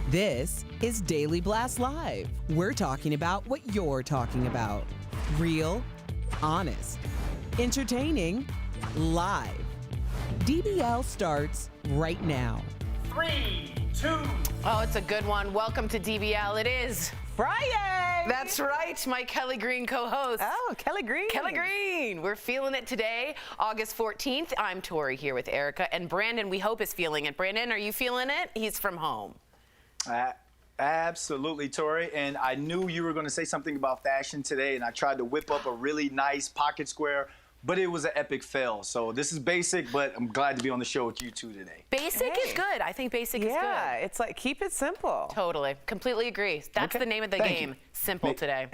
This is Daily Blast Live. We're talking about what you're talking about. Real, honest, entertaining, live. DBL starts right now. 3, 2. Oh, it's a good one. Welcome to DBL. It is Friday. That's right, my Kelly Green co-host. Oh, Kelly Green. Kelly Green. We're feeling it today, August 14th. I'm Tori here with Erica, and Brandon, we hope, is feeling it. Brandon, are you feeling it? He's from home. Absolutely, Tori. And I knew you were going to say something about fashion today, and I tried to whip up a really nice pocket square, but it was an epic fail. So this is basic, but I'm glad to be on the show with you two today. Basic is good. I think basic is good. Yeah, it's like keep it simple. Totally. Completely agree. That's the name of the game. You. Simple today.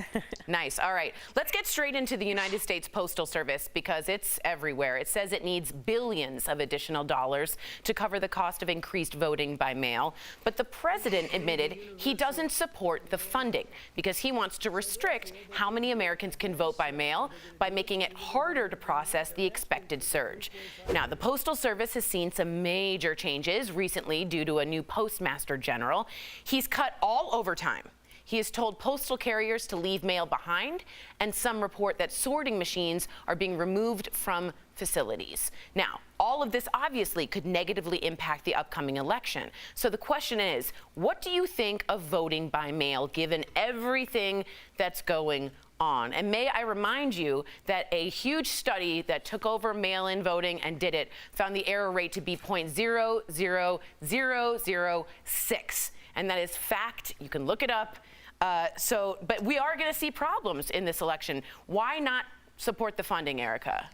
Nice. All right. Let's get straight into the United States Postal Service because it's everywhere. It says it needs billions of additional dollars to cover the cost of increased voting by mail. But the president admitted he doesn't support the funding because he wants to restrict how many Americans can vote by mail by making it harder to process the expected surge. Now, the Postal Service has seen some major changes recently due to a new postmaster general. He's cut all overtime. He has told postal carriers to leave mail behind, and some report that sorting machines are being removed from facilities. Now, all of this obviously could negatively impact the upcoming election. So the question is, what do you think of voting by mail given everything that's going on? And may I remind you that a huge study that took over mail-in voting and did it found the error rate to be 0.00006. And that is fact. You can look it up. But we are going to see problems in this election. Why not support the funding, Erica?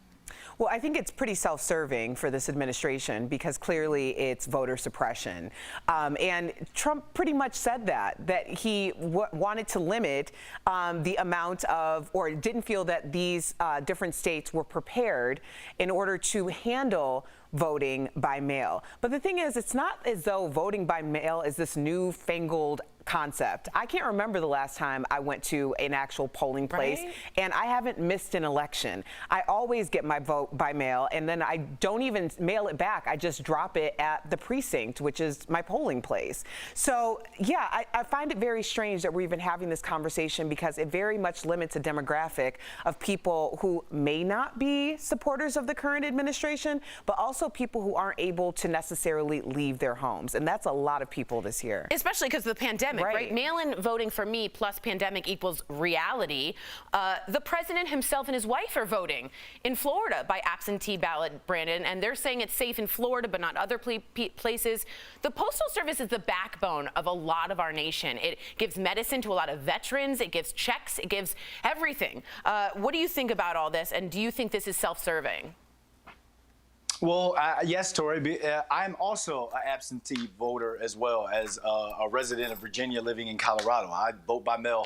Well, I think it's pretty self-serving for this administration because clearly it's voter suppression. And Trump pretty much said that he wanted to limit the amount of, or didn't feel that these different states were prepared in order to handle voting by mail. But the thing is, it's not as though voting by mail is this newfangled concept. I can't remember the last time I went to an actual polling place, and I haven't missed an election. I always get my vote by mail, and then I don't even mail it back. I just drop it at the precinct, which is my polling place. So, yeah, I find it very strange that we're even having this conversation because it very much limits a demographic of people who may not be supporters of the current administration, but also people who aren't able to necessarily leave their homes. And that's a lot of people this year. Especially because of the pandemic. Right? Mail-in voting for me plus pandemic equals reality. The president himself and his wife are voting in Florida by absentee ballot, Brandon, and they're saying it's safe in Florida but not other places. The Postal Service is the backbone of a lot of our nation. It gives medicine to a lot of veterans. It gives checks. It gives everything. What do you think about all this, and do you think this is self-serving? Well, yes, Tori. I'm also an absentee voter as well as a resident of Virginia living in Colorado. I vote by mail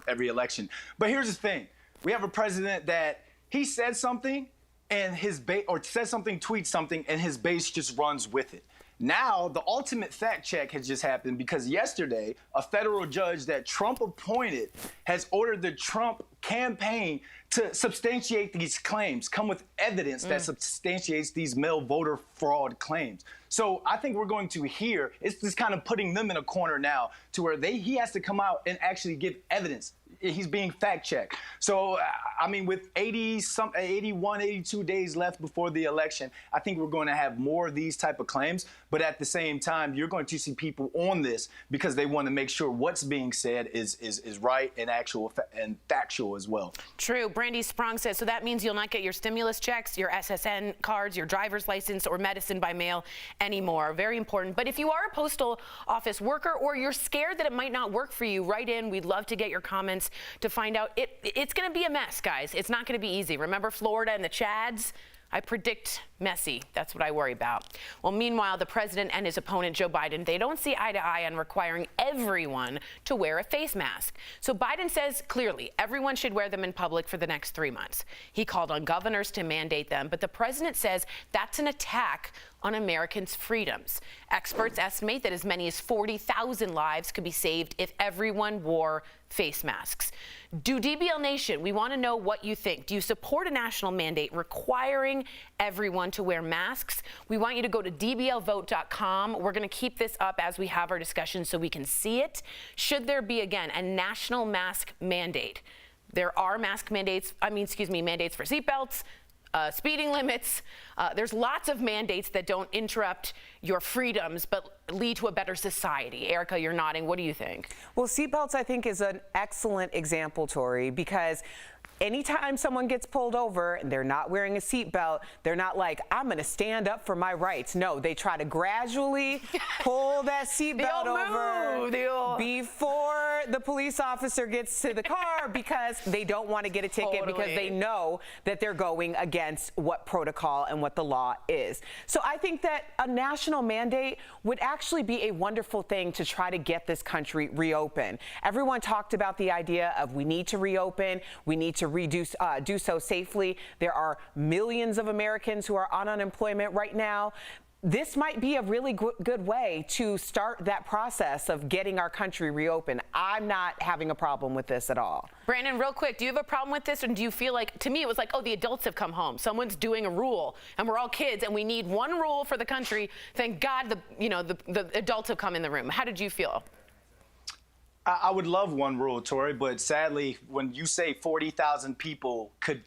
every election. But here's the thing. We have a president that he said something and his base, or said something, tweets something, and his base just runs with it. Now, the ultimate fact check has just happened because yesterday, a federal judge that Trump appointed has ordered the Trump campaign to substantiate these claims, come with evidence that substantiates these mail voter fraud claims. So I think we're going to hear, it's just kind of putting them in a corner now to where he has to come out and actually give evidence. He's being fact-checked. So, I mean, with 81, 82 days left before the election, I think we're going to have more of these type of claims. But at the same time, you're going to see people on this because they want to make sure what's being said is right and actual and factual as well. True. Brandy Sprong says, so that means you'll not get your stimulus checks, your SSN cards, your driver's license, or medicine by mail anymore. Very important. But if you are a postal office worker or you're scared that it might not work for you, write in. We'd love to get your comments to find out. It's going to be a mess, guys. It's not going to be easy. Remember Florida and the Chads? I predict messy. That's what I worry about. Well, meanwhile, the president and his opponent, Joe Biden, they don't see eye to eye on requiring everyone to wear a face mask. So Biden says clearly everyone should wear them in public for the next 3 months. He called on governors to mandate them, but the president says that's an attack on Americans' freedoms. Experts estimate that as many as 40,000 lives could be saved if everyone wore face masks. Do DBL Nation, we want to know what you think. Do you support a national mandate requiring everyone to wear masks? We want you to go to dblvote.com. We're going to keep this up as we have our discussion so we can see it. Should there be, again, a national mask mandate? There are mandates for seatbelts, speeding limits. There's lots of mandates that don't interrupt your freedoms but lead to a better society. Erica, you're nodding. What do you think? Well, seatbelts, I think, is an excellent example, Tori, because anytime someone gets pulled over and they're not wearing a seatbelt, they're not like, I'm going to stand up for my rights. No, they try to gradually pull that seatbelt over before the police officer gets to the car because they don't want to get a ticket because they know that they're going against what protocol and what the law is. So I think that a national mandate would actually be a wonderful thing to try to get this country reopened. Everyone talked about the idea of we need to reopen, we need to do so safely. There are millions of Americans who are on unemployment right now. This might be a really good way to start that process of getting our country reopened. I'm not having a problem with this at all. Brandon, real quick, do you have a problem with this? And do you feel like, to me, it was like, oh, the adults have come home. Someone's doing a rule and we're all kids and we need one rule for the country. Thank God the adults have come in the room. How did you feel? I would love one rule, Tori, but sadly, when you say 40,000 people could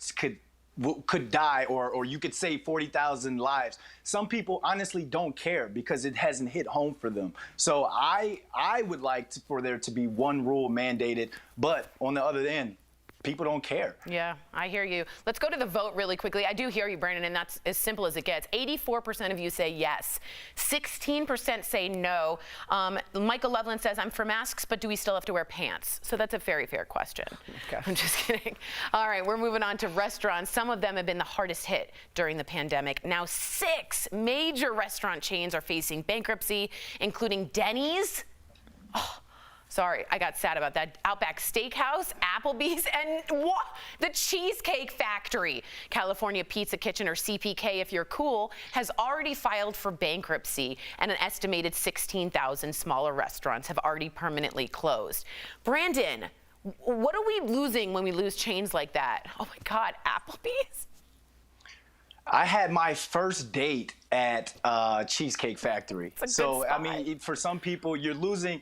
die, or you could save 40,000 lives, some people honestly don't care because it hasn't hit home for them. So I would like for there to be one rule mandated, but on the other end, people don't care. Yeah, I hear you. Let's go to the vote really quickly. I do hear you, Brandon, and that's as simple as it gets. 84% of you say yes. 16% say no. Michael Loveland says, I'm for masks, but do we still have to wear pants? So that's a very fair question. Okay. I'm just kidding. All right, we're moving on to restaurants. Some of them have been the hardest hit during the pandemic. Now 6 major restaurant chains are facing bankruptcy, including Denny's. Oh, sorry, I got sad about that. Outback Steakhouse, Applebee's, and the Cheesecake Factory. California Pizza Kitchen, or CPK if you're cool, has already filed for bankruptcy, and an estimated 16,000 smaller restaurants have already permanently closed. Brandon, what are we losing when we lose chains like that? Oh my God, Applebee's? I had my first date at Cheesecake Factory. So I mean, for some people, you're losing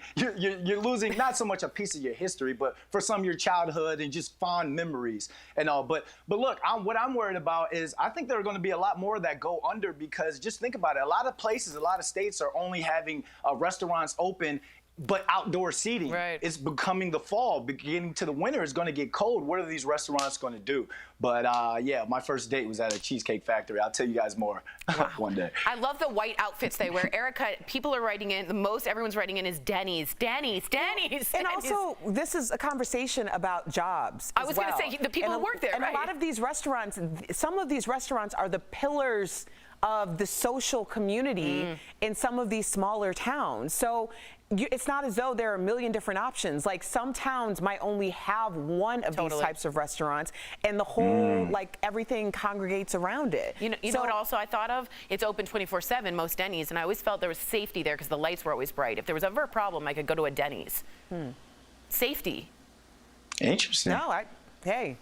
not so much a piece of your history, but for some your childhood and just fond memories and all. But look, what I'm worried about is I think there are going to be a lot more that go under, because just think about it. A lot of places, a lot of states are only having restaurants open but outdoor seating. Right. It's becoming the fall, beginning to the winter. It's going to get cold. What are these restaurants going to do? But yeah, my first date was at a Cheesecake Factory. I'll tell you guys more one day. I love the white outfits they wear. Erica, people are writing in, the most everyone's writing in is Denny's. Denny's. And also, this is a conversation about jobs. I was going to say, the people who work there, and right? A lot of these restaurants, some of these restaurants are the pillars of the social community in some of these smaller towns. So it's not as though there are a million different options. Like, some towns might only have one of these types of restaurants, and the whole, like, everything congregates around it. You know what also I thought of? It's open 24/7, most Denny's, and I always felt there was safety there because the lights were always bright. If there was ever a problem, I could go to a Denny's. Safety. Interesting. No, hey.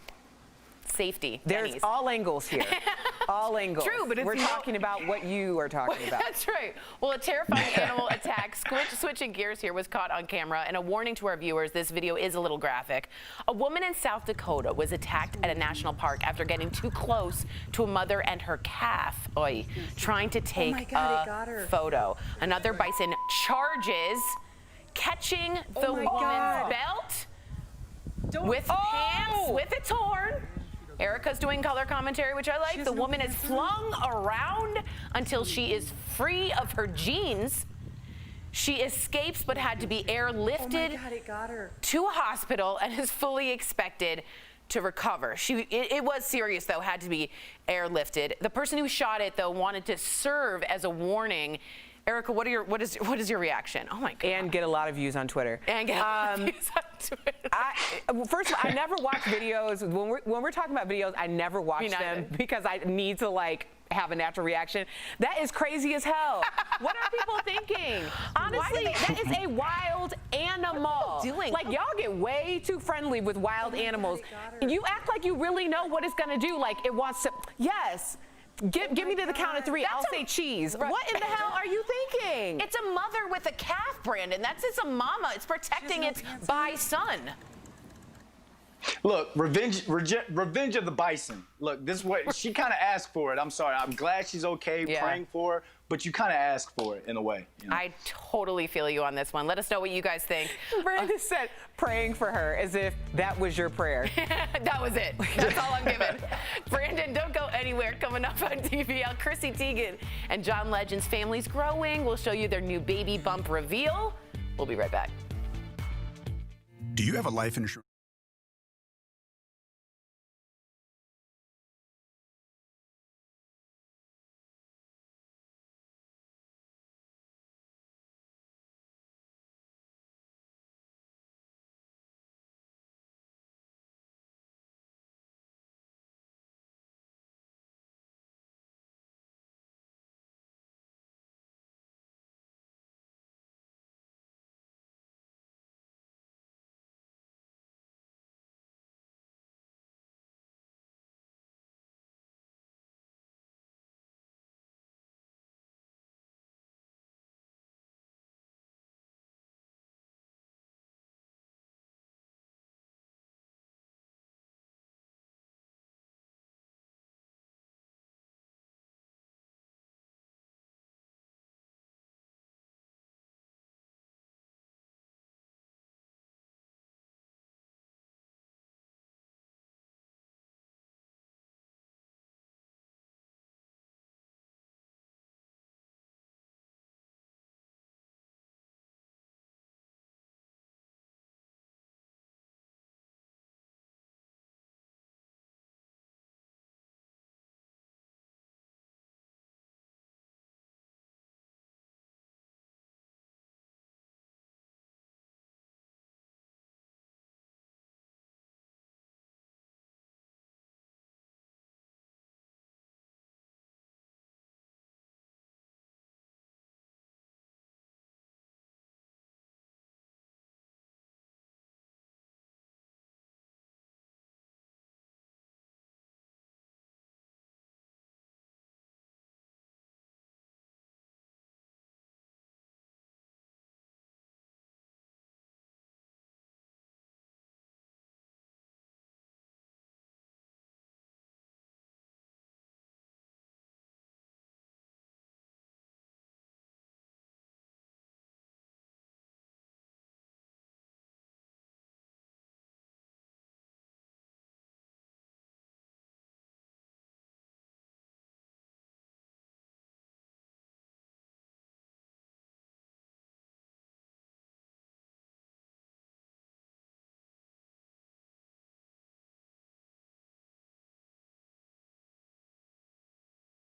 Safety. There's Denny's. All angles here. All angles. True, but we're talking about what you are talking about. That's right. Well, a terrifying animal attack, switching gears here, was caught on camera, and a warning to our viewers, this video is a little graphic. A woman in South Dakota was attacked at a national park after getting too close to a mother and her calf, trying to take a photo. Another bison charges, catching the woman's belt with pants with its horn. Erica's doing color commentary, which I like. The woman is flung around until she is free of her jeans. She escapes but had to be airlifted to a hospital and is fully expected to recover. It was serious, though, had to be airlifted. The person who shot it, though, wanted to serve as a warning. Erica, what is your reaction? Oh my God! And get a lot of views on Twitter. And get a lot of views on Twitter. First of all, I never watch videos. When we're talking about videos, I never watch them because I need to have a natural reaction. That is crazy as hell. What are people thinking? Honestly, that is a wild animal. Doing? Like, y'all get way too friendly with wild animals. You act like you really know what it's gonna do. Like, it wants to. Yes. Give me to the count of 3. I'll say cheese. Right. What in the hell are you thinking? It's a mother with a calf, Brandon. It's a mama. It's protecting its son. Look, revenge of the bison. Look, this is what she kind of asked for it. I'm sorry. I'm glad she's okay, praying for her, but you kind of asked for it in a way. You know? I totally feel you on this one. Let us know what you guys think. Brandon said praying for her as if that was your prayer. That was it. That's all I'm giving. Brandon, don't go anywhere. Coming up on DBL, Chrissy Teigen and John Legend's family's growing. We'll show you their new baby bump reveal. We'll be right back. Do you have a life insurance?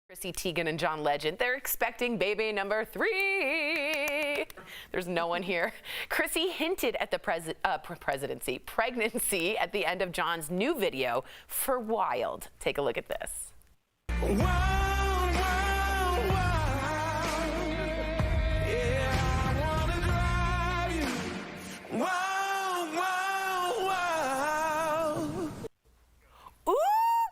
Chrissy Teigen and John Legend, they're expecting baby number 3. There's no one here. Chrissy hinted at the pregnancy at the end of John's new video for Wild. Take a look at this.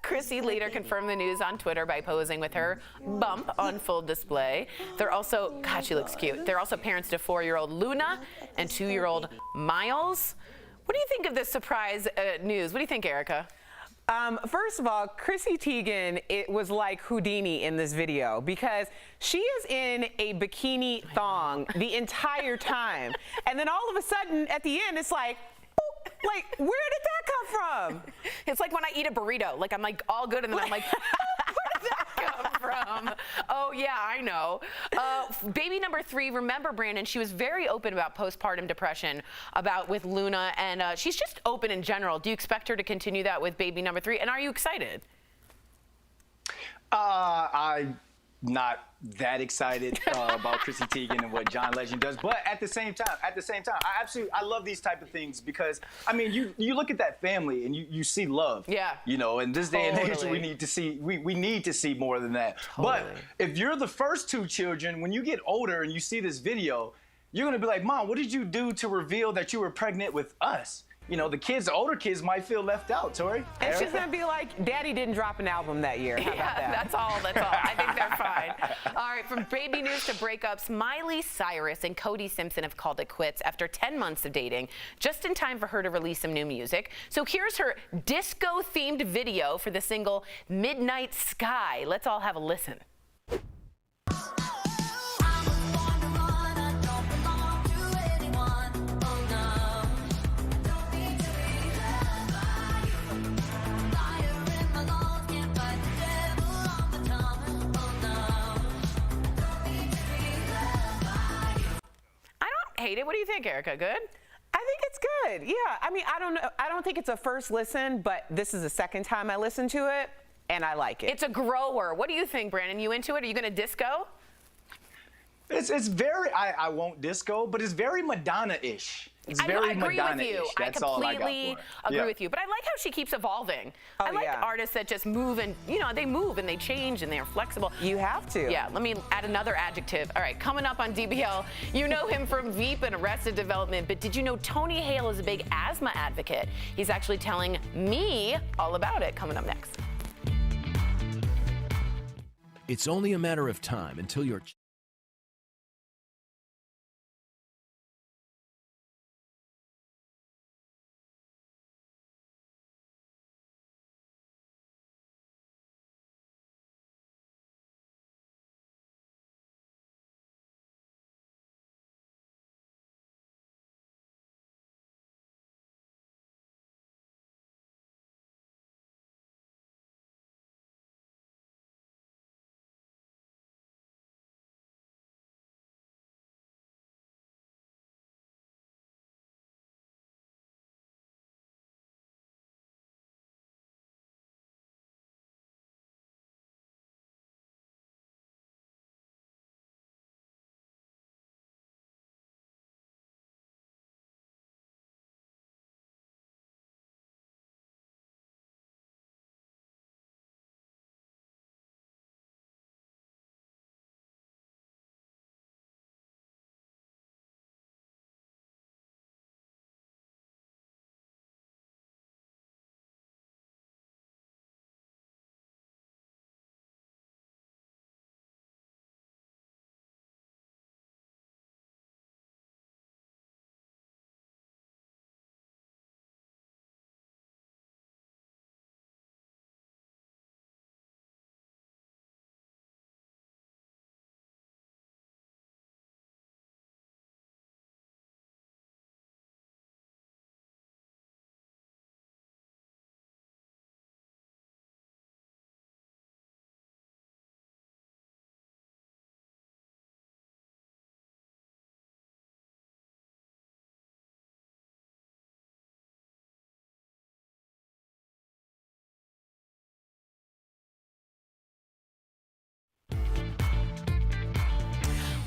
Chrissy later confirmed the news on Twitter by posing with her bump on full display. They're also, God, she looks cute. They're also parents to 4-year-old Luna and 2-year-old Miles. What do you think of this surprise news? What do you think, Erica? First of all, Chrissy Teigen, it was like Houdini in this video because she is in a bikini thong the entire time. And then all of a sudden at the end, it's like, like, where did that come from? It's like when I eat a burrito. Like, I'm like all good, and then I'm like, where did that come from? Oh, yeah, I know. Baby number 3, remember, Brandon, she was very open about postpartum depression with Luna, and she's just open in general. Do you expect her to continue that with baby number 3? And are you excited? I not that excited about Chrissy Teigen and what John Legend does, but at the same time, I love these type of things because I mean, you look at that family and you see love. Yeah. You know, in this day and age, Totally. we need to see more than that. But if you're the first two children, when you get older and you see this video, you're gonna be like, Mom, what did you do to reveal that you were pregnant with us? You know, the older kids might feel left out, Tori. And she's gonna be like, Daddy didn't drop an album that year. How about that? That's all. I think they're fine. All right, from baby news to breakups, Miley, Cyrus, and Cody Simpson have called it quits after 10 months of dating, just in time for her to release some new music. So here's her disco-themed video for the single Midnight Sky. Let's all have a listen. Hate it. What do you think, Erica? Good? I think it's good. Yeah. I mean, I don't know. I don't think it's a first listen, but this is the second time I listened to it, and I like it. It's a grower. What do you think, Brandon? You into it? Are you going to disco? It's very, I won't disco, but it's very Madonna-ish. It's very I agree with Madonna-ish. you. That's I all I got completely for it. agree with you. But I like how she keeps evolving. Oh, I like yeah. artists that just move and, you know, they move and they change and they are flexible. You have to. Yeah, let me add another adjective. All right, coming up on DBL, you know him from Veep and Arrested Development, but did you know Tony Hale is a big asthma advocate? He's actually telling me all about it. Coming up next. It's only a matter of time until you're...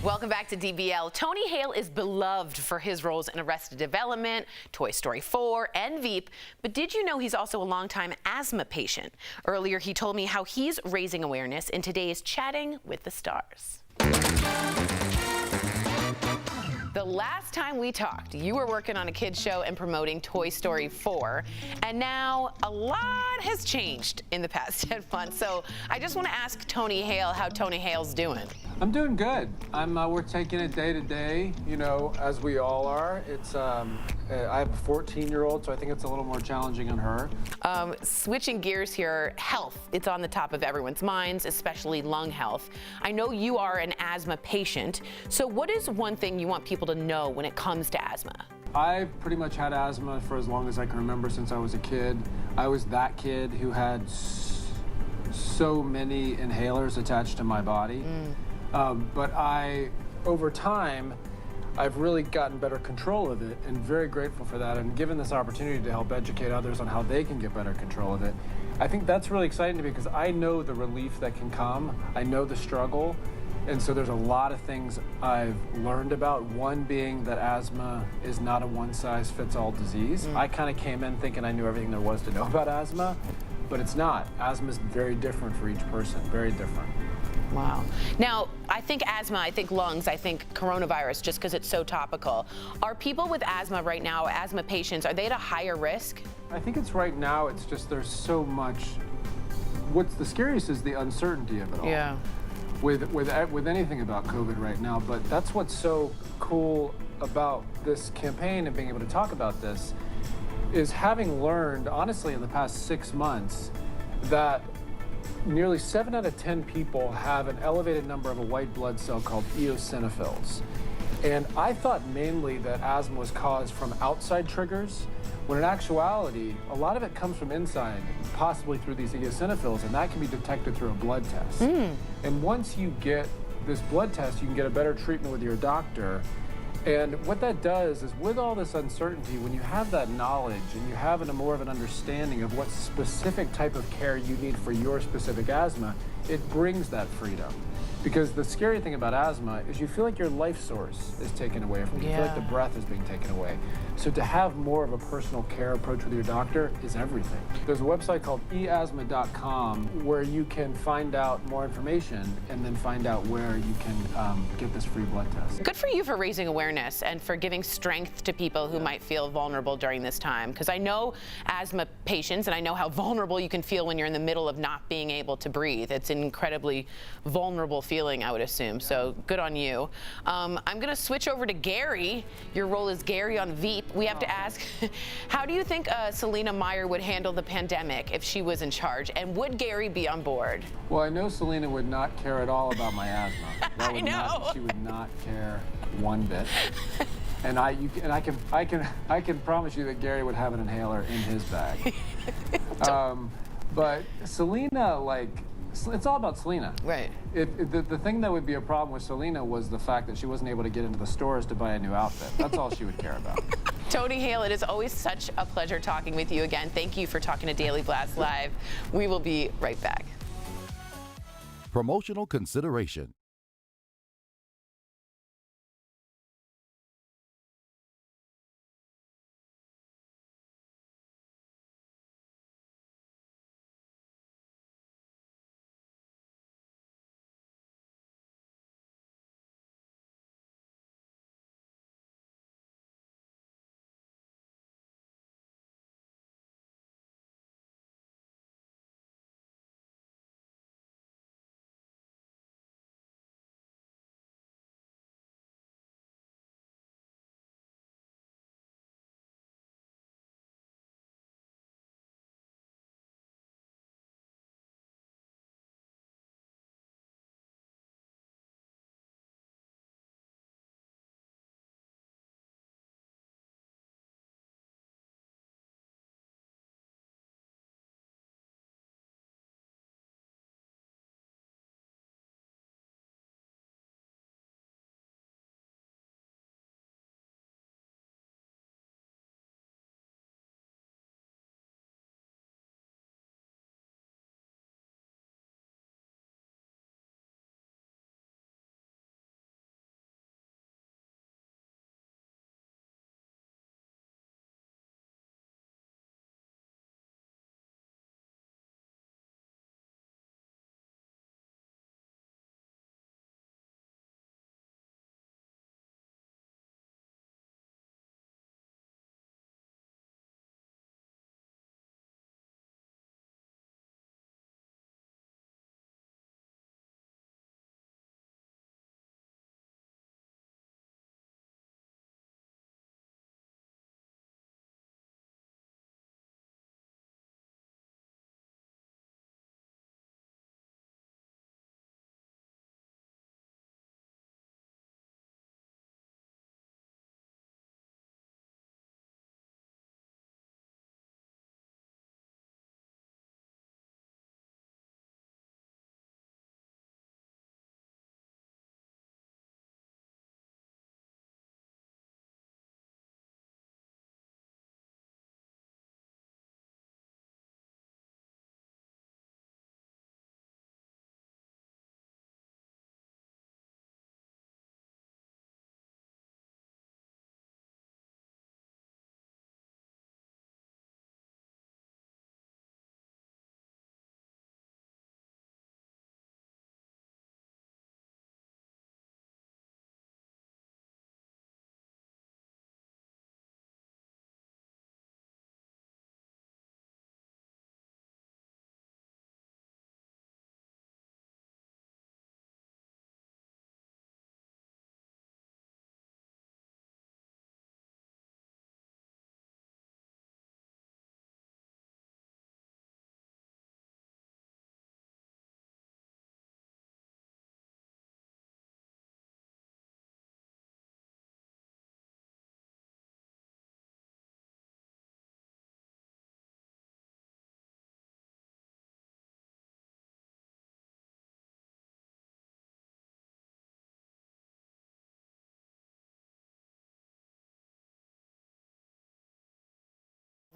Welcome back to DBL. Tony Hale is beloved for his roles in Arrested Development, Toy Story 4, and Veep. But did you know he's also a longtime asthma patient? Earlier, he told me how he's raising awareness in today's Chatting with the Stars. The last time we talked, you were working on a kids show and promoting Toy Story 4, and now a lot has changed in the past 10 months. So I just want to ask Tony Hale how Tony Hale's doing. I'm doing good. We're taking it day to day, you know, as we all are. It's I have a 14-year-old, so I think it's a little more challenging on her. Switching gears here, health. It's on the top of everyone's minds, especially lung health. I know you are an asthma patient, so what is one thing you want people to know when it comes to asthma? I've pretty much had asthma for as long as I can remember since I was a kid. I was that kid who had so many inhalers attached to my body. But over time, I've really gotten better control of it and very grateful for that and given this opportunity to help educate others on how they can get better control of it. I think that's really exciting to me because I know the relief that can come. I know the struggle. And so there's a lot of things I've learned about. One being that asthma is not a one-size-fits-all disease. I kind of came in thinking I knew everything there was to know about asthma, but it's not. Asthma is very different for each person, very different. Wow. Now, I think asthma, I think lungs, I think coronavirus, just because it's so topical. Are people with asthma right now, asthma patients, are they at a higher risk? I think it's right now, it's just there's so much. What's the scariest is the uncertainty of it all. Yeah. With anything about COVID right now, but that's what's so cool about this campaign and being able to talk about this is having learned, honestly, in the past 6 months, that nearly 7 out of 10 people have an elevated number of a white blood cell called eosinophils. And I thought mainly that asthma was caused from outside triggers, when in actuality, a lot of it comes from inside, possibly through these eosinophils, and that can be detected through a blood test. And once you get this blood test, you can get a better treatment with your doctor. And what that does is, with all this uncertainty, when you have that knowledge and you have more of an understanding of what specific type of care you need for your specific asthma, it brings that freedom. Because the scary thing about asthma is you feel like your life source is taken away from you. You feel like the breath is being taken away. So to have more of a personal care approach with your doctor is everything. There's a website called easthma.com where you can find out more information and then find out where you can get this free blood test. Good for you for raising awareness and for giving strength to people who might feel vulnerable during this time. Because I know asthma patients, and I know how vulnerable you can feel when you're in the middle of not being able to breathe. It's an incredibly vulnerable feeling, I would assume. So good on you. I'm going to switch over to Gary. Your role is Gary on Veep. We have to ask, how do you think Selena Meyer would handle the pandemic if she was in charge? And would Gary be on board? Well, I know Selena would not care at all about my asthma. I know. She would not care one bit. And I can promise you that Gary would have an inhaler in his bag. But Selena, like, it's all about Selena. Right. The thing that would be a problem with Selena was the fact that she wasn't able to get into the stores to buy a new outfit. That's all she would care about. Tony Hale, it is always such a pleasure talking with you again. Thank you for talking to Daily Blast Live. We will be right back. Promotional consideration.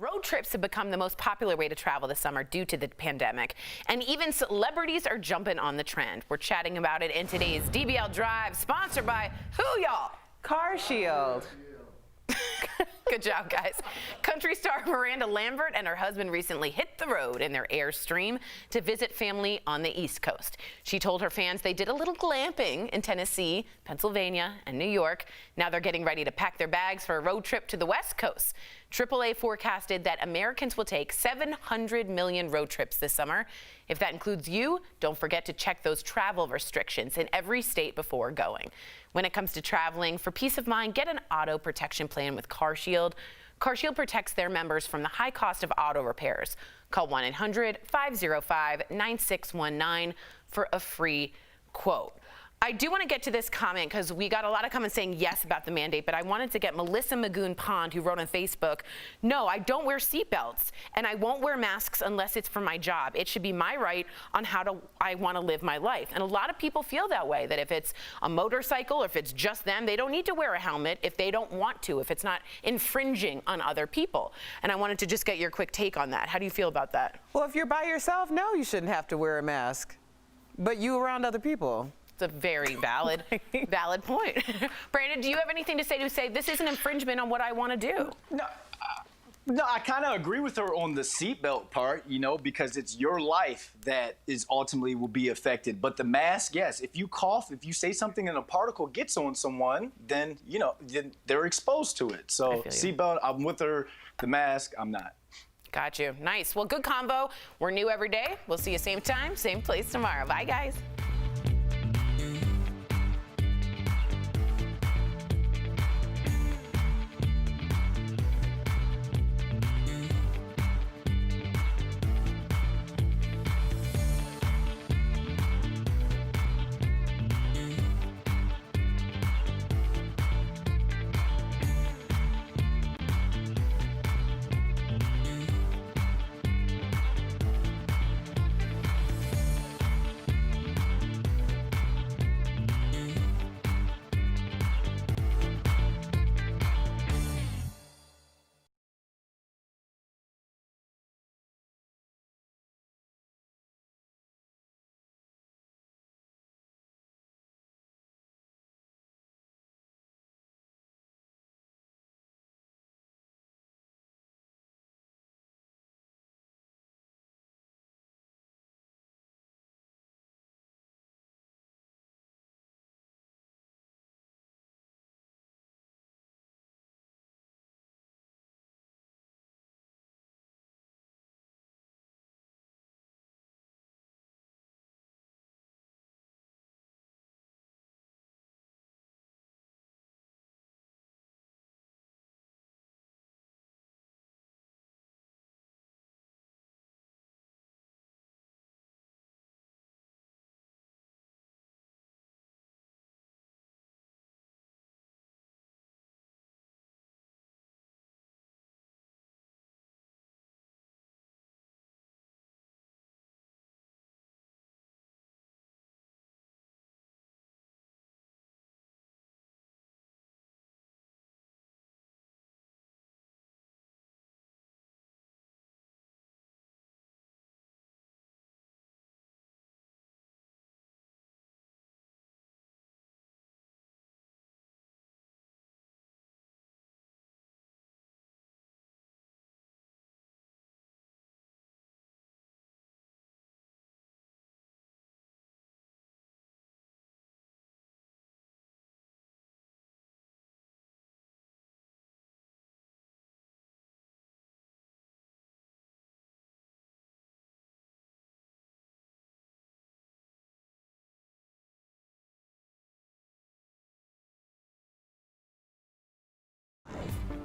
Road trips have become the most popular way to travel this summer due to the pandemic, and even celebrities are jumping on the trend. We're chatting about it in today's DBL Drive, sponsored by who, y'all? Car Shield. Good job, guys. Country star Miranda Lambert and her husband recently hit the road in their Airstream to visit family on the East Coast. She told her fans they did a little glamping in Tennessee, Pennsylvania, and New York. Now they're getting ready to pack their bags for a road trip to the West Coast. AAA forecasted that Americans will take 700 million road trips this summer. If that includes you, don't forget to check those travel restrictions in every state before going. When it comes to traveling, for peace of mind, get an auto protection plan with Car Shield. Car Shield protects their members from the high cost of auto repairs. Call 1-800-505-9619 for a free quote. I do want to get to this comment because we got a lot of comments saying yes about the mandate, but I wanted to get Melissa Magoon-Pond, who wrote on Facebook, no, I don't wear seatbelts and I won't wear masks unless it's for my job. It should be my right on how I want to live my life. And a lot of people feel that way, that if it's a motorcycle or if it's just them, they don't need to wear a helmet if they don't want to, if it's not infringing on other people. And I wanted to just get your quick take on that. How do you feel about that? Well, if you're by yourself, no, you shouldn't have to wear a mask. But you around other people. It's a very valid point. Brandon, do you have anything to say this is an infringement on what I want to do? No, I kind of agree with her on the seatbelt part, because it's your life that is ultimately will be affected. But the mask, yes, if you cough, if you say something and a particle gets on someone, then, then they're exposed to it. So seatbelt, I'm with her. The mask, I'm not. Got you. Nice. Well, good combo. We're new every day. We'll see you same time, same place tomorrow. Bye, guys.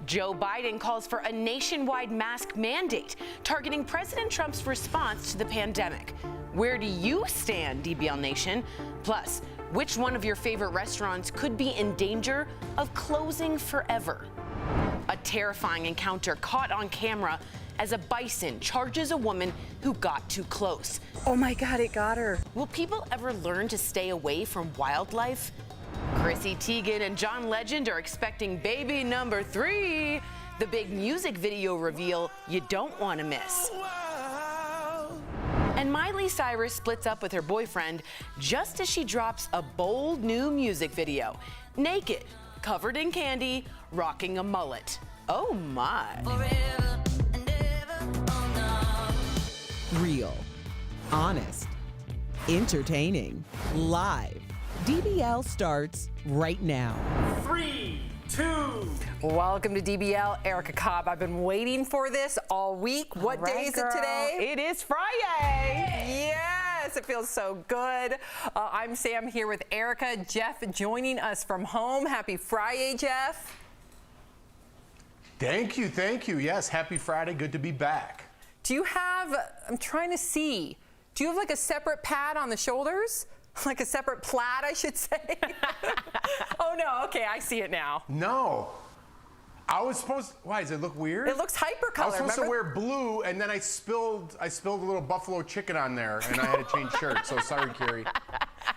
Joe Biden calls for a nationwide mask mandate, targeting President Trump's response to the pandemic. Where do you stand, DBL Nation? Plus, which one of your favorite restaurants could be in danger of closing forever? A terrifying encounter caught on camera as a bison charges a woman who got too close. Oh my God, it got her. Will people ever learn to stay away from wildlife? Chrissy Teigen and John Legend are expecting baby number 3. the big music video reveal you don't want to miss. And Miley Cyrus splits up with her boyfriend just as she drops a bold new music video. Naked, covered in candy, rocking a mullet. Oh my. Real, honest, entertaining, live. DBL starts right now. 3, 2. Welcome to DBL. Erica Cobb, I've been waiting for this all week. What day is it today? It is Friday. Yes, it feels so good. I'm Sam here with Erica. Jeff joining us from home. Happy Friday, Jeff. Thank you, thank you. Yes, happy Friday. Good to be back. Do you have, I'm trying to see, do you have like a separate pad on the shoulders? Like a separate plaid, I should say. Oh no, okay, I see it now. No. I was supposed, why, does it look weird? It looks hyper-color. I was supposed to wear blue, and then I spilled a little buffalo chicken on there, and I had to change shirts, so sorry, Carrie.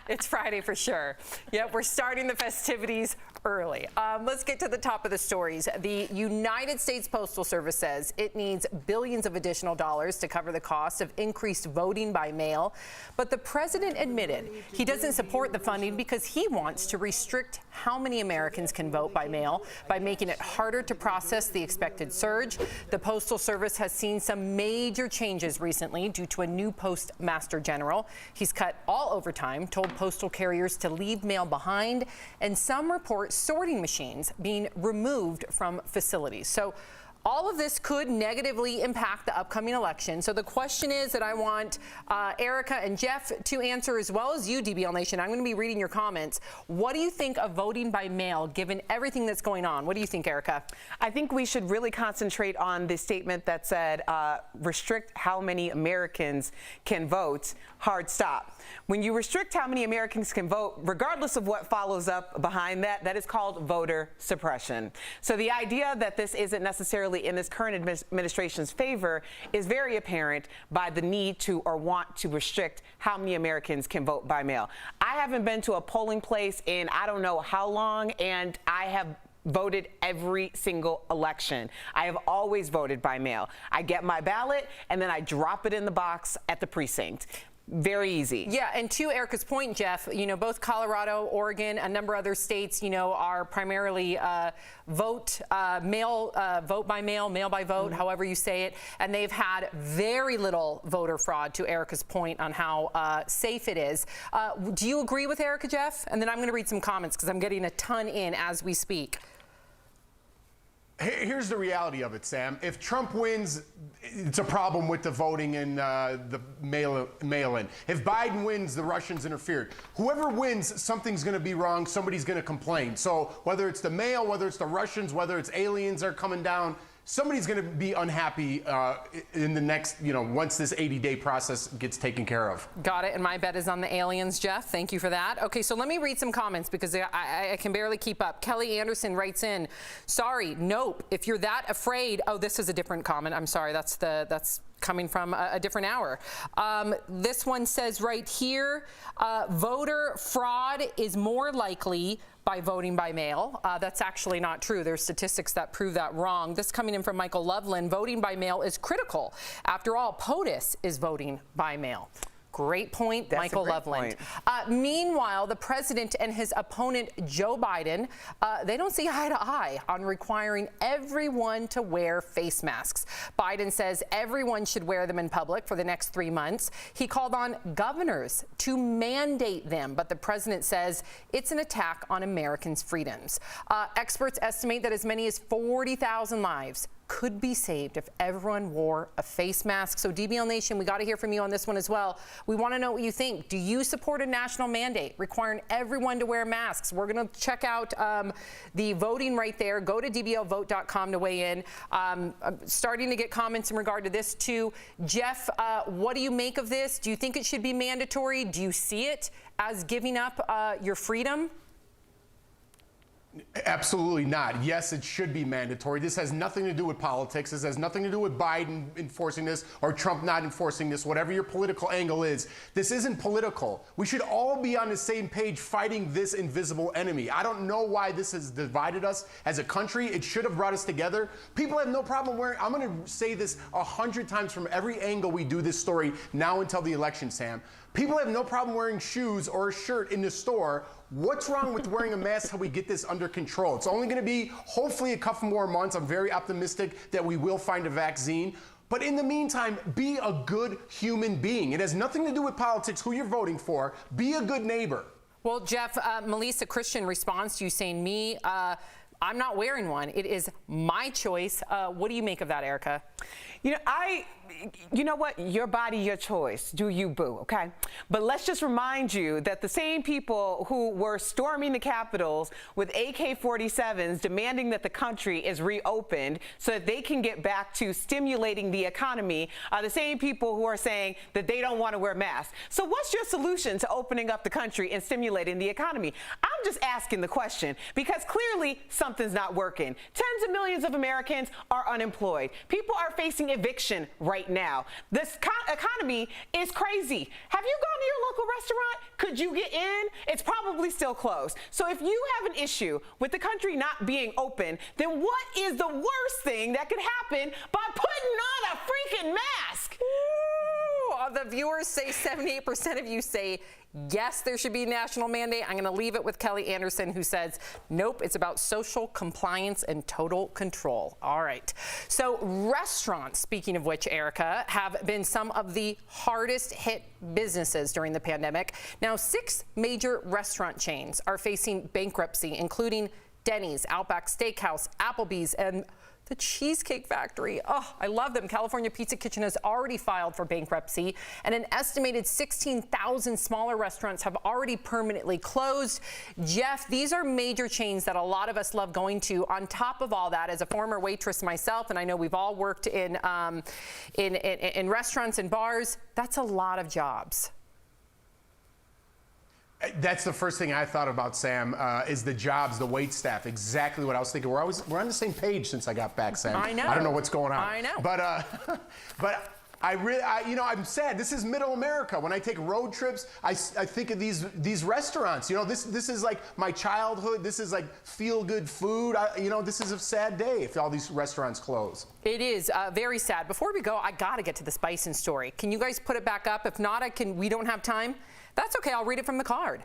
It's Friday for sure. Yep, we're starting the festivities early. Let's get to the top of the stories. The United States Postal Service says it needs billions of additional dollars to cover the cost of increased voting by mail. But the president admitted he doesn't support the funding because he wants to restrict how many Americans can vote by mail by making it harder to process the expected surge. The Postal Service has seen some major changes recently due to a new postmaster general. He's cut all overtime, told postal carriers to leave mail behind, and some report sorting machines being removed from facilities. So all of this could negatively impact the upcoming election. So the question is that I want Erica and Jeff to answer, as well as you, DBL Nation. I'm going to be reading your comments. What do you think of voting by mail, given everything that's going on? What do you think, Erica? I think we should really concentrate on the statement that said restrict how many Americans can vote. Hard stop. When you restrict how many Americans can vote, regardless of what follows up behind that, that is called voter suppression. So the idea that this isn't necessarily in this current administration's favor is very apparent by the need to or want to restrict how many Americans can vote by mail. I haven't been to a polling place in I don't know how long, and I have voted every single election. I have always voted by mail. I get my ballot and then I drop it in the box at the precinct. Very easy. Yeah, and to Erica's point, Jeff, you know, both Colorado, Oregon, a number of other states, you know, are primarily vote by mail, mail by vote, however you say it, and they've had very little voter fraud, to Erica's point on how safe it is. Do you agree with Erica, Jeff? And then I'm going to read some comments because I'm getting a ton in as we speak. Here's the reality of it, Sam. If Trump wins, it's a problem with the voting and the mail-in. If Biden wins, the Russians interfered. Whoever wins, something's going to be wrong. Somebody's going to complain. So whether it's the mail, whether it's the Russians, whether it's aliens are coming down, somebody's going to be unhappy in the next, you know, once this 80-day process gets taken care of. Got it. And my bet is on the aliens, Jeff. Thank you for that. Okay, so let me read some comments because I can barely keep up. Kelly Anderson writes in, sorry, nope. If you're that afraid, oh, this is a different comment. I'm sorry. That's coming from a different hour. This one says right here, voter fraud is more likely by voting by mail. That's actually not true. There's statistics that prove that wrong. This coming in from Michael Loveland. Voting by mail is critical. After all, POTUS is voting by mail. Great point, Michael Loveland. Meanwhile, the president and his opponent, Joe Biden, they don't see eye to eye on requiring everyone to wear face masks. Biden says everyone should wear them in public for the next 3 months. He called on governors to mandate them, but the president says it's an attack on Americans' freedoms. Experts estimate that as many as 40,000 lives could be saved if everyone wore a face mask. So DBL Nation, we got to hear from you on this one as well. We want to know what you think. Do you support a national mandate requiring everyone to wear masks? We're going to check out the voting right there. Go to dblvote.com to weigh in. I'm starting to get comments in regard to this too. Jeff, what do you make of this? Do you think it should be mandatory? Do you see it as giving up your freedom? Absolutely not. Yes, it should be mandatory. This has nothing to do with politics. This has nothing to do with Biden enforcing this or Trump not enforcing this, whatever your political angle is. This isn't political. We should all be on the same page fighting this invisible enemy. I don't know why this has divided us as a country. It should have brought us together. People have no problem wearing, I'm going to say this 100 times from every angle we do this story now until the election, Sam. People have no problem wearing shoes or a shirt in the store. What's wrong with wearing a mask till we get this under control? It's only going to be, hopefully, a couple more months. I'm very optimistic that we will find a vaccine. But in the meantime, be a good human being. It has nothing to do with politics, who you're voting for. Be a good neighbor. Well, Jeff, Melissa Christian responds to you saying, I'm not wearing one. It is my choice. What do you make of that, Erica? You know what? Your body, your choice. Do you, boo, okay? But let's just remind you that the same people who were storming the Capitals with AK-47s demanding that the country is reopened so that they can get back to stimulating the economy are the same people who are saying that they don't want to wear masks. So what's your solution to opening up the country and stimulating the economy? I'm just asking the question because clearly something's not working. Tens of millions of Americans are unemployed. People are facing eviction right now. This economy is crazy. Have you gone to your local restaurant? Could you get in? It's probably still closed. So if you have an issue with the country not being open, then what is the worst thing that could happen by putting on a freaking mask? Ooh, the viewers say 78% of you say yes, there should be a national mandate. I'm going to leave it with Kelly Anderson, who says, nope, it's about social compliance and total control. All right. So restaurants, speaking of which, Erica, have been some of the hardest hit businesses during the pandemic. Now, 6 major restaurant chains are facing bankruptcy, including Denny's, Outback Steakhouse, Applebee's, and the Cheesecake Factory. Oh, I love them. California Pizza Kitchen has already filed for bankruptcy, and an estimated 16,000 smaller restaurants have already permanently closed. Jeff, these are major chains that a lot of us love going to. On top of all that, as a former waitress myself, and I know we've all worked in restaurants and bars, that's a lot of jobs. That's the first thing I thought about, Sam, is the jobs, the wait staff. Exactly what I was thinking. We're on the same page since I got back, Sam. I know. I don't know what's going on. I know. But I'm sad. This is middle America. When I take road trips, I think of these restaurants. This is like my childhood. This is like feel-good food. This is a sad day if all these restaurants close. It is very sad. Before we go, I got to get to this bison story. Can you guys put it back up? If not, we don't have time. That's okay, I'll read it from the card.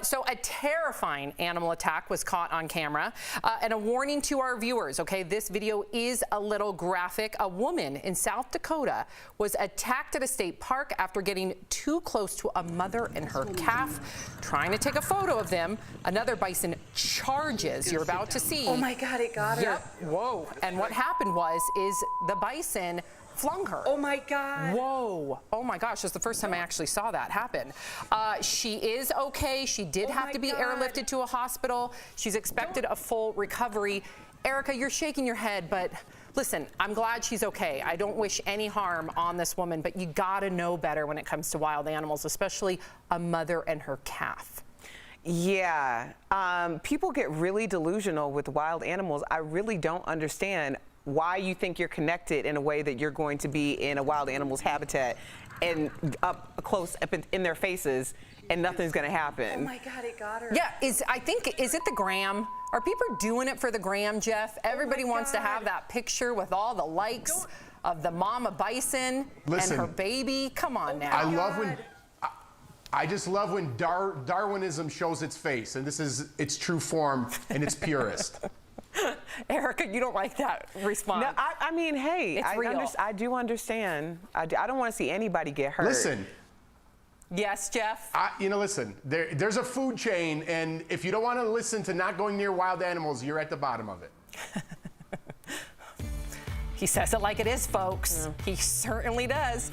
So a terrifying animal attack was caught on camera. And a warning to our viewers, okay, this video is a little graphic. A woman in South Dakota was attacked at a state park after getting too close to a mother and her calf. Trying to take a photo of them, another bison charges, you're about to see. Oh my God, it got her. Yep, whoa. And what happened is the bison flung her. Oh my God. Whoa. Oh my gosh, that's the first time I actually saw that happen. She is okay. She did have to be airlifted to a hospital. She's expected a full recovery. Erica, you're shaking your head, but listen, I'm glad she's okay. I don't wish any harm on this woman, but you gotta know better when it comes to wild animals, especially a mother and her calf. Yeah, people get really delusional with wild animals. I really don't understand why you think you're connected in a way that you're going to be in a wild animal's habitat and up close up in their faces and nothing's going to happen. Oh my God, it got her. Yeah, is it the gram? Are people doing it for the gram, Jeff? Everybody wants to have that picture with all the likes of the mama bison and her baby. Come on now. I just love when Darwinism shows its face, and this is its true form and its purest. Erica, you don't like that response. No, I mean, hey, I do understand. I don't want to see anybody get hurt. Listen. Yes, Jeff? Listen, there's a food chain, and if you don't want to listen to not going near wild animals, you're at the bottom of it. He says it like it is, folks. Yeah. He certainly does.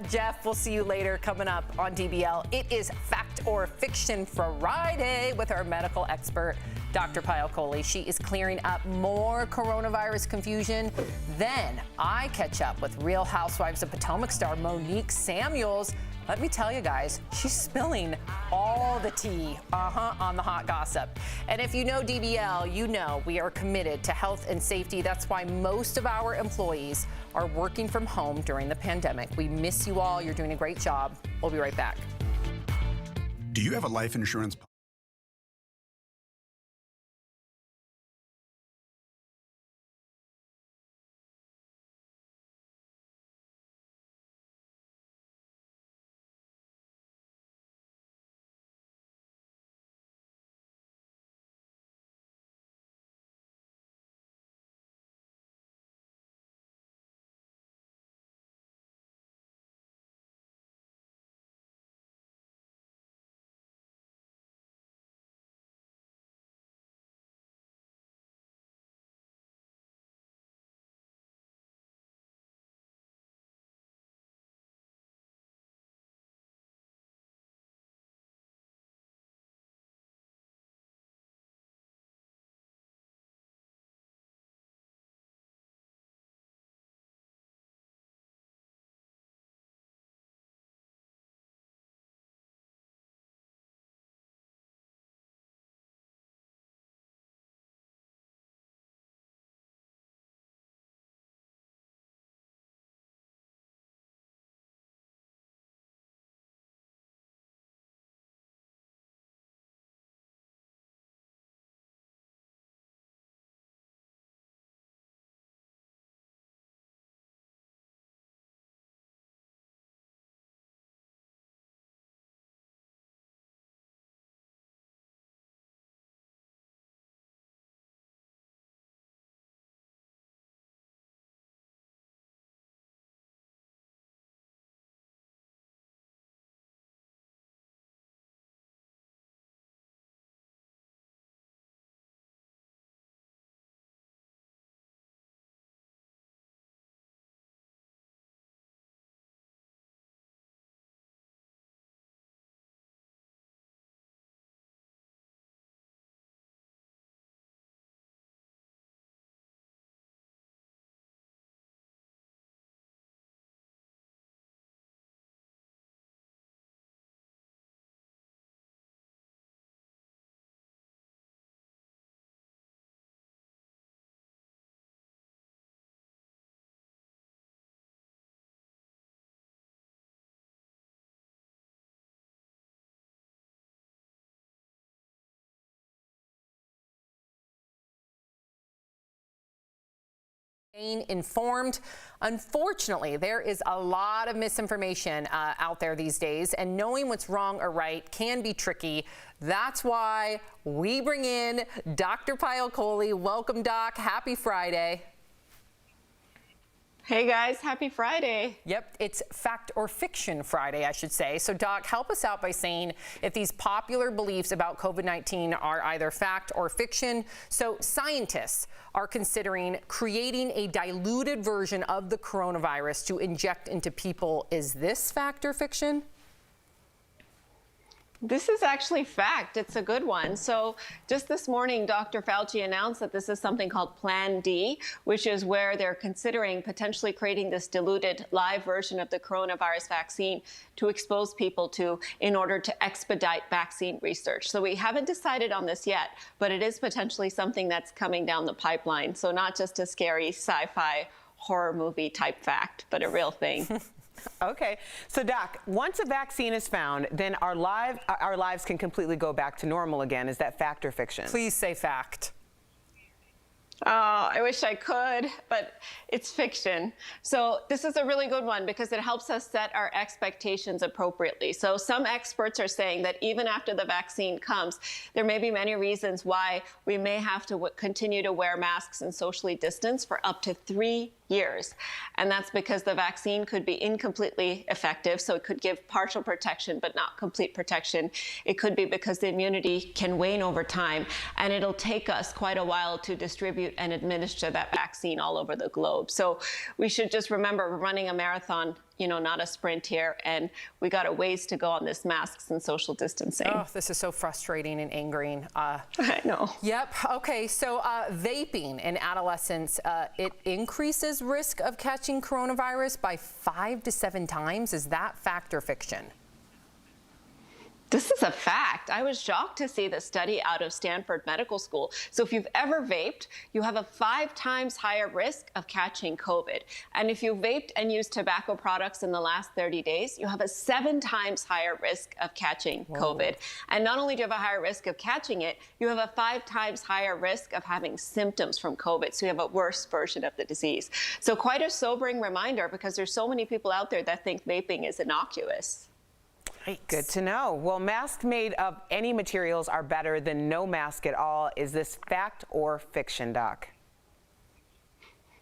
Jeff, we'll see you later coming up on DBL. It is Fact or Fiction Friday with our medical expert, Dr. Payal Kohli. She is clearing up more coronavirus confusion. Then I catch up with Real Housewives of Potomac star Monique Samuels. let me tell you guys, she's spilling all the tea on the hot gossip. And if you know DBL, you know we are committed to health and safety. That's why most of our employees are working from home during the pandemic. We miss you all. You're doing a great job. We'll be right back. Do you have a life insurance policy? Staying informed. Unfortunately, there is a lot of misinformation out there these days, and knowing what's wrong or right can be tricky. That's why we bring in Dr. Payal Kohli. Welcome, Doc. Happy Friday. Hey guys, happy Friday. Yep, it's Fact or Fiction Friday, I should say. So Doc, help us out by saying if these popular beliefs about COVID-19 are either fact or fiction. So scientists are considering creating a diluted version of the coronavirus to inject into people. Is this fact or fiction? This is actually fact. It's a good one. So just this morning, Dr. Fauci announced that this is something called Plan D, which is where they're considering potentially creating this diluted live version of the coronavirus vaccine to expose people to in order to expedite vaccine research. So we haven't decided on this yet, but it is potentially something that's coming down the pipeline. So not just a scary sci-fi horror movie type fact, but a real thing. Okay. So, Doc, once a vaccine is found, then our lives can completely go back to normal again. Is that fact or fiction? Please say fact. Oh, I wish I could, but it's fiction. So this is a really good one because it helps us set our expectations appropriately. So some experts are saying that even after the vaccine comes, there may be many reasons why we may have to continue to wear masks and socially distance for up to 3 years. And that's because the vaccine could be incompletely effective. So it could give partial protection, but not complete protection. It could be because the immunity can wane over time, and it'll take us quite a while to distribute and administer that vaccine all over the globe. So we should just remember we're running a marathon, you know, not a sprint here, and we got a ways to go on this masks and social distancing. Oh, this is so frustrating and angering. I know. Yep. Okay. So vaping in adolescents, it increases risk of catching coronavirus by 5 to 7 times. Is that fact or fiction? This is a fact. I was shocked to see the study out of Stanford Medical School. So if you've ever vaped, you have a 5 times higher risk of catching COVID. And if you vaped and used tobacco products in the last 30 days, you have a 7 times higher risk of catching COVID. And not only do you have a higher risk of catching it, you have a 5 times higher risk of having symptoms from COVID. So you have a worse version of the disease. So quite a sobering reminder, because there's so many people out there that think vaping is innocuous. Good to know. Well, masks made of any materials are better than no mask at all. Is this fact or fiction, Doc?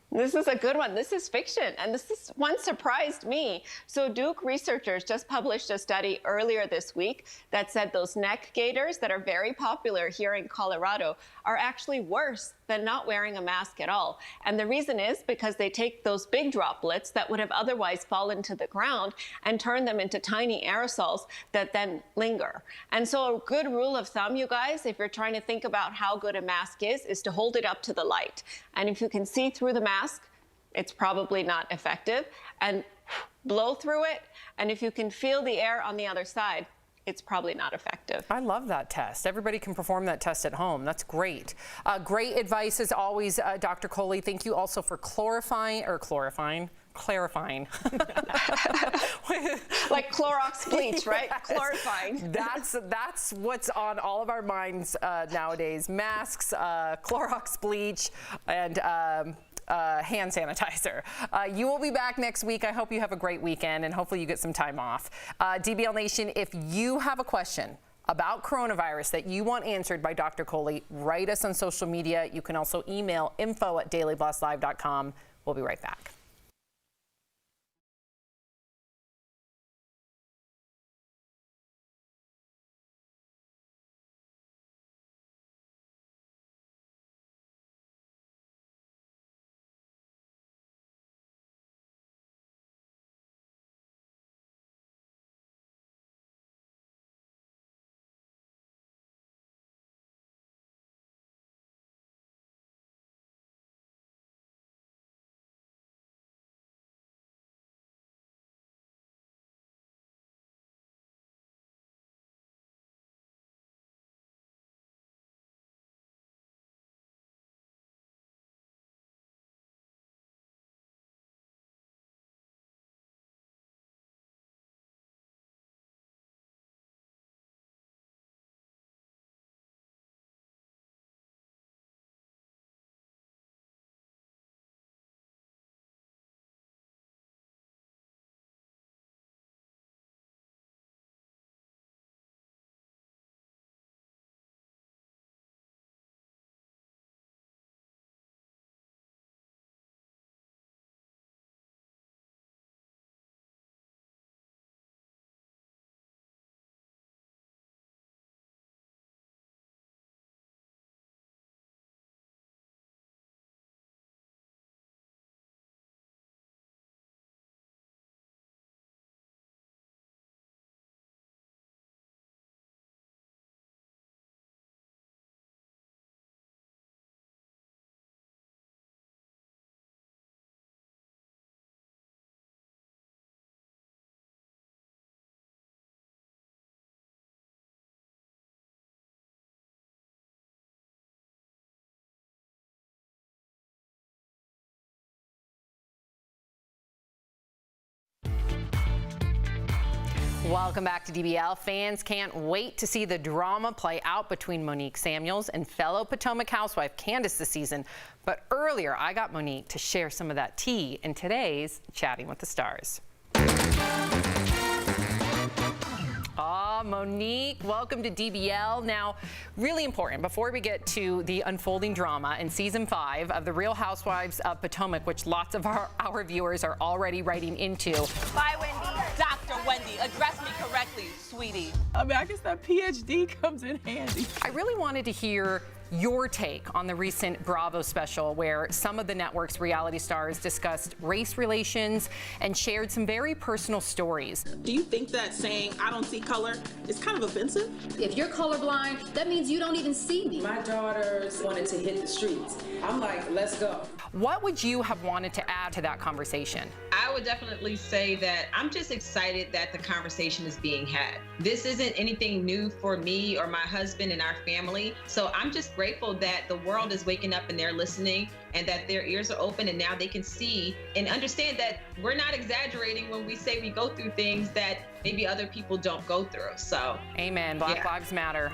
This is a good one. This is fiction, and this one surprised me. So Duke researchers just published a study earlier this week that said those neck gaiters that are very popular here in Colorado are actually worse than not wearing a mask at all. And the reason is because they take those big droplets that would have otherwise fallen to the ground and turn them into tiny aerosols that then linger. And so a good rule of thumb, you guys, if you're trying to think about how good a mask is to hold it up to the light. And if you can see through the mask, it's probably not effective. And blow through it, and if you can feel the air on the other side, it's probably not effective. I love that test. Everybody can perform that test at home. That's great. Great advice as always, Dr. Coley. Thank you also for clarifying. Like Clorox bleach, right? Clarifying. That's what's on all of our minds nowadays. Masks, Clorox bleach, and hand sanitizer. You will be back next week. I hope you have a great weekend, and hopefully you get some time off. DBL Nation, if you have a question about coronavirus that you want answered by Dr. Coley, write us on social media. You can also email info@dailyblastlive.com. We'll be right back. Welcome back to DBL. Fans can't wait to see the drama play out between Monique Samuels and fellow Potomac housewife Candace this season. But earlier, I got Monique to share some of that tea in today's Chatting with the Stars. Monique, welcome to DBL. Now, really important, before we get to the unfolding drama in season 5 of The Real Housewives of Potomac, which lots of our viewers are already writing into. Bye, Wendy. Dr. Wendy, address me correctly, sweetie. I mean, I guess that PhD comes in handy. I really wanted to hear your take on the recent Bravo special where some of the network's reality stars discussed race relations and shared some very personal stories. Do you think that saying I don't see color is kind of offensive? If you're colorblind, that means you don't even see me. My daughters wanted to hit the streets. I'm like, let's go. What would you have wanted to add to that conversation? I would definitely say that I'm just excited that the conversation is being had. This isn't anything new for me or my husband and our family. So I'm just grateful that the world is waking up and they're listening and that their ears are open and now they can see and understand that we're not exaggerating when we say we go through things that maybe other people don't go through. So, amen. Black Lives Matter.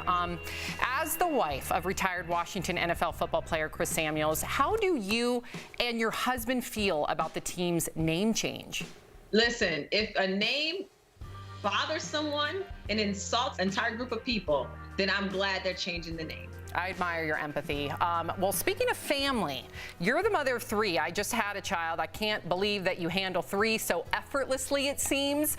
As the wife of retired Washington NFL football player Chris Samuels, how do you and your husband feel about the team's name change? Listen, if a name bothers someone and insults an entire group of people, then I'm glad they're changing the name. I admire your empathy. Well, speaking of family, you're the mother of 3. I just had a child. I can't believe that you handle 3 so effortlessly, it seems.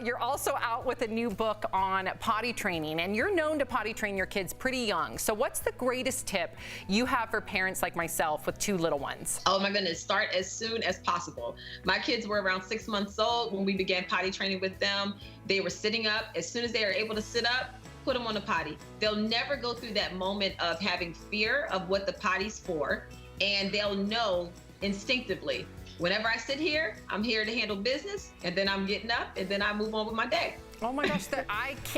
You're also out with a new book on potty training, and you're known to potty train your kids pretty young. So what's the greatest tip you have for parents like myself with 2 little ones? Oh my goodness, start as soon as possible. My kids were around 6 months old when we began potty training with them. They were sitting up. As soon as they are able to sit up, put them on the potty. They'll never go through that moment of having fear of what the potty's for, and they'll know instinctively, whenever I sit here, I'm here to handle business, and then I'm getting up, and then I move on with my day. Oh my gosh,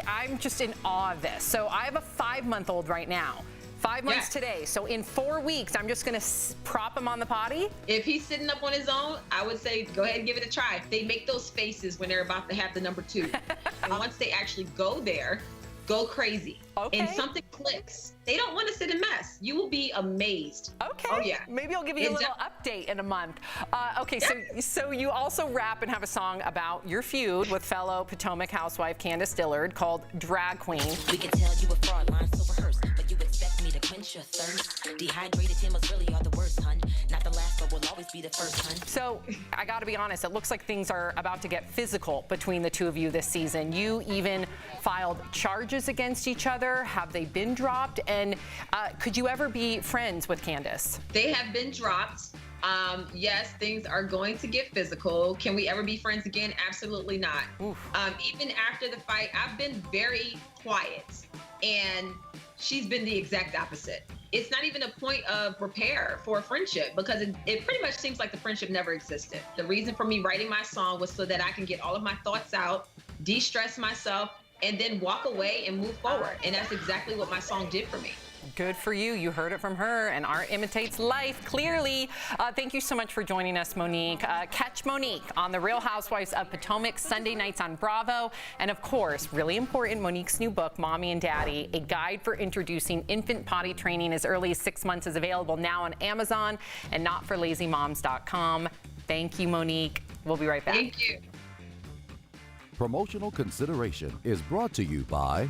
I'm just in awe of this. So I have a 5-month-old right now. 5 months today. So in 4 weeks, I'm just going to prop him on the potty? If he's sitting up on his own, I would say go ahead and give it a try. They make those faces when they're about to have the number 2. And once they actually go there, go crazy. Okay. And something clicks. They don't want to sit and mess. You will be amazed. Okay. Oh, yeah. Maybe I'll give you a little update in a month. Okay, so you also rap and have a song about your feud with fellow Potomac housewife Candace Dillard called Drag Queen. We can tell you a fraud line so rehearsed, but you expect me to quench your thirst. Dehydrated Timbers really are the worst, hun. Not the last, but will always be the first, hun. So I got to be honest, it looks like things are about to get physical between the 2 of you this season. You even filed charges against each other. Have they been dropped? And could you ever be friends with Candace? They have been dropped. Yes, things are going to get physical. Can we ever be friends again? Absolutely not. Even after the fight, I've been very quiet, and she's been the exact opposite. It's not even a point of repair for a friendship because it pretty much seems like the friendship never existed. The reason for me writing my song was so that I can get all of my thoughts out, de-stress myself, and then walk away and move forward. And that's exactly what my song did for me. Good for you. You heard it from her, and art imitates life, clearly. Thank you so much for joining us, Monique. Catch Monique on The Real Housewives of Potomac, Sunday nights on Bravo. And of course, really important, Monique's new book, Mommy and Daddy, a guide for introducing infant potty training as early as 6 months, is available now on Amazon and notforlazymoms.com. Thank you, Monique. We'll be right back. Thank you. Promotional consideration is brought to you by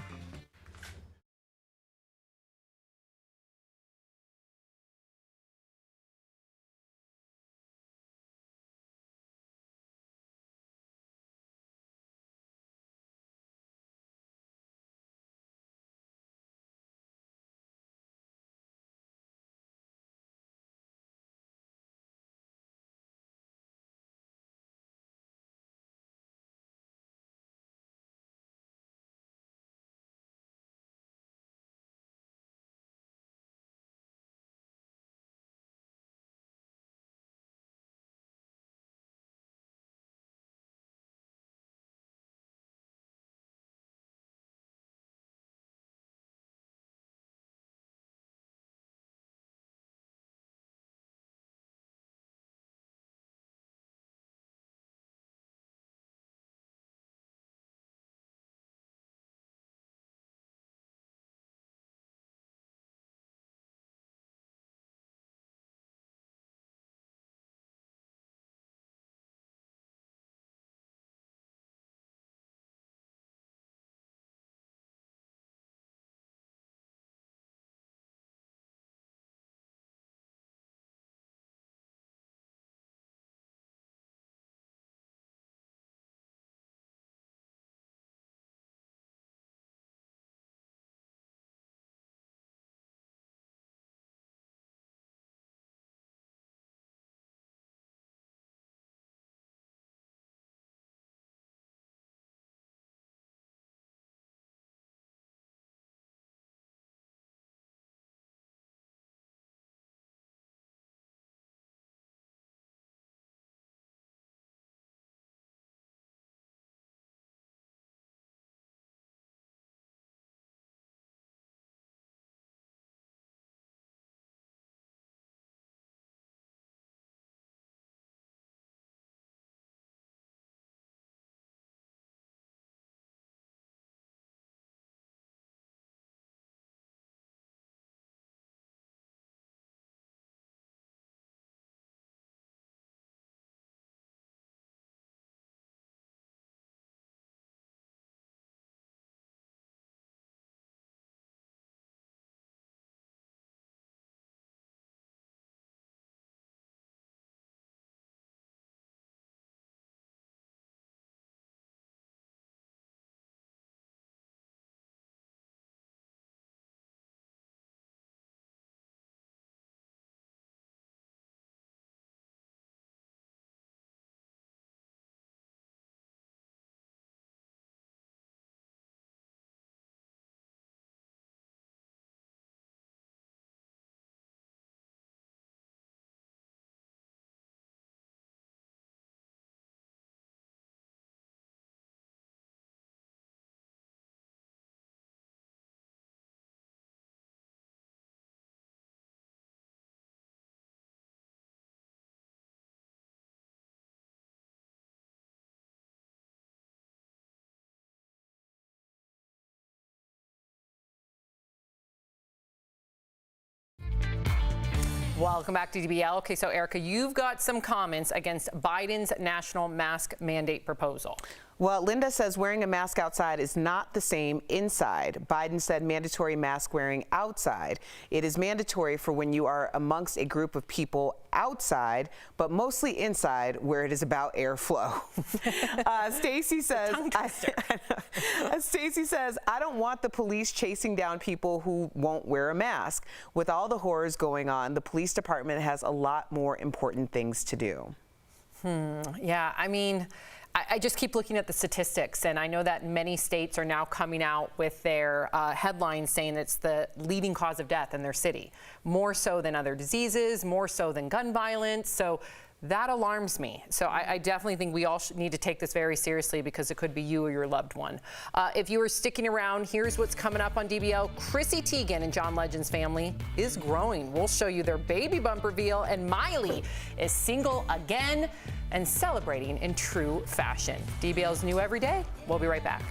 Welcome back to DBL. Okay, so Erica, you've got some comments against Biden's national mask mandate proposal. Well, Linda says wearing a mask outside is not the same inside. Biden said mandatory mask wearing outside. It is mandatory for when you are amongst a group of people outside, but mostly inside where it is about airflow. Stacy says, I don't want the police chasing down people who won't wear a mask. With all the horrors going on, the police department has a lot more important things to do. Yeah, I mean, I just keep looking at the statistics, and I know that many states are now coming out with their headlines saying it's the leading cause of death in their city, more so than other diseases, more so than gun violence. So that alarms me. So I definitely think we all need to take this very seriously because it could be you or your loved one. If you are sticking around, here's what's coming up on DBL. Chrissy Teigen and John Legend's family is growing. We'll show you their baby bump reveal, and Miley is single again and celebrating in true fashion. DBL's new every day. We'll be right back.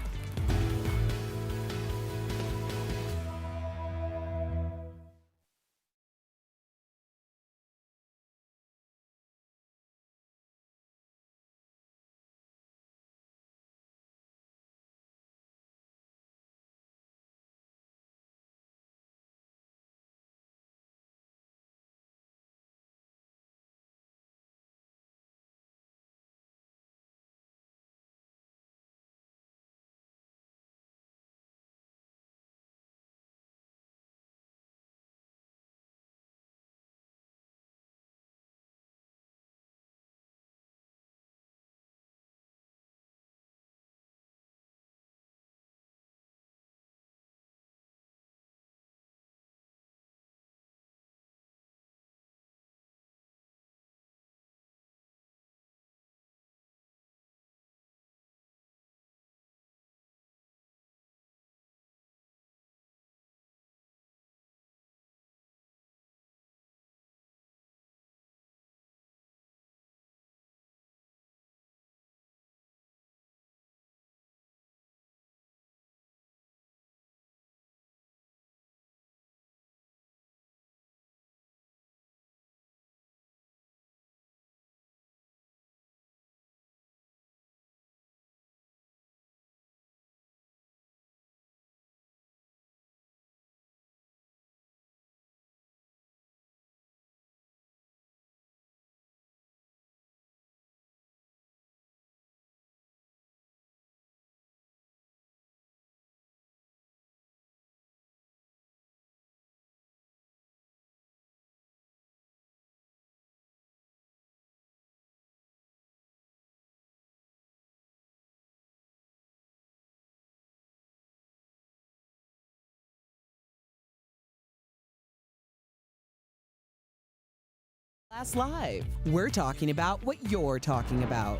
Blast Live. We're talking about what you're talking about.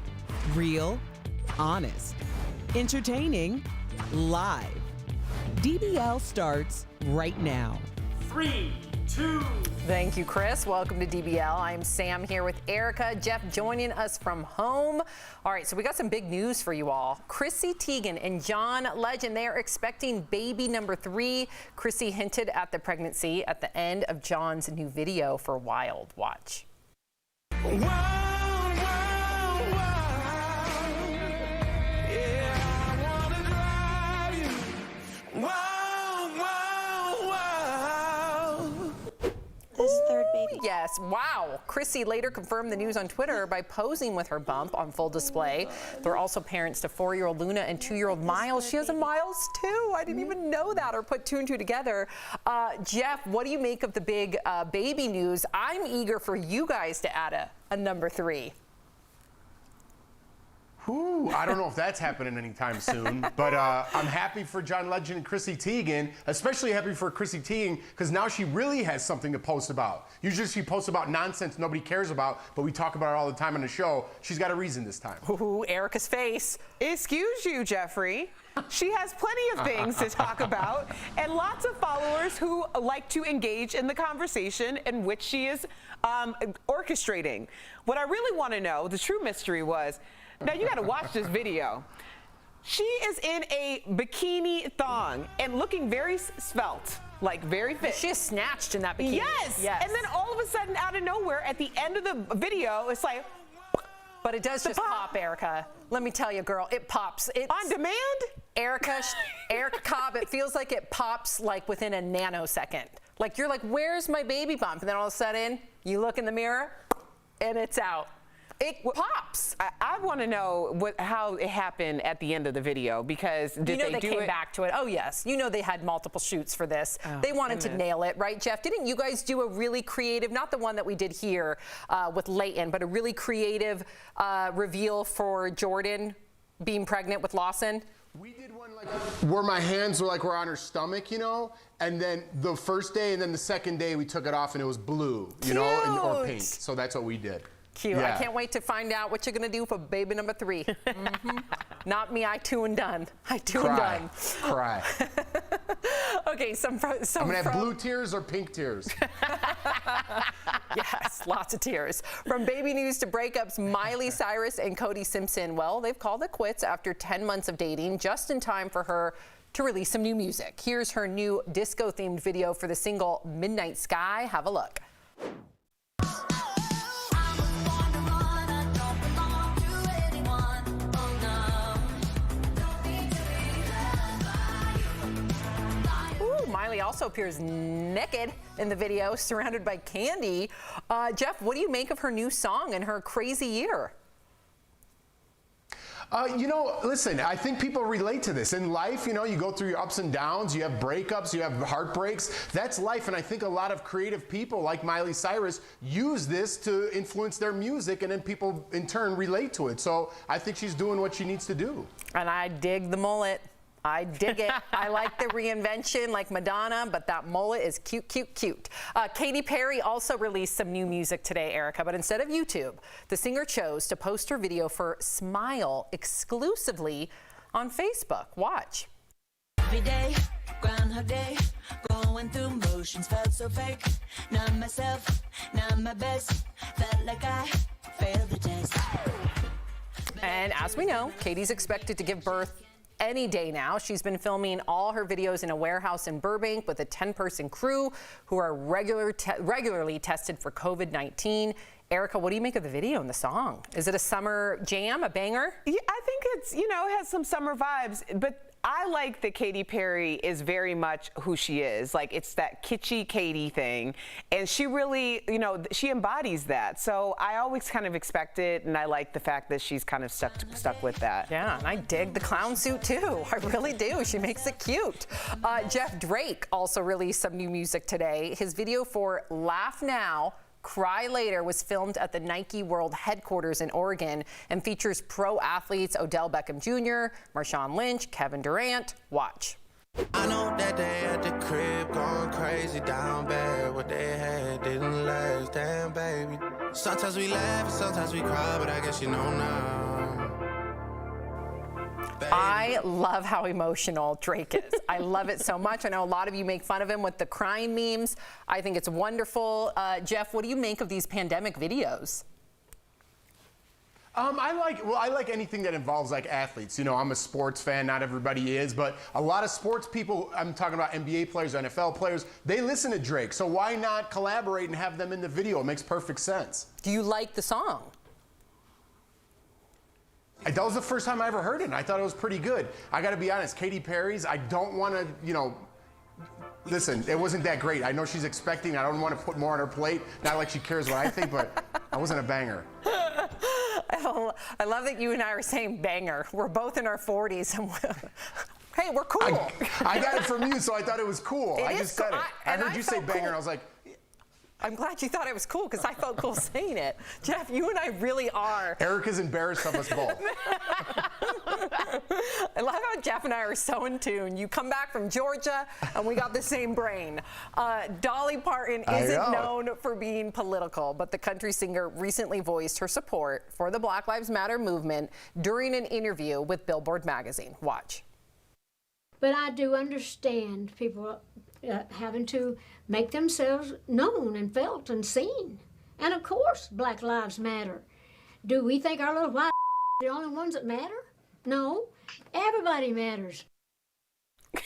Real, honest, entertaining, live. DBL starts right now. 3, 2. Thank you, Chris. Welcome to DBL. I'm Sam here with Erica. Jeff joining us from home. All right, so we got some big news for you all. Chrissy Teigen and John Legend, they are expecting baby number 3. Chrissy hinted at the pregnancy at the end of John's new video for Wild. Watch. This third baby. Yes, wow. Chrissy later confirmed the news on Twitter by posing with her bump on full display. They're also parents to 4-year-old Luna and 2-year-old Miles. She has a Miles too. I didn't even know that or put 2 and 2 together. Jeff, what do you make of the big baby news? I'm eager for you guys to add a number 3. Ooh, I don't know if that's happening anytime soon, but I'm happy for John Legend and Chrissy Teigen, especially happy for Chrissy Teigen because now she really has something to post about. Usually she posts about nonsense nobody cares about, but we talk about her all the time on the show. She's got a reason this time. Ooh, Erica's face. Excuse you, Jeffrey. She has plenty of things to talk about and lots of followers who like to engage in the conversation in which she is orchestrating. What I really want to know, the true mystery was, now you got to watch this video. She is in a bikini thong and looking very svelte. Like very fit. She is snatched in that bikini. Yes. And then all of a sudden, out of nowhere, at the end of the video, it's like. But it does just pop, Erica. Let me tell you, girl, it pops. It's, on demand? Erica Cobb, it feels like it pops like within a nanosecond. Like you're like, where's my baby bump? And then all of a sudden, you look in the mirror, and it's out. It pops. I want to know how it happened at the end of the video, because did they came back to it? Oh yes, they had multiple shoots for this. They wanted to nail it, right, Jeff? Didn't you guys do a really creative, not the one that we did here with Leighton, but a really creative reveal for Jordan being pregnant with Lawson? We did one like where my hands were on her stomach, and then the first day and then the second day we took it off and it was blue, or pink. So that's what we did. Cute. Yeah. I can't wait to find out what you're going to do for baby number 3. Not me. I two and done. Cry. Okay, I'm going to have blue tears or pink tears. Yes, lots of tears. From baby news to breakups, Miley, Cyrus, and Cody Simpson, well, they've called it quits after 10 months of dating, just in time for her to release some new music. Here's her new disco-themed video for the single Midnight Sky. Have a look. Miley also appears naked in the video, surrounded by candy. Jeff, what do you make of her new song and her crazy year? Listen, I think people relate to this. In life, you go through your ups and downs, you have breakups, you have heartbreaks. That's life, and I think a lot of creative people like Miley Cyrus use this to influence their music, and then people in turn relate to it. So I think she's doing what she needs to do. And I dig the mullet. I dig it. I like the reinvention like Madonna, but that mullet is cute, cute, cute. Katy Perry also released some new music today, Erica, but instead of YouTube, the singer chose to post her video for Smile exclusively on Facebook. Watch. Every day, Groundhog Day, going through motions, felt so fake. Not myself, not my best, felt like I failed the test. And as we know, Katy's expected to give birth any day now. She's been filming all her videos in a warehouse in Burbank with a 10-person crew who are regularly tested for COVID-19. Erica, what do you make of the video and the song? Is it a summer jam, a banger? Yeah, I think it's, it has some summer vibes, but I like that Katy Perry is very much who she is. Like, it's that kitschy Katy thing, and she really, she embodies that. So I always kind of expect it, and I like the fact that she's kind of stuck with that. Yeah, and I dig the clown suit too. I really do. She makes it cute. Jeff Drake also released some new music today. His video for Laugh Now, Cry Later was filmed at the Nike World headquarters in Oregon and features pro athletes Odell Beckham Jr., Marshawn Lynch, Kevin Durant. Watch. I know that they at the crib going crazy down bad. What they had didn't last, damn baby. Sometimes we laugh and sometimes we cry, but I guess you know now. I love how emotional Drake is. I love it so much. I know a lot of you make fun of him with the crying memes. I think it's wonderful. Jeff, what do you make of these pandemic videos? I like anything that involves athletes. I'm a sports fan, not everybody is, but a lot of sports people, I'm talking about NBA players, NFL players, they listen to Drake. So why not collaborate and have them in the video? It makes perfect sense. Do you like the song? That was the first time I ever heard it, and I thought it was pretty good. I got to be honest, Katy Perry's, I don't want to, listen, it wasn't that great. I know she's expecting, I don't want to put more on her plate. Not like she cares what I think, but I wasn't a banger. I love that you and I are saying banger. We're both in our 40s. Hey, we're cool. I got it from you, so I thought it was cool. I just said it. I heard you say banger, and I was like, I'm glad you thought it was cool because I felt cool saying it. Jeff, you and I really are. Erica's embarrassed of us both. I love how Jeff and I are so in tune. You come back from Georgia and we got the same brain. Dolly Parton isn't known for being political, but the country singer recently voiced her support for the Black Lives Matter movement during an interview with Billboard magazine. Watch. But I do understand people having to make themselves known and felt and seen. And of course, Black Lives Matter. Do we think our little white are the only ones that matter? No, everybody matters.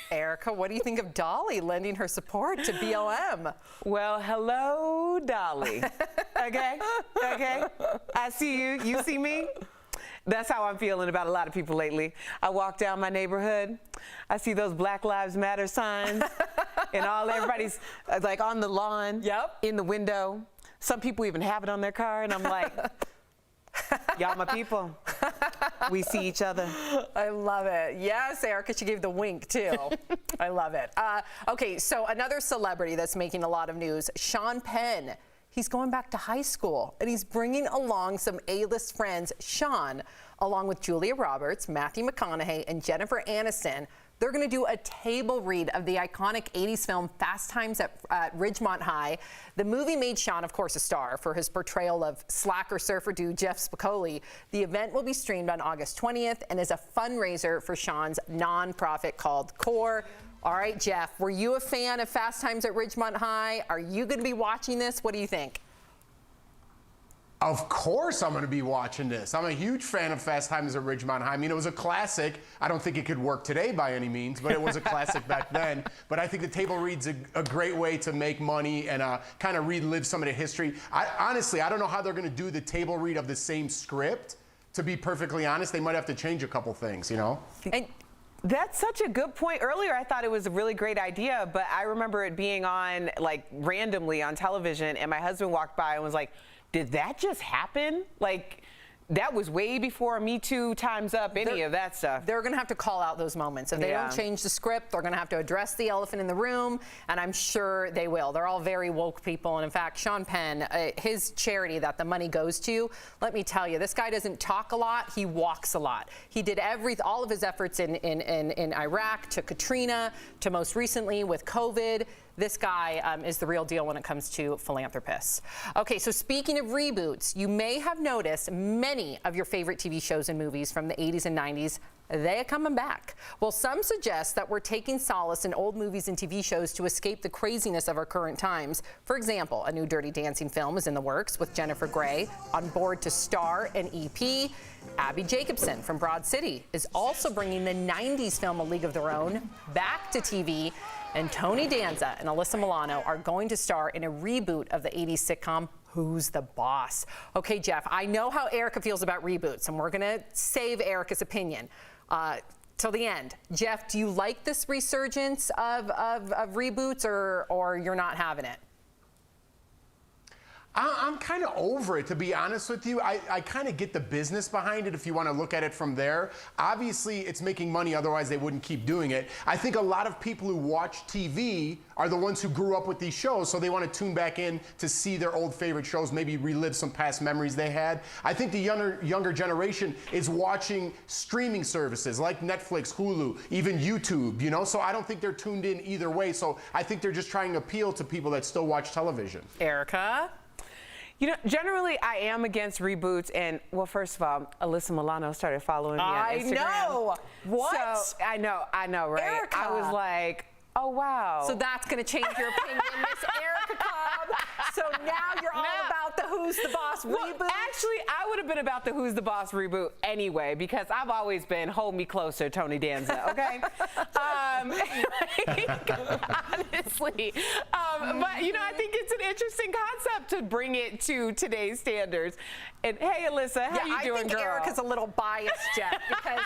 Erica, what do you think of Dolly lending her support to BLM? Well, hello, Dolly. Okay? I see you. You see me? That's how I'm feeling about a lot of people lately. I walk down my neighborhood. I see those Black Lives Matter signs, and everybody's like on the lawn, in the window. Some people even have it on their car, and I'm like, y'all my people. We see each other. I love it. Yes, Erica, she gave the wink too. I love it. Okay, so another celebrity that's making a lot of news, Sean Penn. He's going back to high school, and he's bringing along some A-list friends. Sean, along with Julia Roberts, Matthew McConaughey, and Jennifer Aniston, they're going to do a table read of the iconic 80s film Fast Times at Ridgemont High. The movie made Sean, of course, a star for his portrayal of slacker surfer dude Jeff Spicoli. The event will be streamed on August 20th and is a fundraiser for Sean's nonprofit called CORE. All right, Jeff, were you a fan of Fast Times at Ridgemont High? Are you going to be watching this? What do you think? Of course I'm going to be watching this. I'm a huge fan of Fast Times at Ridgemont High. I mean, it was a classic. I don't think it could work today by any means, but it was a classic back then. But I think the table read's a great way to make money and kind of relive some of the history. Honestly, I don't know how they're going to do the table read of the same script. To be perfectly honest, they might have to change a couple things, you know? And that's such a good point. Earlier, I thought it was a really great idea, but I remember it being on, like, randomly on television, and my husband walked by and was like, did that just happen? Like, that was way before Me Too, Time's Up, any of that stuff. They're going to have to call out those moments. If they don't change the script, they're going to have to address the elephant in the room, and I'm sure they will. They're all very woke people, and in fact, Sean Penn, his charity that the money goes to, let me tell you, this guy doesn't talk a lot, he walks a lot. He did all of his efforts in Iraq, to Katrina, to most recently with COVID. This guy is the real deal when it comes to philanthropists. Okay, so speaking of reboots, you may have noticed many of your favorite TV shows and movies from the 80s and 90s, they are coming back. Well, some suggest that we're taking solace in old movies and TV shows to escape the craziness of our current times. For example, a new Dirty Dancing film is in the works with Jennifer Grey on board to star in EP. Abby Jacobson from Broad City is also bringing the 90s film A League of Their Own back to TV. And Tony Danza and Alyssa Milano are going to star in a reboot of the 80s sitcom Who's the Boss? Okay, Jeff, I know how Erica feels about reboots, and we're going to save Erica's opinion till the end. Jeff, do you like this resurgence of reboots, or you're not having it? I'm kind of over it, to be honest with you. I kind of get the business behind it if you want to look at it from there. Obviously, it's making money, otherwise they wouldn't keep doing it. I think a lot of people who watch TV are the ones who grew up with these shows, so they want to tune back in to see their old favorite shows, maybe relive some past memories they had. I think the younger generation is watching streaming services like Netflix, Hulu, even YouTube, you know? So I don't think they're tuned in either way. So I think they're just trying to appeal to people that still watch television. Erica? You know, generally, I am against reboots, and, well, first of all, Alyssa Milano started following me on Instagram. I know! What? So, I know, right? Erica. I was like, oh, wow. So that's going to change your opinion, Miss Erica Cobb. So now you're all about the Who's the Boss reboot? Well, actually, I would have been about the Who's the Boss reboot anyway, because I've always been Hold Me Closer, Tony Danza, okay? Honestly. But, you know, I think it's an interesting concept to bring it to today's standards. And, hey, Alyssa, how you doing, girl? I think Erica's a little biased, Jeff, because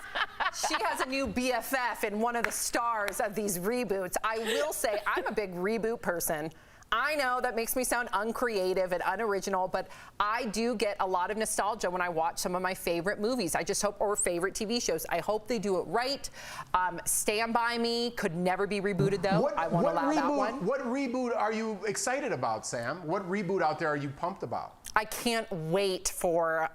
she has a new BFF in one of the stars of these reboots. I will say I'm a big reboot person. I know that makes me sound uncreative and unoriginal, but I do get a lot of nostalgia when I watch some of my favorite movies. I just hope, or favorite TV shows. I hope they do it right. Stand By Me could never be rebooted, though. I won't allow that one. What reboot are you excited about, Sam? What reboot out there are you pumped about? I can't wait for...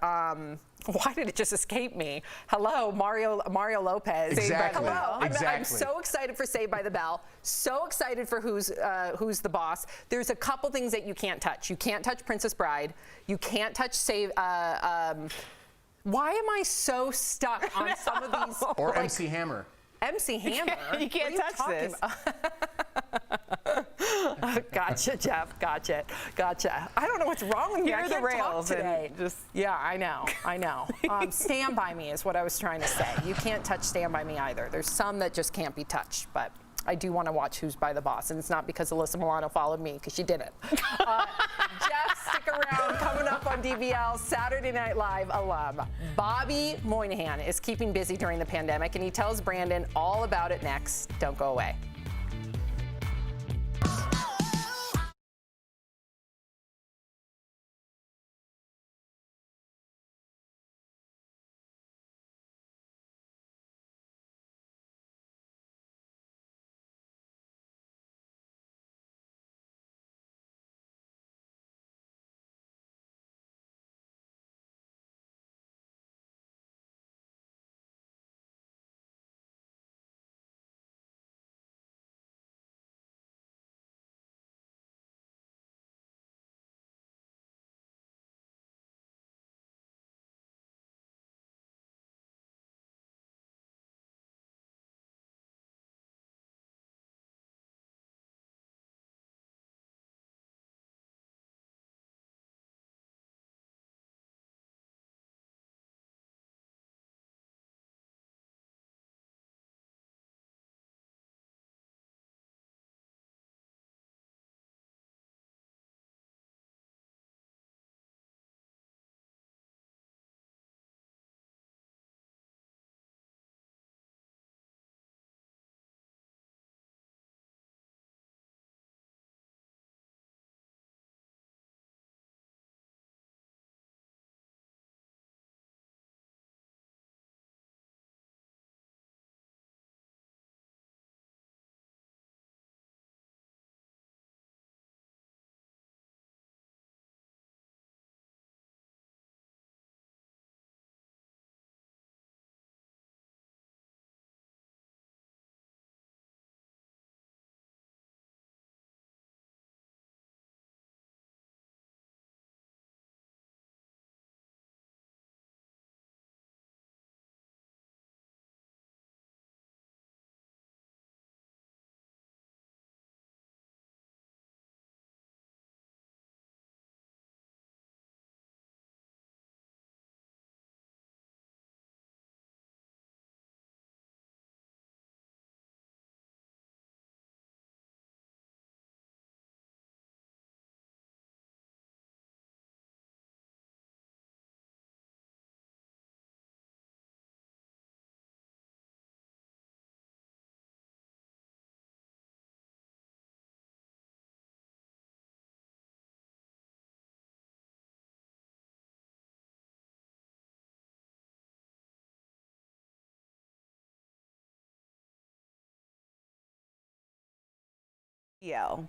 why did it just escape me? Hello, Mario Lopez. Exactly. Hello. Exactly. I'm so excited for Saved by the Bell. So excited for Who's the Boss. There's a couple things that you can't touch. You can't touch Princess Bride. You can't touch why am I so stuck on some of these? Or like, MC Hammer. MC Hammer? You can't touch this. Gotcha, Jeff. Gotcha. I don't know what's wrong with me. Here I are the can't rails talk today. and just Yeah, I know. Stand By Me is what I was trying to say. You can't touch Stand By Me either. There's some that just can't be touched, but I do want to watch Who's by the Boss, and it's not because Alyssa Milano followed me, because she didn't. Jeff, stick around. Coming up on DBL, Saturday Night Live alum Bobby Moynihan is keeping busy during the pandemic, and he tells Brandon all about it next. Don't go away.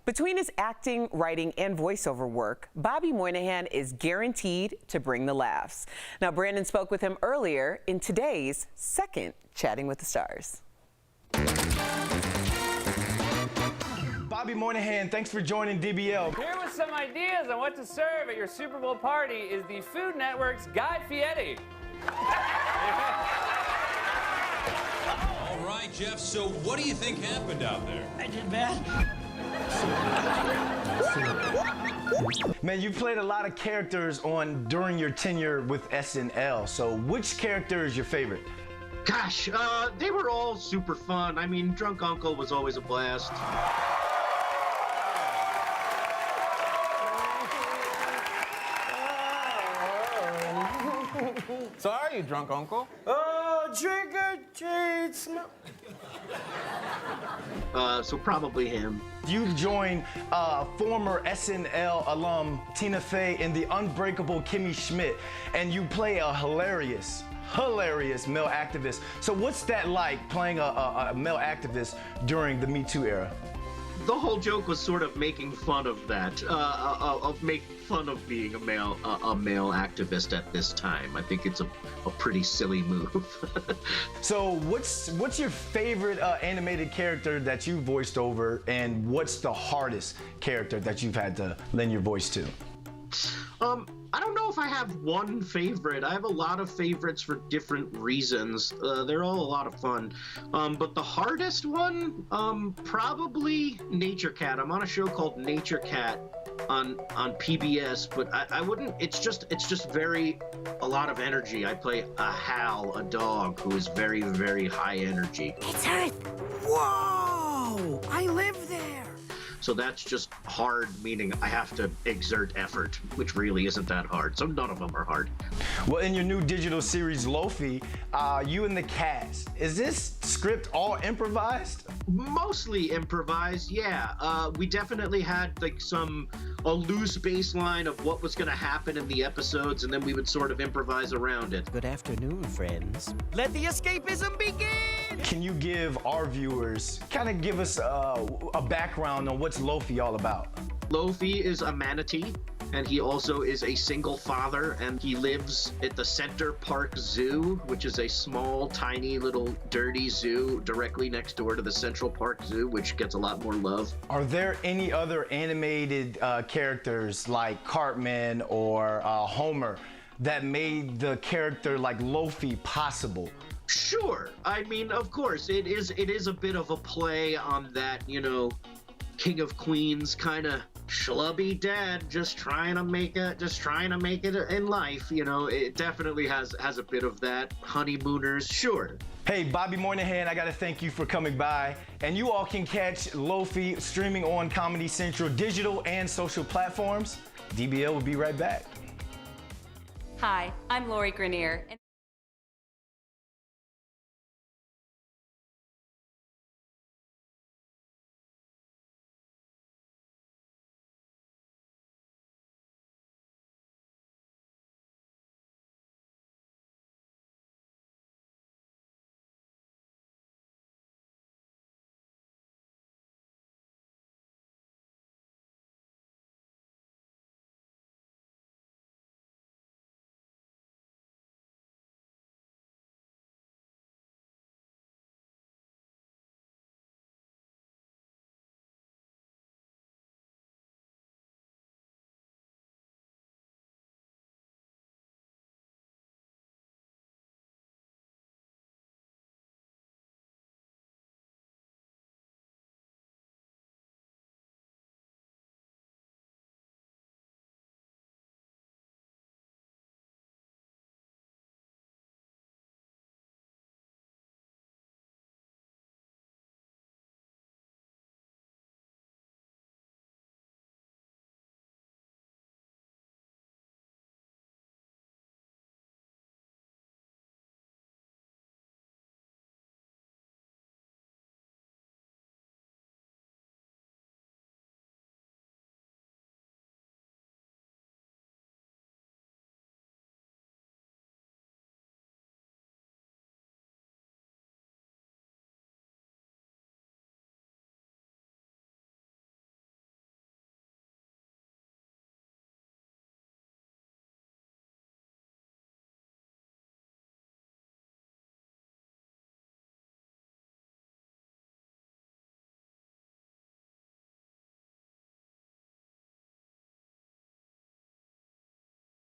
Between his acting, writing, and voiceover work, Bobby Moynihan is guaranteed to bring the laughs. Now, Brandon spoke with him earlier in today's second Chatting with the Stars. Bobby Moynihan, thanks for joining DBL. Here with some ideas on what to serve at your Super Bowl party is the Food Network's Guy Fieri. All right, Jeff, so what do you think happened out there? I did bad. Man, you played a lot of characters during your tenure with SNL, so which character is your favorite? Gosh, they were all super fun. I mean, Drunk Uncle was always a blast. So are you, Drunk Uncle? Oh, trick or treat. So probably him. You've joined former SNL alum Tina Fey in The Unbreakable Kimmy Schmidt, and you play a hilarious male activist. So what's that like, playing a male activist during the Me Too era? The whole joke was sort of making fun of that, of making fun of being a male activist at this time. I think it's a pretty silly move. So what's your favorite animated character that you voiced over, and what's the hardest character that you've had to lend your voice to? I don't know if I have one favorite. I have a lot of favorites for different reasons. They're all a lot of fun. But the hardest one, probably Nature Cat. I'm on a show called Nature Cat on PBS, but I wouldn't. It's just a lot of energy. I play a Hale, a dog who is very, very high energy. It's Earth. Whoa! I live there. So that's just hard, meaning I have to exert effort, which really isn't that hard. So none of them are hard. Well, in your new digital series, Lofi, you and the cast, is this script all improvised? Mostly improvised, yeah. We definitely had like a loose baseline of what was going to happen in the episodes, and then we would sort of improvise around it. Good afternoon, friends. Let the escapism begin! Can you give our viewers, kind of give us a background on what's Lofi all about? Lofi is a manatee, and he also is a single father, and he lives at the Center Park Zoo, which is a small, tiny, little, dirty zoo directly next door to the Central Park Zoo, which gets a lot more love. Are there any other animated characters like Cartman or Homer that made the character like Lofi possible? Sure. I mean, of course, it is a bit of a play on that, King of Queens kind of schlubby dad just trying to make it in life. It definitely has a bit of that. Honeymooners, sure. Hey, Bobby Moynihan, I got to thank you for coming by. And you all can catch Lofi streaming on Comedy Central digital and social platforms. DBL will be right back. Hi, I'm Lori Grenier.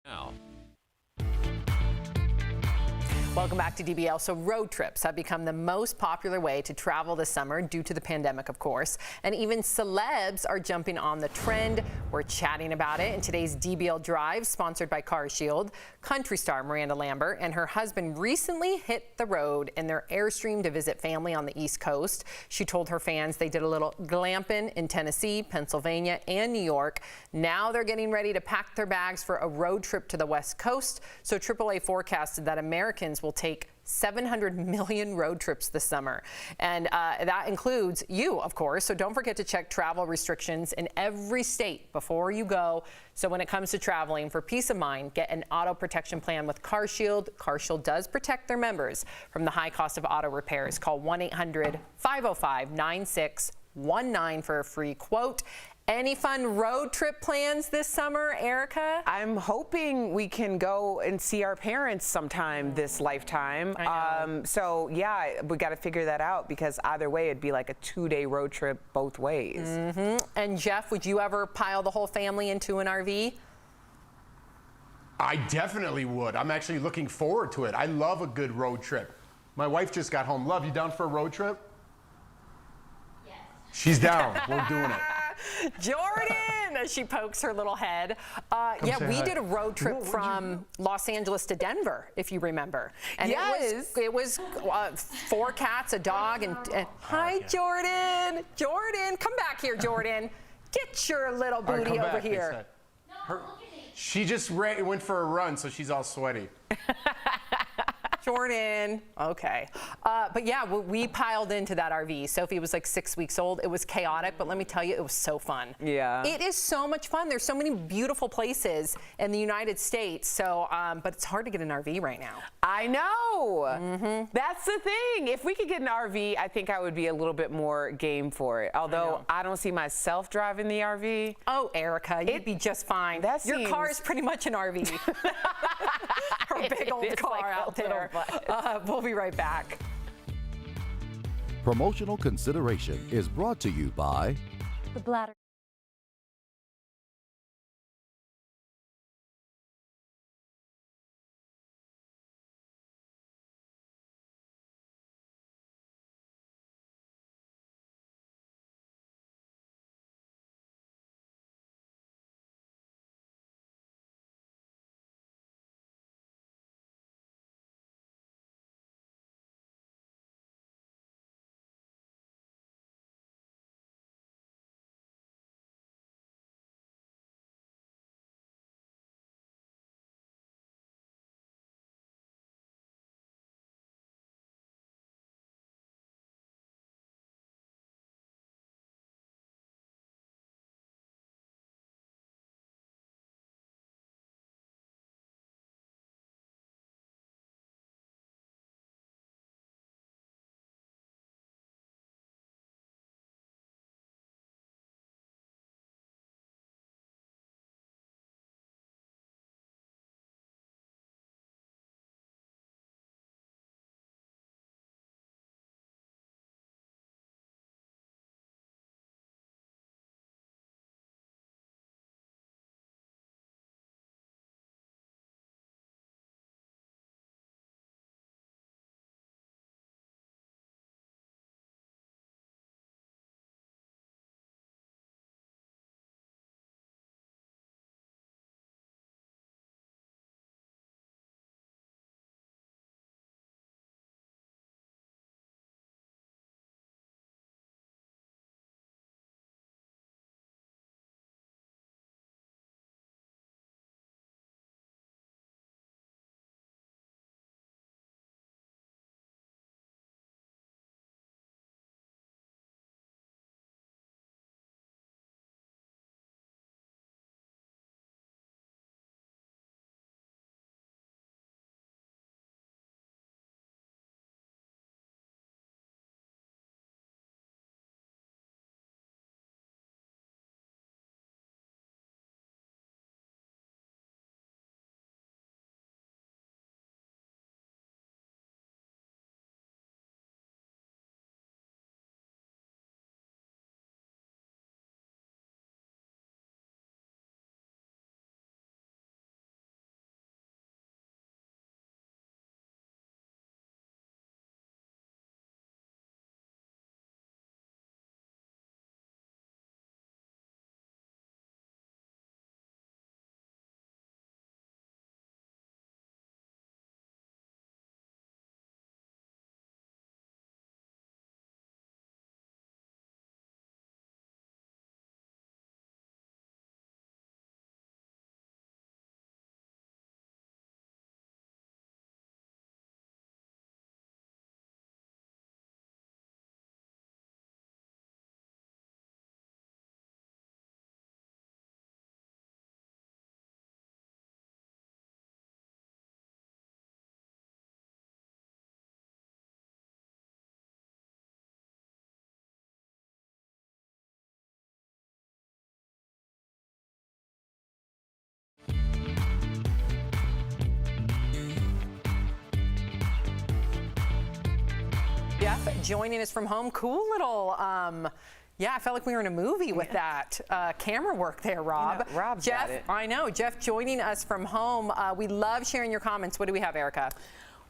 Now. Welcome back to DBL. So road trips have become the most popular way to travel this summer due to the pandemic, of course. And even celebs are jumping on the trend. We're chatting about it in today's DBL Drive, sponsored by CarShield. Country star Miranda Lambert and her husband recently hit the road in their Airstream to visit family on the East Coast. She told her fans they did a little glamping in Tennessee, Pennsylvania, and New York. Now they're getting ready to pack their bags for a road trip to the West Coast. So AAA forecasted that Americans will take 700 million road trips this summer. And that includes you, of course. So don't forget to check travel restrictions in every state before you go. So when it comes to traveling, for peace of mind, get an auto protection plan with CarShield. CarShield does protect their members from the high cost of auto repairs. Call 1-800-505-9619 for a free quote. Any fun road trip plans this summer, Erica? I'm hoping we can go and see our parents sometime this lifetime. So yeah, we got to figure that out, because either way it'd be like a 2-day road trip both ways. And Jeff, would you ever pile the whole family into an RV? I definitely would. I'm actually looking forward to it. I love a good road trip. My wife just got home. Love, you down for a road trip? Yes. She's down. We're doing it. Jordan, as she pokes her little head. Yeah, we did a road trip from Los Angeles to Denver, if you remember. And it was 4 cats, a dog, and hi, Jordan. Jordan, come back here, Jordan. Get your little booty over here. She just went for a run, so she's all sweaty. Jordan. Okay. But yeah, we piled into that RV. Sophie was like 6 weeks old. It was chaotic, but let me tell you, it was so fun. Yeah. It is so much fun. There's so many beautiful places in the United States. So, but it's hard to get an RV right now. I know. That's the thing. If we could get an RV, I think I would be a little bit more game for it. Although I don't see myself driving the RV. Oh, Erica, you'd be just fine. Your car is pretty much an RV. Her big old car out there. We'll be right back. Promotional consideration is brought to you by The bladder. Jeff joining us from home. Cool little Yeah, I felt like we were in a movie with that camera work there, Rob. You know, Rob's Jeff, got it. I know. Jeff joining us from home. We love sharing your comments. What do we have, Erica?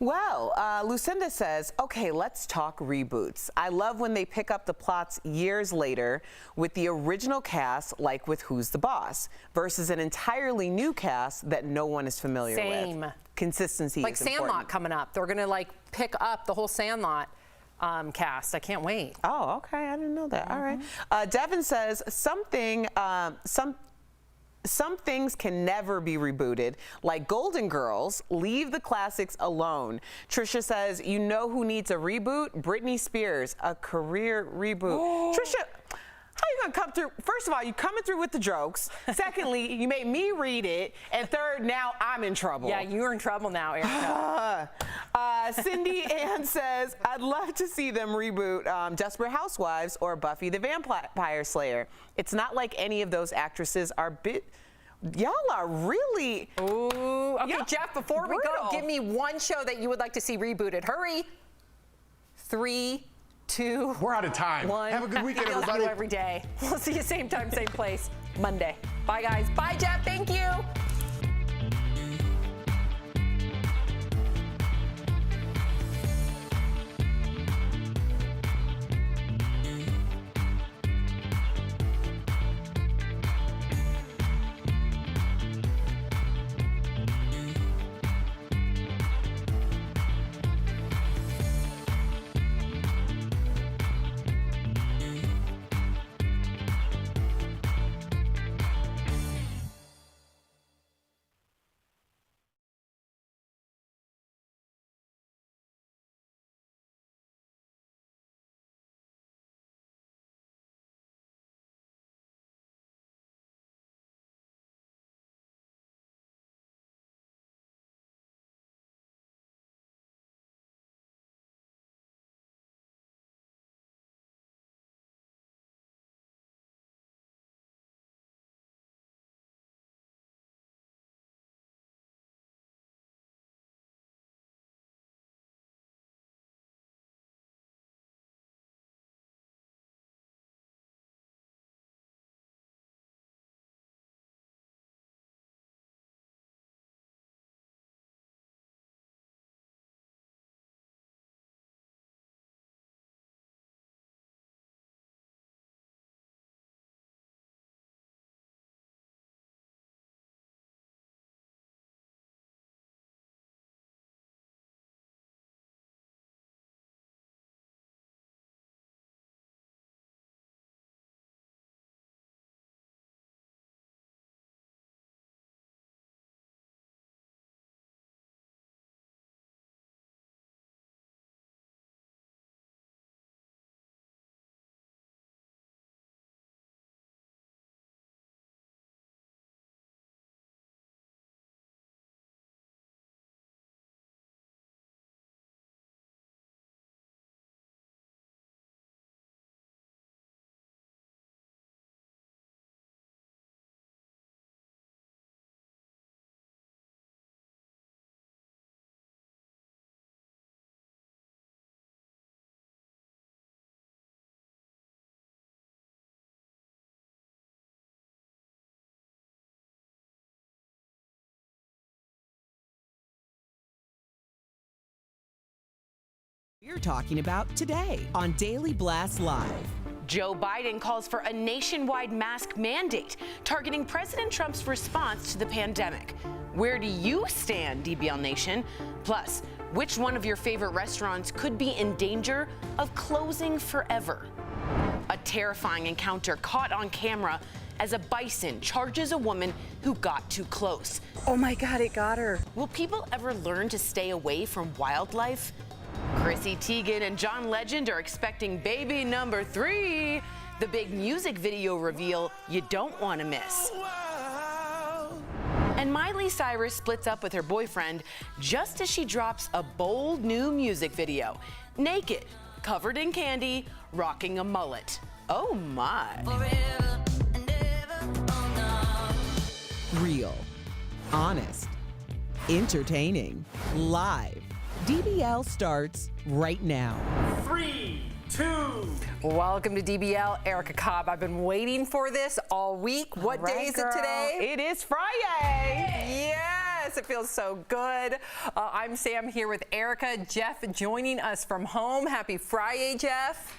Well, Lucinda says, okay, let's talk reboots. I love when they pick up the plots years later with the original cast, like with Who's the Boss, versus an entirely new cast that no one is familiar with. Consistency like is Sandlot important. coming up. They're going to like pick up the whole Sandlot cast. I can't wait. Oh, okay. I didn't know that. All right. Devin says some things can never be rebooted, like Golden Girls. Leave the classics alone. Trisha says, you know who needs a reboot? Britney Spears, a career reboot. Trisha, how you gonna come through? First of all, you coming through with the jokes. Secondly, you made me read it. And third, now I'm in trouble. Yeah, you're in trouble now, Erica. Cindy Ann says, I'd love to see them reboot Desperate Housewives or Buffy the Vampire Slayer. It's not like any of those actresses are y'all are really... Ooh. Okay, Jeff, before we go, give me one show that you would like to see rebooted. Hurry. 3, 2, We're out of time. 1. Have a good weekend, everybody. Every day. We'll see you same time, same place, Monday. Bye, guys. Bye, Jeff. Thank you. We're talking about today on Daily Blast Live. Joe Biden calls for a nationwide mask mandate, targeting President Trump's response to the pandemic. Where do you stand, DBL Nation? Plus, which one of your favorite restaurants could be in danger of closing forever? A terrifying encounter caught on camera as a bison charges a woman who got too close. Oh my God, it got her. Will people ever learn to stay away from wildlife? Chrissy Teigen and John Legend are expecting baby number 3. The big music video reveal you don't want to miss. And Miley Cyrus splits up with her boyfriend just as she drops a bold new music video. Naked, covered in candy, rocking a mullet. Oh my. Real, honest, entertaining, live. DBL starts right now. 3, 2. Welcome to DBL, Erica Cobb. I've been waiting for this all week. What day is it today? It is Friday. Yes, it feels so good. I'm Sam here with Erica. Jeff joining us from home. Happy Friday, Jeff.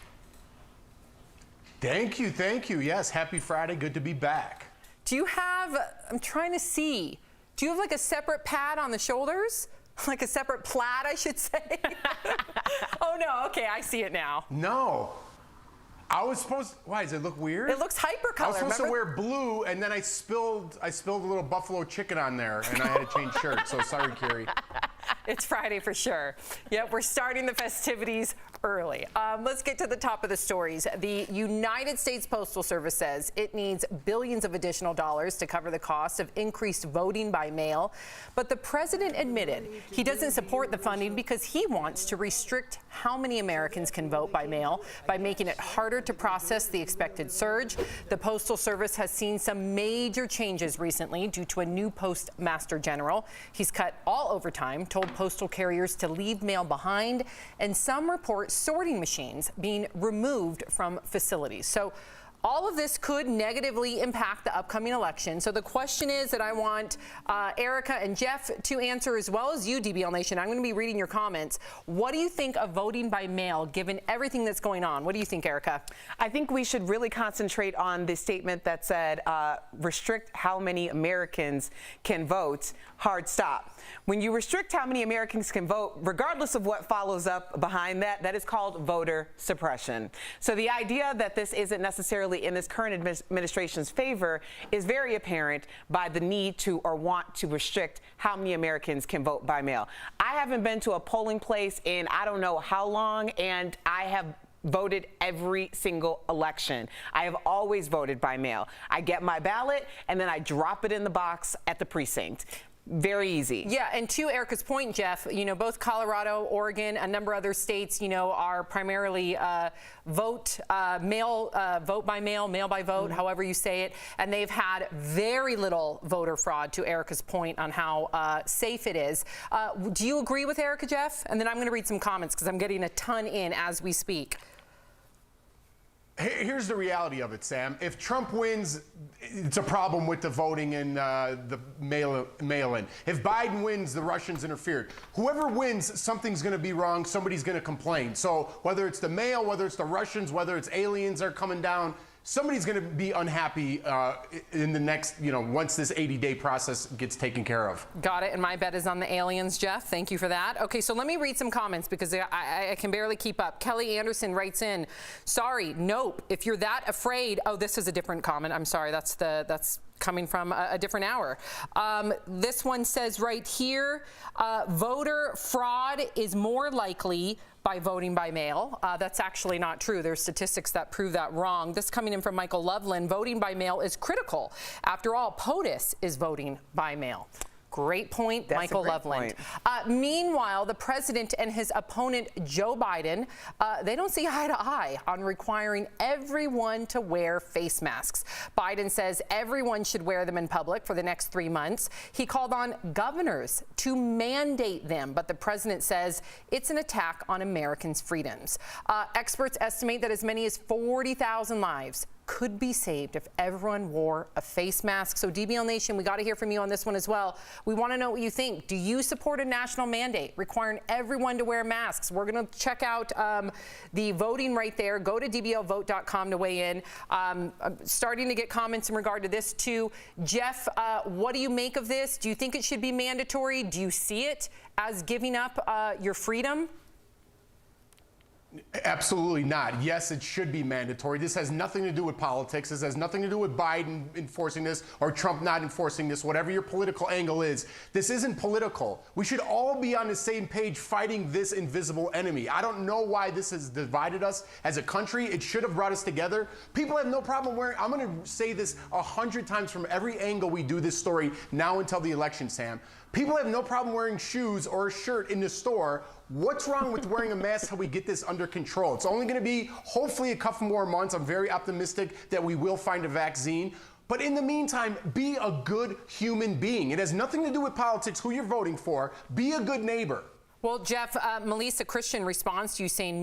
Thank you, thank you. Yes, happy Friday. Good to be back. Do you have, I'm trying to see, do you have like a separate pad on the shoulders? Like a separate plaid, I should say. Oh no, okay, I see it now. No. I was supposed, why, does it look weird? It looks hypercolor. I was supposed to wear blue, and then I spilled a little buffalo chicken on there, and I had to change shirts, so sorry, Carrie. It's Friday for sure. Yep, we're starting the festivities early. Let's get to the top of the stories. The United States Postal Service says it needs billions of additional dollars to cover the cost of increased voting by mail. But the president admitted he doesn't support the funding because he wants to restrict how many Americans can vote by mail by making it harder to process the expected surge. The Postal Service has seen some major changes recently due to a new postmaster general. He's cut all overtime, told postal carriers to leave mail behind, and some report sorting machines being removed from facilities. So all of this could negatively impact the upcoming election. So the question is that I want Erica and Jeff to answer, as well as you, DBL Nation. I'm going to be reading your comments. What do you think of voting by mail, given everything that's going on? What do you think, Erica? I think we should really concentrate on the statement that said restrict how many Americans can vote. Hard stop. When you restrict how many Americans can vote, regardless of what follows up behind that, that is called voter suppression. So the idea that this isn't necessarily in this current administration's favor is very apparent by the need to or want to restrict how many Americans can vote by mail. I haven't been to a polling place in I don't know how long, and I have voted every single election. I have always voted by mail. I get my ballot and then I drop it in the box at the precinct. Very easy. Yeah, and to Erica's point, Jeff, you know, both Colorado, Oregon, a number of other states, you know, are primarily vote by mail, mail by vote, however you say it, and they've had very little voter fraud, to Erica's point on how safe it is. Do you agree with Erica, Jeff? And then I'm going to read some comments because I'm getting a ton in as we speak. Here's the reality of it, Sam. If Trump wins, it's a problem with the voting and the mail-in. If Biden wins, the Russians interfered. Whoever wins, something's going to be wrong. Somebody's going to complain. So whether it's the mail, whether it's the Russians, whether it's aliens are coming down, somebody's going to be unhappy in the next, once this 80-day process gets taken care of. Got it. And my bet is on the aliens, Jeff. Thank you for that. Okay, so let me read some comments because I can barely keep up. Kelly Anderson writes in, sorry, nope. If you're that afraid, oh, this is a different comment. I'm sorry. That's coming from a different hour. This one says right here, voter fraud is more likely by voting by mail. That's actually not true. There's statistics that prove that wrong. This coming in from Michael Loveland. Voting by mail is critical. After all, POTUS is voting by mail. Great point, Michael Loveland. Meanwhile, the president and his opponent, Joe Biden, they don't see eye to eye on requiring everyone to wear face masks. Biden says everyone should wear them in public for the next 3 months. He called on governors to mandate them, but the president says it's an attack on Americans' freedoms. Experts estimate that as many as 40,000 lives could be saved if everyone wore a face mask. So DBL Nation, we got to hear from you on this one as well. We want to know what you think. Do you support a national mandate requiring everyone to wear masks? We're going to check out the voting right there. Go to dblvote.com to weigh in. I'm starting to get comments in regard to this too. Jeff, what do you make of this? Do you think it should be mandatory? Do you see it as giving up your freedom? Absolutely not. Yes, it should be mandatory. This has nothing to do with politics. This has nothing to do with Biden enforcing this or Trump not enforcing this, whatever your political angle is. This isn't political. We should all be on the same page fighting this invisible enemy. I don't know why this has divided us as a country. It should have brought us together. People have no problem wearing, I'm going to say this 100 times from every angle we do this story now until the election, Sam. People have no problem wearing shoes or a shirt in the store. What's wrong with wearing a mask till we get this under control? It's only going to be hopefully a couple more months. I'm very optimistic that we will find a vaccine. But in the meantime, be a good human being. It has nothing to do with politics, who you're voting for. Be a good neighbor. Well, Jeff, Melissa Christian responds to you saying,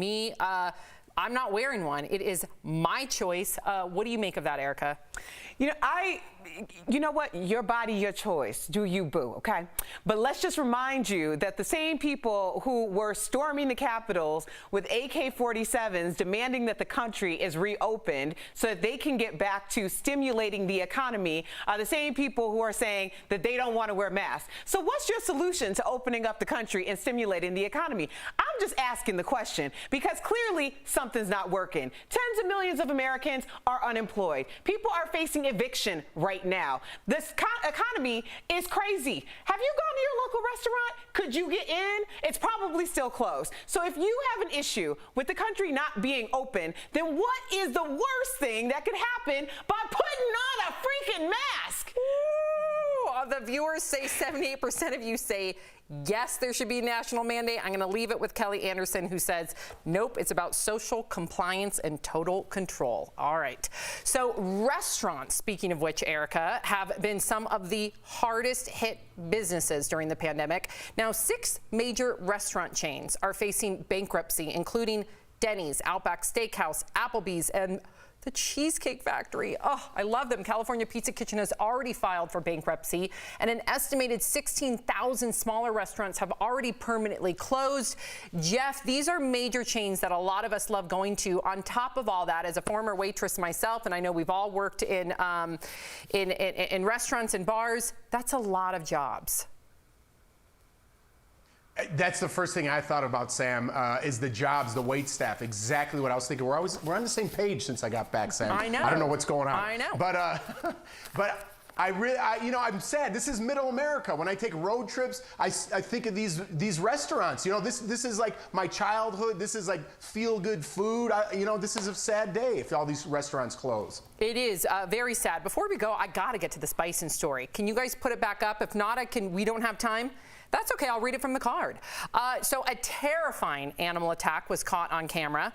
I'm not wearing one. It is my choice. What do you make of that, Erica? You know what? Your body, your choice. Do you, boo, okay? But let's just remind you that the same people who were storming the Capitals with AK-47s demanding that the country is reopened so that they can get back to stimulating the economy are the same people who are saying that they don't want to wear masks. So what's your solution to opening up the country and stimulating the economy? I'm just asking the question because clearly something's not working. Tens of millions of Americans are unemployed. People are facing eviction right now. This economy is crazy. Have you gone to your local restaurant? Could you get in? It's probably still closed. So if you have an issue with the country not being open, then what is the worst thing that could happen by putting on a freaking mask? Ooh, the viewers say 78% of you say yes, there should be a national mandate. I'm going to leave it with Kelly Anderson, who says, nope, it's about social compliance and total control. All right. So restaurants, speaking of which, Erica, have been some of the hardest hit businesses during the pandemic. Now, 6 major restaurant chains are facing bankruptcy, including Denny's, Outback Steakhouse, Applebee's, and the Cheesecake Factory. Oh, I love them. California Pizza Kitchen has already filed for bankruptcy, and an estimated 16,000 smaller restaurants have already permanently closed. Jeff, these are major chains that a lot of us love going to. On top of all that, as a former waitress myself, and I know we've all worked in restaurants and bars, that's a lot of jobs. That's the first thing I thought about, Sam, is the jobs, the wait staff. Exactly what I was thinking. We're on the same page since I got back, Sam. I know. I don't know what's going on. I know. But I'm sad. This is middle America. When I take road trips, I think of these restaurants. You know, this is like my childhood. This is like feel-good food. This is a sad day if all these restaurants close. It is very sad. Before we go, I got to get to this bison story. Can you guys put it back up? If not, we don't have time. That's okay, I'll read it from the card. So a terrifying animal attack was caught on camera.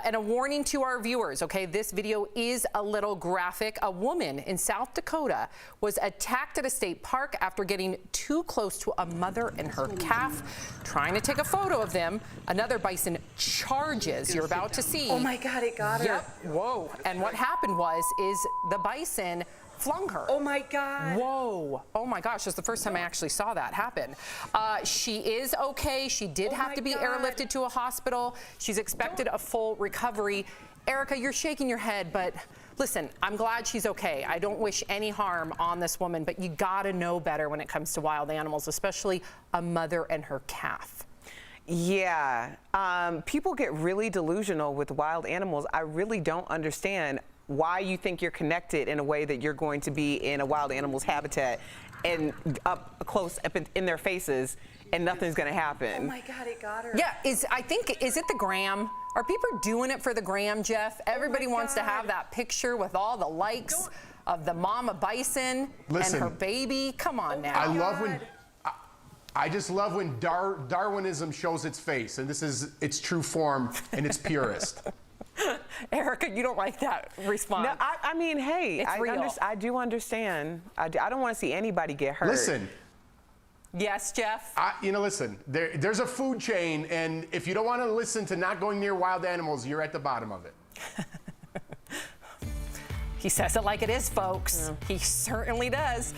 And a warning to our viewers, okay, this video is a little graphic. A woman in South Dakota was attacked at a state park after getting too close to a mother and her calf. Trying to take a photo of them, another bison charges, you're about to see. Oh my God, it got her. Yep, whoa. And what happened is the bison flung her. Oh my God. Whoa. Oh my gosh, that's the first time I actually saw that happen. She is okay. She did have to be airlifted to a hospital. She's expected a full recovery. Erica, you're shaking your head, but listen, I'm glad she's okay. I don't wish any harm on this woman, but you gotta know better when it comes to wild animals, especially a mother and her calf. Yeah, people get really delusional with wild animals. I really don't understand why you think you're connected in a way that you're going to be in a wild animal's habitat and up close up in their faces and nothing's going to happen. Oh my God, it got her. Yeah, is it the gram? Are people doing it for the gram, Jeff? Everybody wants to have that picture with all the likes of the mama bison and her baby. Come on now. I just love when Darwinism shows its face, and this is its true form and its purest. Erica, you don't like that response. No, I mean, hey, it's I do understand. I don't want to see anybody get hurt. Listen. Yes, Jeff? Listen, there's a food chain, and if you don't want to listen to not going near wild animals, you're at the bottom of it. He says it like it is, folks. Yeah. He certainly does.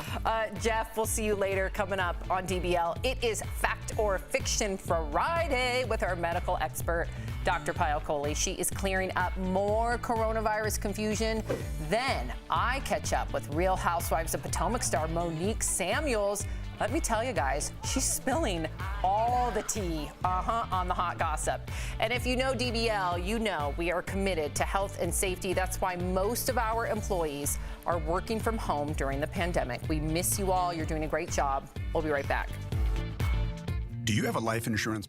Jeff, we'll see you later coming up on DBL. It is Fact or Fiction Friday with our medical expert, Dr. Payal Kohli. She is clearing up more coronavirus confusion. Then I catch up with Real Housewives of Potomac star Monique Samuels. Let me tell you guys, she's spilling all the tea on the hot gossip. And if you know DBL, you know we are committed to health and safety. That's why most of our employees are working from home during the pandemic. We miss you all. You're doing a great job. We'll be right back. Do you have a life insurance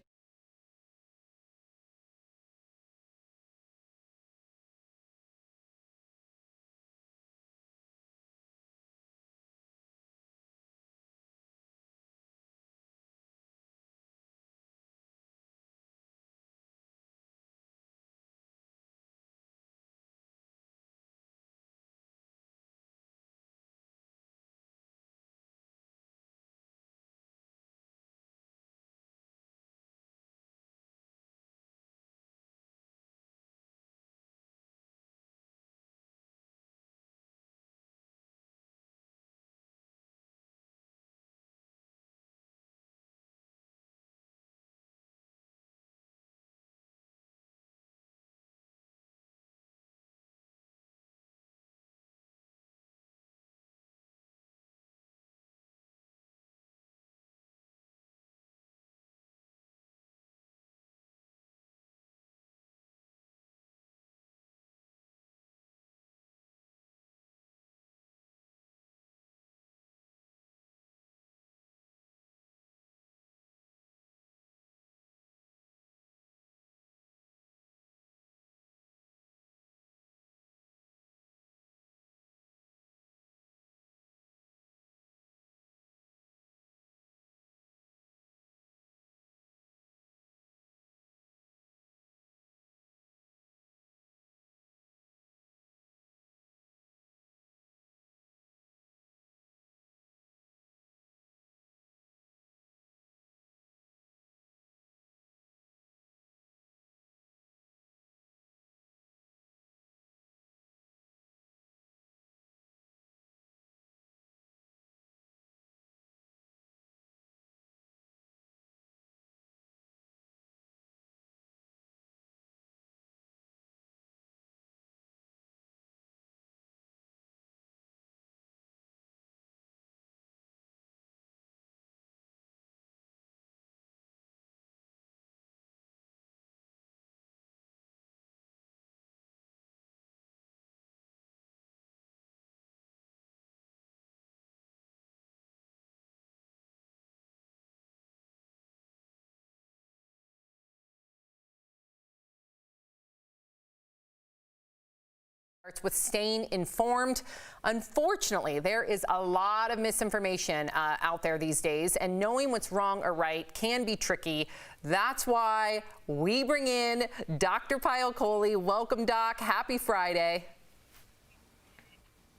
Starts with staying informed. Unfortunately, there is a lot of misinformation out there these days, and knowing what's wrong or right can be tricky. That's why we bring in Dr. Coley. Welcome, Doc. Happy Friday.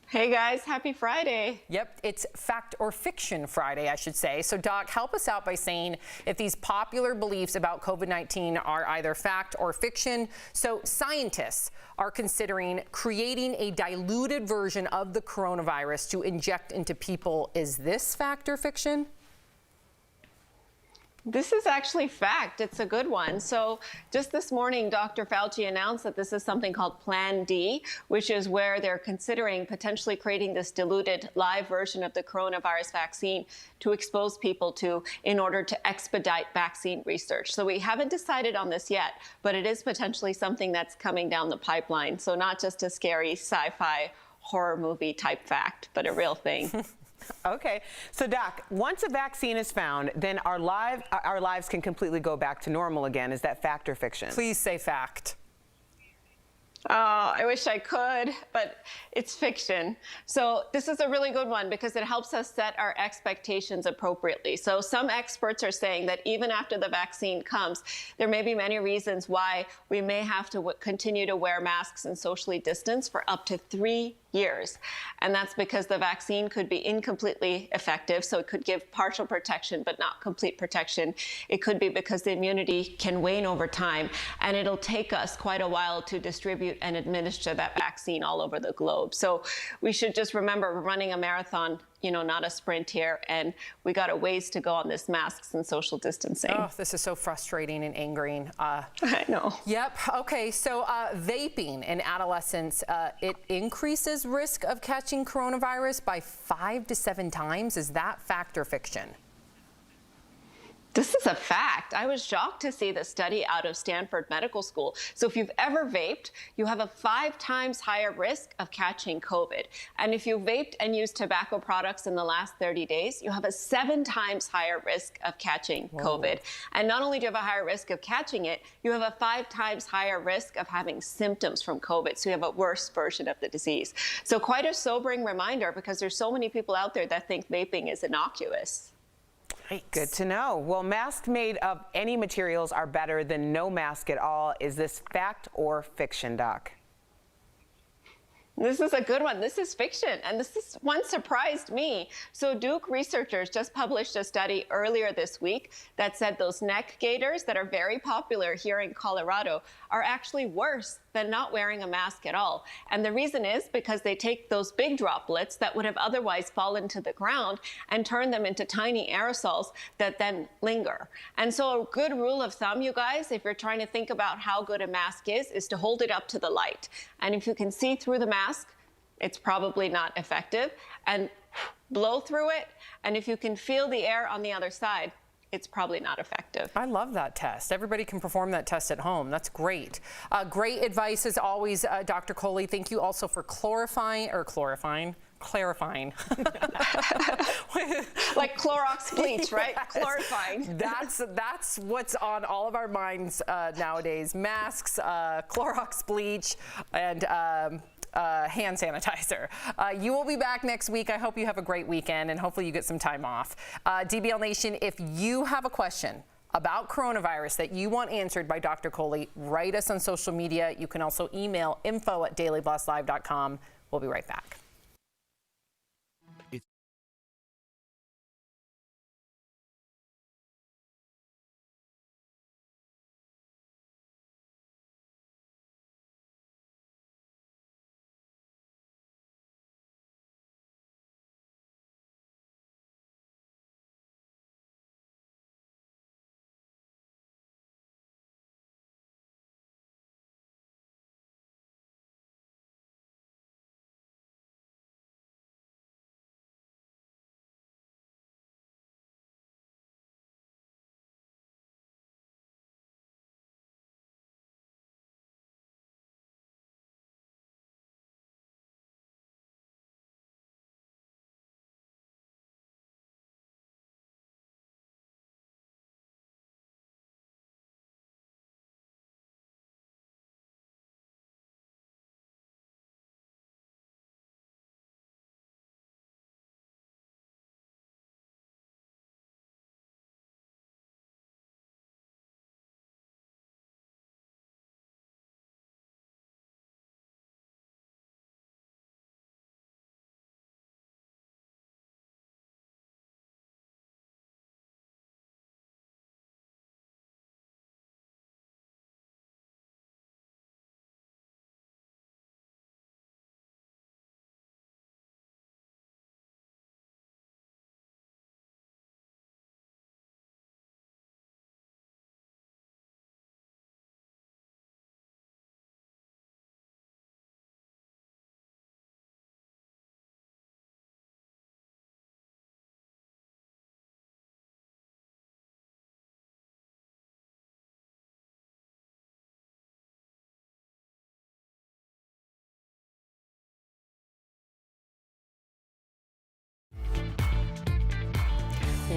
Hey guys, happy Friday. Yep, it's Fact or Fiction Friday, I should say. So Doc, help us out by saying if these popular beliefs about COVID-19 are either fact or fiction. So scientists are considering creating a diluted version of the coronavirus to inject into people. Is this fact or fiction? This is actually fact. It's a good one. So just this morning, Dr. Fauci announced that this is something called Plan D, which is where they're considering potentially creating this diluted live version of the coronavirus vaccine to expose people to in order to expedite vaccine research. So we haven't decided on this yet, but it is potentially something that's coming down the pipeline. So not just a scary sci-fi horror movie type fact, but a real thing. Okay, so Doc, once a vaccine is found, then our lives can completely go back to normal again. Is that fact or fiction? Please say fact. I wish I could, but it's fiction. So this is a really good one because it helps us set our expectations appropriately. So some experts are saying that even after the vaccine comes, there may be many reasons why we may have to continue to wear masks and socially distance for up to 3 years. And that's because the vaccine could be incompletely effective, so it could give partial protection but not complete protection. It could be because the immunity can wane over time, and it'll take us quite a while to distribute and administer that vaccine all over the globe. So we should just remember we're running a marathon, you know, not a sprint here, and we got a ways to go on this masks and social distancing. Oh, this is so frustrating and angering. I know. Yep. Okay. So vaping in adolescents, it increases risk of catching coronavirus by 5 to 7 times. Is that fact or fiction? This is a fact. I was shocked to see the study out of Stanford Medical School. So if you've ever vaped, you have a 5 times higher risk of catching COVID. And if you vaped and used tobacco products in the last 30 days, you have a 7 times higher risk of catching COVID. And not only do you have a higher risk of catching it, you have a 5 times higher risk of having symptoms from COVID. So you have a worse version of the disease. So quite a sobering reminder because there's so many people out there that think vaping is innocuous. Good to know. Well, masks made of any materials are better than no mask at all. Is this fact or fiction, Doc? This is a good one. This is fiction, and this one surprised me. So Duke researchers just published a study earlier this week that said those neck gaiters that are very popular here in Colorado are actually worse than not wearing a mask at all. And the reason is because they take those big droplets that would have otherwise fallen to the ground and turn them into tiny aerosols that then linger. And so a good rule of thumb, you guys, if you're trying to think about how good a mask is to hold it up to the light. And if you can see through the mask, it's probably not effective. And blow through it, and if you can feel the air on the other side, it's probably not effective. I love that test. Everybody can perform that test at home. That's great. Great advice as always, Dr. Coley. Thank you also for clarifying. Like Clorox bleach, right? Clarifying. That's what's on all of our minds nowadays. Masks, Clorox bleach, and hand sanitizer. You will be back next week. I hope you have a great weekend and hopefully you get some time off. DBL Nation, if you have a question about coronavirus that you want answered by Dr. Coley, write us on social media. You can also email info@dailyblastlive.com. We'll be right back.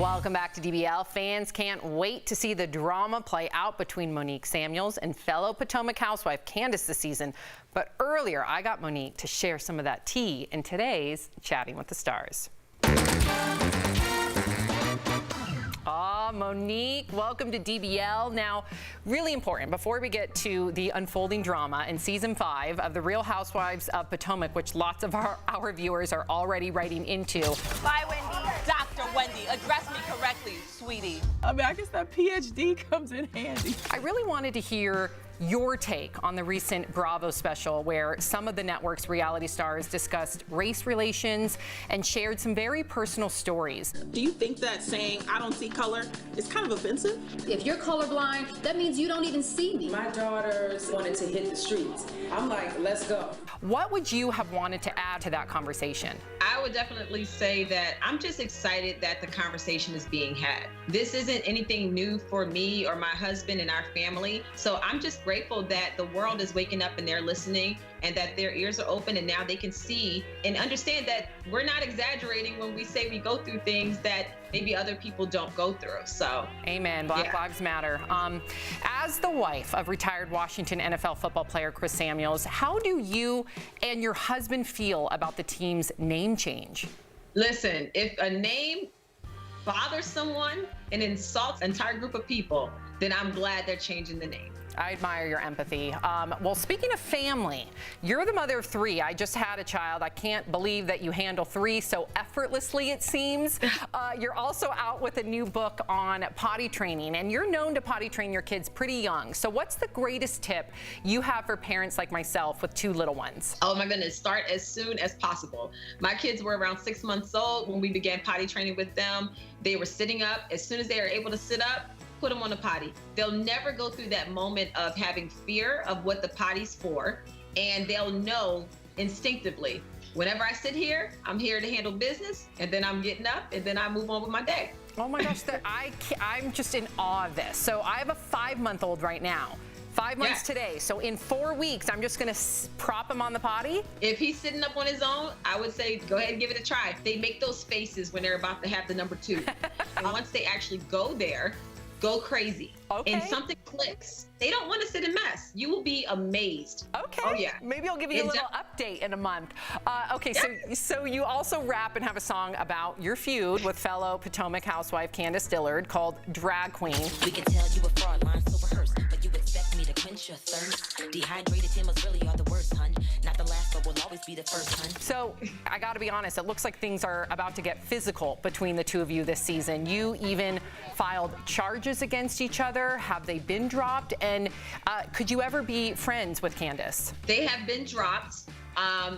Welcome back to DBL. Fans can't wait to see the drama play out between Monique Samuels and fellow Potomac housewife Candace this season. But earlier, I got Monique to share some of that tea in today's Chatting with the Stars. Monique, welcome to DBL. Now, really important, before we get to the unfolding drama in season 5 of The Real Housewives of Potomac, which lots of our viewers are already writing into. Bye, Wendy. Dr. Wendy, address me correctly, sweetie. I mean, I guess that PhD comes in handy. I really wanted to hear your take on the recent Bravo special, where some of the network's reality stars discussed race relations and shared some very personal stories. Do you think that saying, I don't see color, is kind of offensive? If you're colorblind, that means you don't even see me. My daughters wanted to hit the streets. I'm like, let's go. What would you have wanted to add to that conversation? I would definitely say that I'm just excited that the conversation is being had. This isn't anything new for me or my husband and our family. So I'm just grateful that the world is waking up and they're listening, and that their ears are open, and now they can see and understand that we're not exaggerating when we say we go through things that maybe other people don't go through. So amen. Black Lives Matter. As the wife of retired Washington NFL football player Chris Samuels, how do you and your husband feel about the team's name change? Listen, if a name bothers someone and insults an entire group of people, then I'm glad they're changing the name. I admire your empathy. Well, speaking of family, you're the mother of 3. I just had a child. I can't believe that you handle 3 so effortlessly, it seems. You're also out with a new book on potty training, and you're known to potty train your kids pretty young. So what's the greatest tip you have for parents like myself with 2 little ones? Oh my goodness, start as soon as possible. My kids were around 6 months old when we began potty training with them. They were sitting up. As soon as they are able to sit up, put them on the potty. They'll never go through that moment of having fear of what the potty's for, and they'll know instinctively, whenever I sit here, I'm here to handle business, and then I'm getting up, and then I move on with my day. Oh my gosh, I'm just in awe of this. So I have a 5-month-old right now. 5 months today. So in 4 weeks, I'm just gonna prop him on the potty? If he's sitting up on his own, I would say go ahead and give it a try. They make those faces when they're about to have the number 2. And once they actually go there, go crazy. Okay. And something clicks. They don't want to sit and mess. You will be amazed. Okay. Oh yeah. Maybe I'll give you a little update in a month. Okay, so you also rap and have a song about your feud with fellow Potomac housewife Candace Dillard called Drag Queen. We can tell you a fraud line so rehearsed, but you expect me to quench your thirst. Dehydrated Timbers really are the worst, hun. Not the last, but will always be the first, hun. So I got to be honest, it looks like things are about to get physical between the 2 of you this season. You even filed charges against each other. Have they been dropped? And could you ever be friends with Candace? They have been dropped.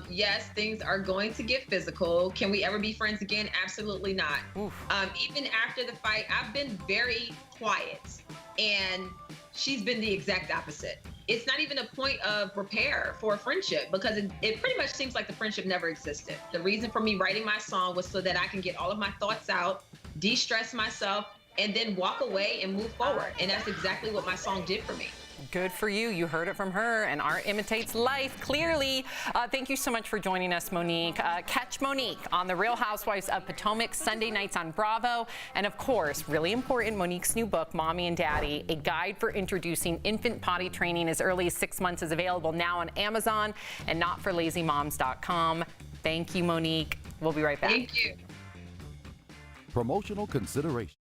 Yes, things are going to get physical. Can we ever be friends again? Absolutely not. Even after the fight, I've been very quiet, and she's been the exact opposite. It's not even a point of repair for a friendship, because it pretty much seems like the friendship never existed. The reason for me writing my song was so that I can get all of my thoughts out, de-stress myself, and then walk away and move forward. And that's exactly what my song did for me. Good for you. You heard it from her, and art imitates life, clearly. Thank you so much for joining us, Monique. Catch Monique on The Real Housewives of Potomac Sunday nights on Bravo. And of course, really important, Monique's new book, Mommy and Daddy, a guide for introducing infant potty training as early as 6 months, is available now on Amazon and notforlazymoms.com. Thank you, Monique. We'll be right back. Thank you. Promotional consideration.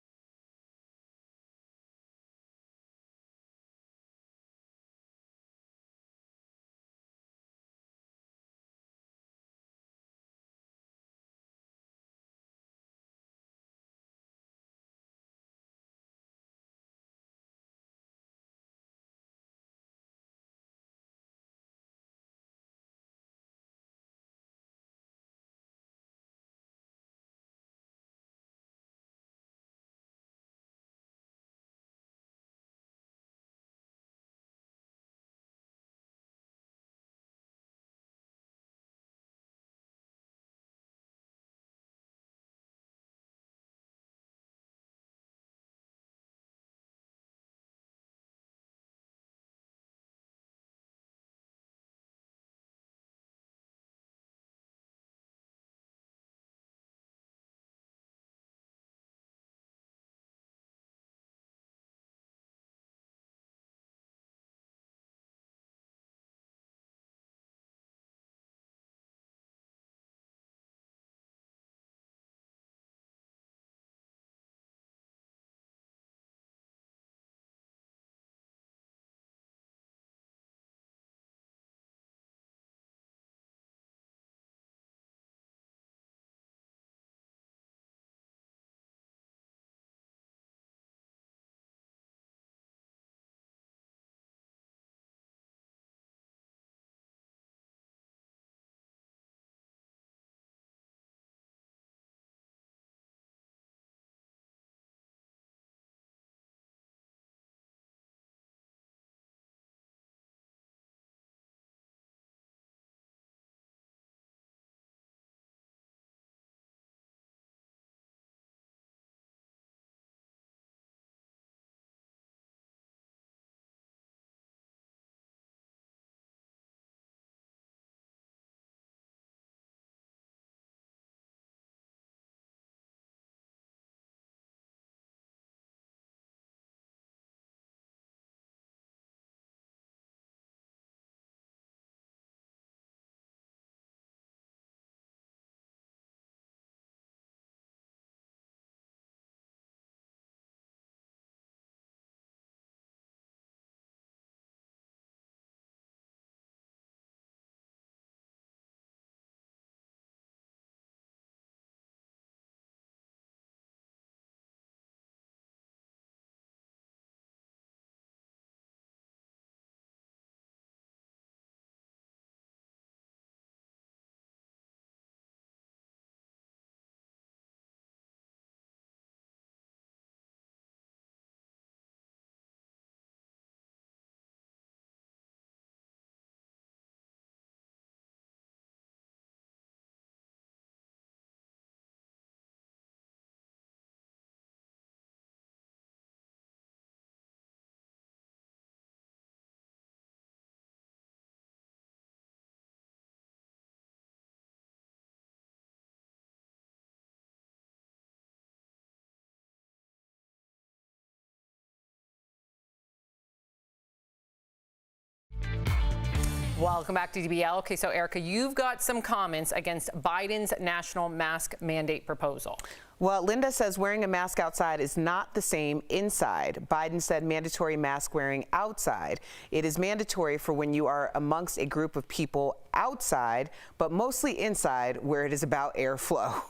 Welcome back to DBL. Okay, so Erica, you've got some comments against Biden's national mask mandate proposal. Well, Linda says wearing a mask outside is not the same inside. Biden said mandatory mask wearing outside. It is mandatory for when you are amongst a group of people outside, but mostly inside where it is about airflow.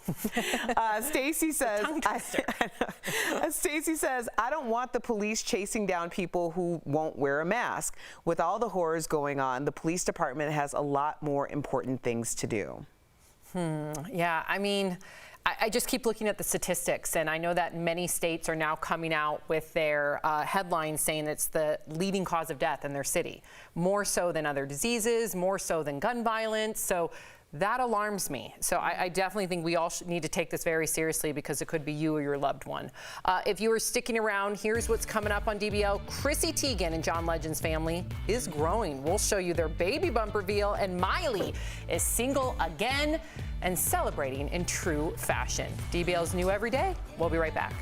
Stacy says, I don't want the police chasing down people who won't wear a mask. With all the horrors going on, the police department has a lot more important things to do. Yeah, I mean, I just keep looking at the statistics, and I know that many states are now coming out with their headlines saying it's the leading cause of death in their city, more so than other diseases, more so than gun violence. So that alarms me. So I definitely think we all need to take this very seriously because it could be you or your loved one. If you are sticking around, here's what's coming up on DBL. Chrissy Teigen and John Legend's family is growing. We'll show you their baby bump reveal, and Miley is single again and celebrating in true fashion. DBL's new every day. We'll be right back.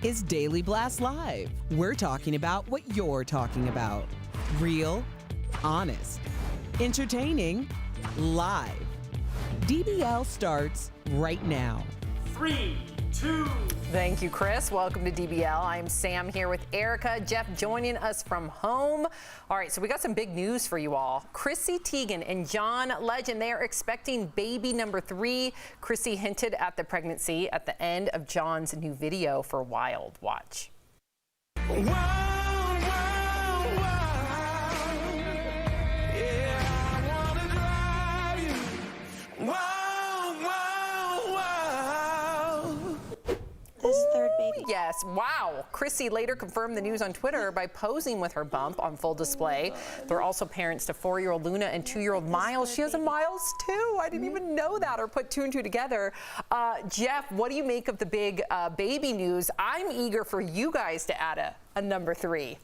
Is Daily Blast Live. We're talking about what you're talking about. Real, honest, entertaining, live. DBL starts right now. 3, 2. Thank you, Chris. Welcome to DBL. I'm Sam here with Erica. Jeff joining us from home. All right, so we got some big news for you all. Chrissy Teigen and John Legend, they are expecting baby number 3. Chrissy hinted at the pregnancy at the end of John's new video for Wild. Watch. This third baby. Yes, wow. Chrissy later confirmed the news on Twitter by posing with her bump on full display. They're also parents to 4-year-old Luna and 2-year-old Miles. She has a Miles too. I didn't even know that or put 2 and 2 together. Jeff, what do you make of the big baby news? I'm eager for you guys to add a number 3.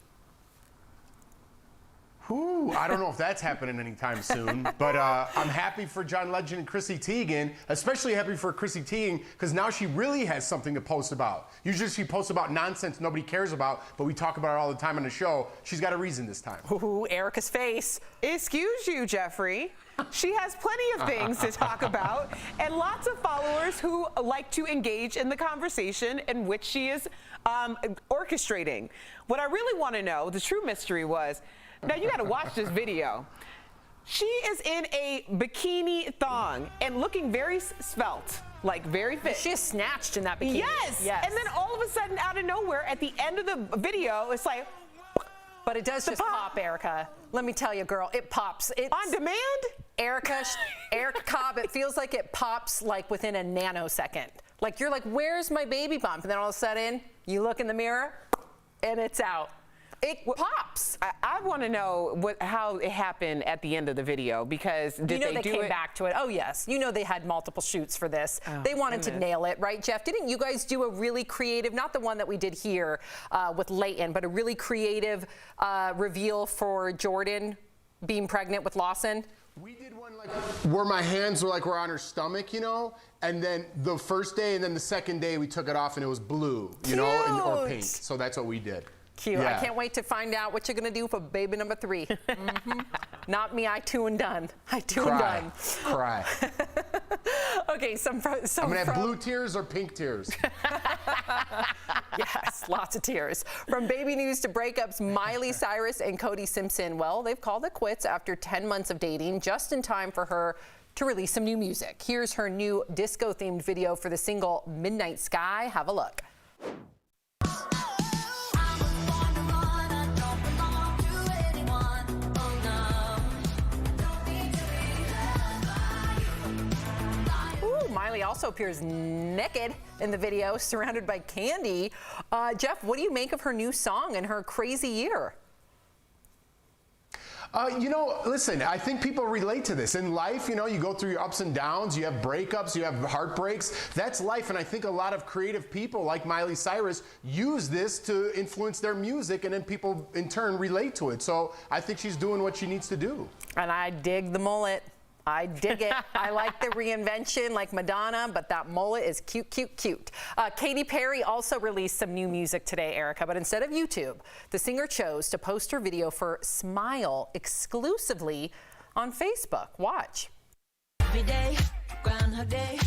Ooh, I don't know if that's happening anytime soon, but I'm happy for John Legend and Chrissy Teigen, especially happy for Chrissy Teigen because now she really has something to post about. Usually she posts about nonsense nobody cares about, but we talk about it all the time on the show. She's got a reason this time. Ooh, Erica's face. Excuse you, Jeffrey. She has plenty of things to talk about and lots of followers who like to engage in the conversation in which she is orchestrating. What I really want to know, the true mystery was, now you got to watch this video. She is in a bikini thong and looking very svelte. like very fit. She is snatched in that bikini. Yes. And then all of a sudden, out of nowhere, at the end of the video, it's like. But it does just pop, Erica. Let me tell you, girl, it pops. It's, on demand? Erica Cobb, it feels like it pops like within a nanosecond. Like you're like, where's my baby bump? And then all of a sudden, you look in the mirror, and it's out. It pops. I want to know how it happened at the end of the video, because did they do came it? back to it? Oh yes, they had multiple shoots for this. They wanted to nail it, right, Jeff? Didn't you guys do a really creative, not the one that we did here with Leighton, but a really creative reveal for Jordan being pregnant with Lawson? We did one like where my hands were on her stomach, and then the first day and then the second day we took it off and it was blue, or pink. So that's what we did. Cute. Yeah. I can't wait to find out what you're going to do for baby number 3. Not me. I two and done. Cry. Okay, I'm going to have blue tears or pink tears. Yes, lots of tears. From baby news to breakups, Miley, Cyrus, and Cody Simpson, well, they've called it quits after 10 months of dating, just in time for her to release some new music. Here's her new disco-themed video for the single Midnight Sky. Have a look. Miley also appears naked in the video, surrounded by candy. Jeff, what do you make of her new song and her crazy year? Listen, I think people relate to this. In life, you go through your ups and downs, you have breakups, you have heartbreaks. That's life, and I think a lot of creative people like Miley Cyrus use this to influence their music, and then people in turn relate to it. So I think she's doing what she needs to do. And I dig the mullet. I dig it. I like the reinvention like Madonna, but that mullet is cute, cute, cute. Katy Perry also released some new music today, Erica, but instead of YouTube, the singer chose to post her video for Smile exclusively on Facebook. Watch. Every day, Groundhog Day,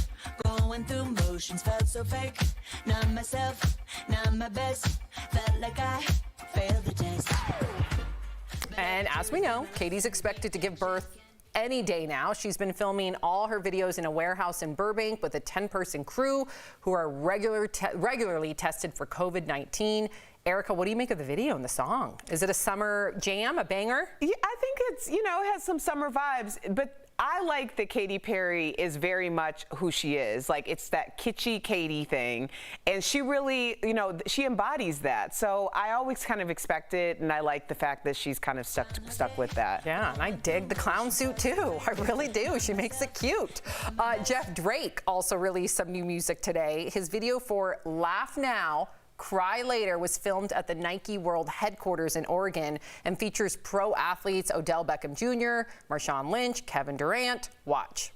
going through motions, felt so fake. Not myself, not my best, felt like I failed the test. And as we know, Katy's expected to give birth any day now. She's been filming all her videos in a warehouse in Burbank with a 10-person crew who are regularly tested for COVID-19. Erica, what do you make of the video and the song? Is it a summer jam, a banger? Yeah, I think it's, it has some summer vibes, but I like that Katy Perry is very much who she is. Like, it's that kitschy Katy thing, and she really, she embodies that. So I always kind of expect it, and I like the fact that she's kind of stuck with that. Yeah, and I dig the clown suit too. I really do. She makes it cute. Jeff Drake also released some new music today. His video for Laugh Now, Cry Later was filmed at the Nike World headquarters in Oregon and features pro athletes Odell Beckham Jr., Marshawn Lynch, Kevin Durant. Watch.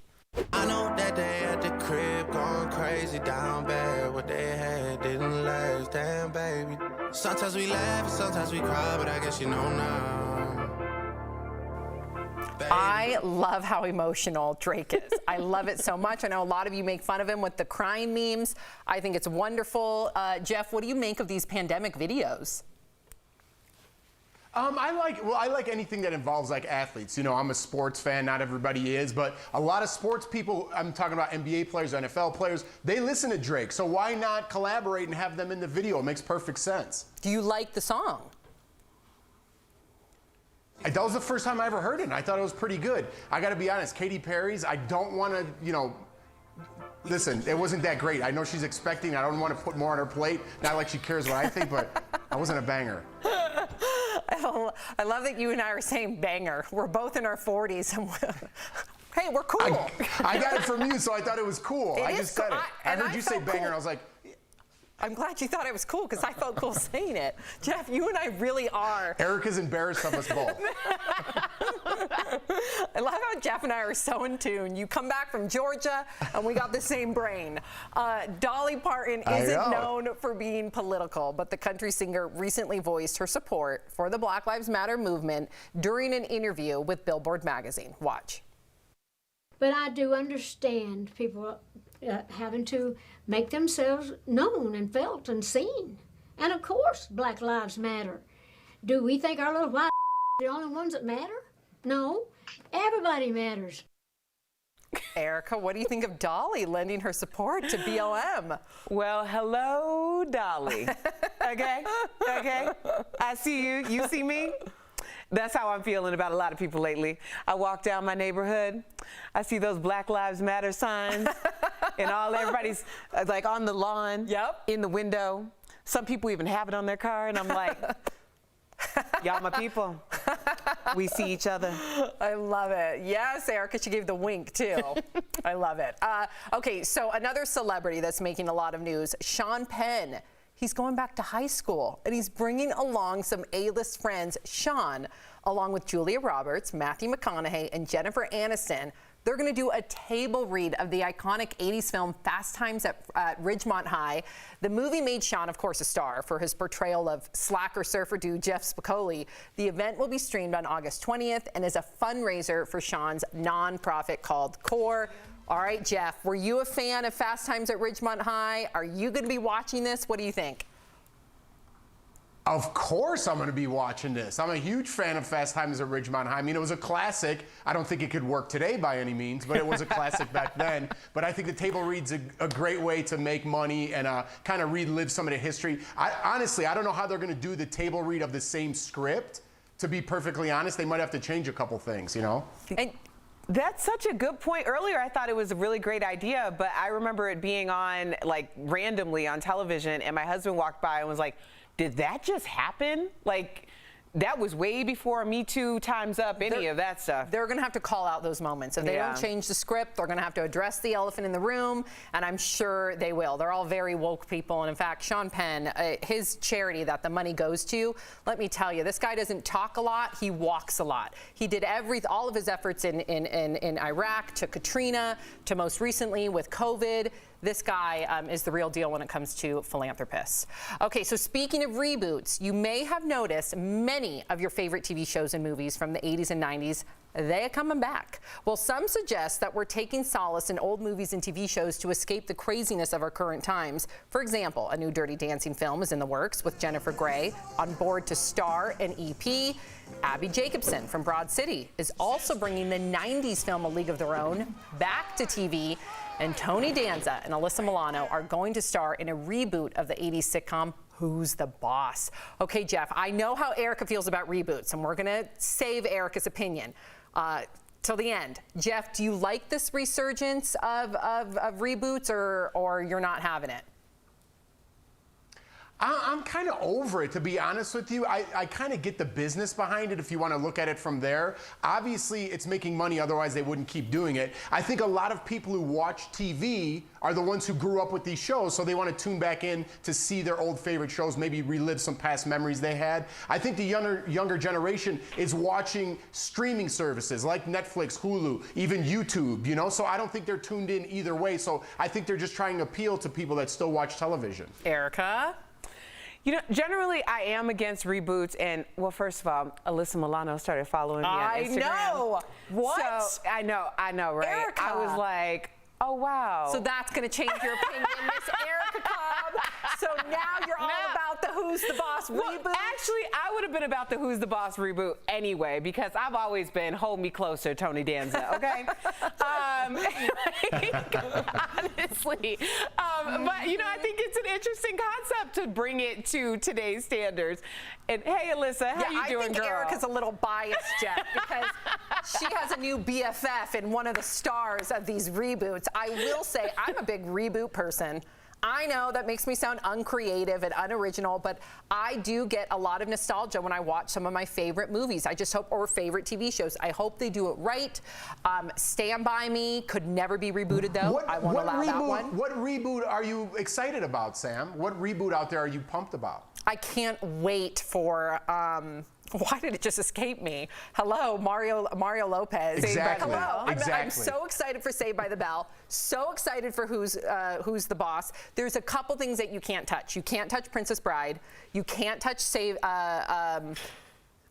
I know that they at the crib going crazy down bad. What they had didn't last, damn baby. Sometimes we laugh and sometimes we cry, but I guess you know now. I love how emotional Drake is. I love it so much. I know a lot of you make fun of him with the crying memes. I think it's wonderful. Jeff, what do you make of these pandemic videos? I like anything that involves athletes. I'm a sports fan, not everybody is, but a lot of sports people, I'm talking about NBA players, NFL players, they listen to Drake. So why not collaborate and have them in the video? It makes perfect sense. Do you like the song? That was the first time I ever heard it, and I thought it was pretty good. I got to be honest, Katy Perry's, I don't want to, listen, it wasn't that great. I know she's expecting, I don't want to put more on her plate. Not like she cares what I think, but I wasn't a banger. I love that you and I are saying banger. We're both in our 40s. And hey, we're cool. I got it from you, so I thought it was cool. I just said it. I heard you say banger, and I was like, I'm glad you thought it was cool because I felt cool saying it. Jeff, you and I really are. Erica's embarrassed of us both. I love how Jeff and I are so in tune. You come back from Georgia and we got the same brain. Dolly Parton isn't known for being political, but the country singer recently voiced her support for the Black Lives Matter movement during an interview with Billboard magazine. Watch. But I do understand people having to make themselves known and felt and seen. And of course, Black Lives Matter. Do we think our little white are the only ones that matter? No, everybody matters. Erica, what do you think of Dolly lending her support to BLM? Well, hello, Dolly. Okay? Okay? I see you. You see me? That's how I'm feeling about a lot of people lately. I walk down my neighborhood. I see those Black Lives Matter signs, and everybody's like on the lawn, in the window. Some people even have it on their car, and I'm like, y'all my people. We see each other. I love it. Yes, Erica, she gave the wink too. I love it. Okay, so another celebrity that's making a lot of news, Sean Penn. He's going back to high school, and he's bringing along some A-list friends. Sean, along with Julia Roberts, Matthew McConaughey, and Jennifer Aniston, they're going to do a table read of the iconic 80s film Fast Times at Ridgemont High. The movie made Sean, of course, a star for his portrayal of slacker surfer dude Jeff Spicoli. The event will be streamed on August 20th and is a fundraiser for Sean's nonprofit called CORE. All right, Jeff, were you a fan of Fast Times at Ridgemont High? Are you going to be watching this? What do you think? Of course I'm going to be watching this. I'm a huge fan of Fast Times at Ridgemont High. I mean, it was a classic. I don't think it could work today by any means, but it was a classic back then. But I think the table read's a great way to make money and kind of relive some of the history. Honestly, I don't know how they're going to do the table read of the same script. To be perfectly honest, they might have to change a couple things, you know? And that's such a good point. Earlier, I thought it was a really great idea, but I remember it being on, like, randomly on television, and my husband walked by and was like, did that just happen? Like, that was way before Me Too, Time's Up, any of that stuff. They're going to have to call out those moments. If they don't change the script, they're going to have to address the elephant in the room, and I'm sure they will. They're all very woke people. And in fact, Sean Penn, his charity that the money goes to, let me tell you, this guy doesn't talk a lot, he walks a lot. He did all of his efforts in Iraq, to Katrina, to most recently with COVID. This guy is the real deal when it comes to philanthropists. Okay, so speaking of reboots, you may have noticed many of your favorite TV shows and movies from the 80s and 90s, they are coming back. Well, some suggest that we're taking solace in old movies and TV shows to escape the craziness of our current times. For example, a new Dirty Dancing film is in the works with Jennifer Grey on board to star in EP. Abby Jacobson from Broad City is also bringing the 90s film A League of Their Own back to TV. And Tony Danza and Alyssa Milano are going to star in a reboot of the 80s sitcom Who's the Boss? Okay, Jeff, I know how Erica feels about reboots, and we're going to save Erica's opinion till the end. Jeff, do you like this resurgence of reboots, or you're not having it? I'm kind of over it, to be honest with you. I kind of get the business behind it if you want to look at it from there. Obviously, it's making money, otherwise they wouldn't keep doing it. I think a lot of people who watch TV are the ones who grew up with these shows, so they want to tune back in to see their old favorite shows, maybe relive some past memories they had. I think the younger generation is watching streaming services like Netflix, Hulu, even YouTube, you know? So I don't think they're tuned in either way. So I think they're just trying to appeal to people that still watch television. Erica? You know, generally, I am against reboots, and, well, first of all, Alyssa Milano started following me on Instagram. I know. What? So, I know, right? Erica. I was like, oh, wow. So that's going to change your opinion, Miss Erica Cobb. So now you're all about the Who's the Boss reboot? Well, actually, I would have been about the Who's the Boss reboot anyway, because I've always been hold me closer, Tony Danza, okay? Honestly. But, you know, I think it's an interesting concept to bring it to today's standards. And, hey, Alyssa, how you doing, I think girl? Erica's a little biased, Jeff, because she has a new BFF in one of the stars of these reboots. I will say I'm a big reboot person. I know that makes me sound uncreative and unoriginal, but I do get a lot of nostalgia when I watch some of my favorite movies. I just hope, or favorite TV shows. I hope they do it right. Stand By Me could never be rebooted, though. I won't allow that one. What reboot are you excited about, Sam? What reboot out there are you pumped about? I can't wait for, why did it just escape me? Hello, Mario Lopez. Exactly. Hello. Exactly. I'm so excited for Saved by the Bell. So excited for Who's the Boss. There's a couple things that you can't touch. You can't touch Princess Bride. You can't touch why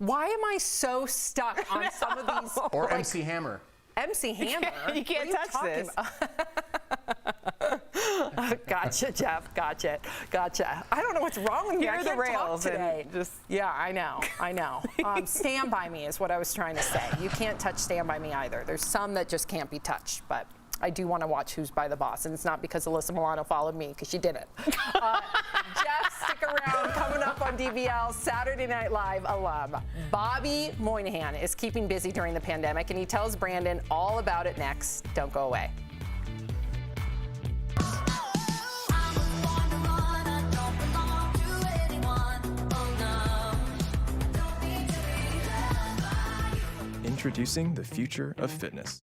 am I so stuck on some of these? Or like, MC Hammer. MC Hammer? You can't touch this. Gotcha, Jeff. Gotcha. I don't know what's wrong with me. Here I are the can't talk rails today. and just Yeah, I know. Stand By Me is what I was trying to say. You can't touch Stand By Me either. There's some that just can't be touched, but I do want to watch Who's by the Boss, and it's not because Alyssa Milano followed me, because she didn't. Jeff, stick around. Coming up on DBL, Saturday Night Live alum Bobby Moynihan is keeping busy during the pandemic, and he tells Brandon all about it next. Don't go away. Introducing the future of fitness.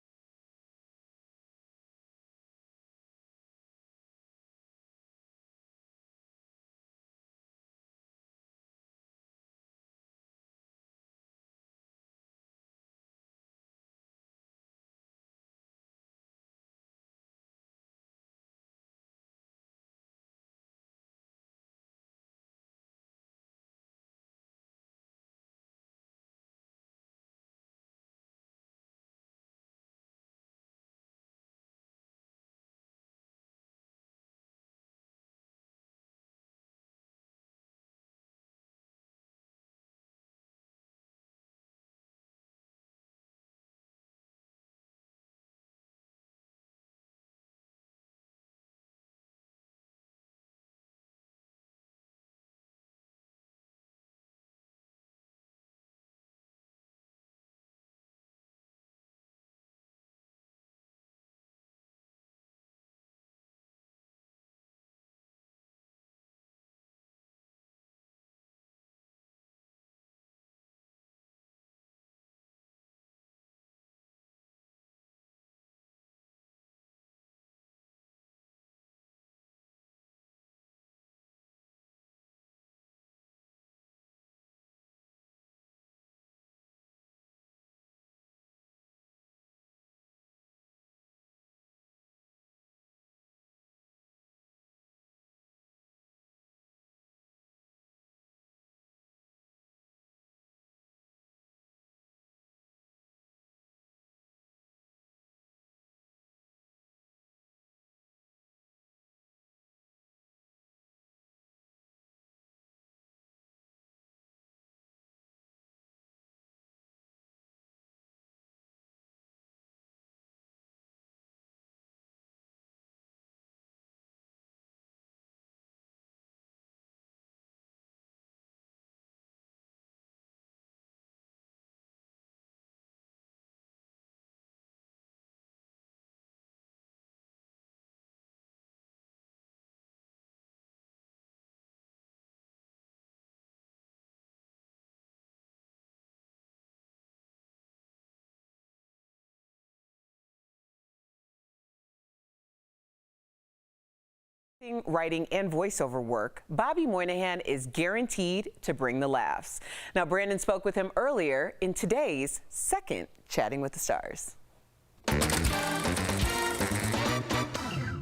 Writing and voiceover work, Bobby Moynihan is guaranteed to bring the laughs. Now, Brandon spoke with him earlier in today's second Chatting with the Stars.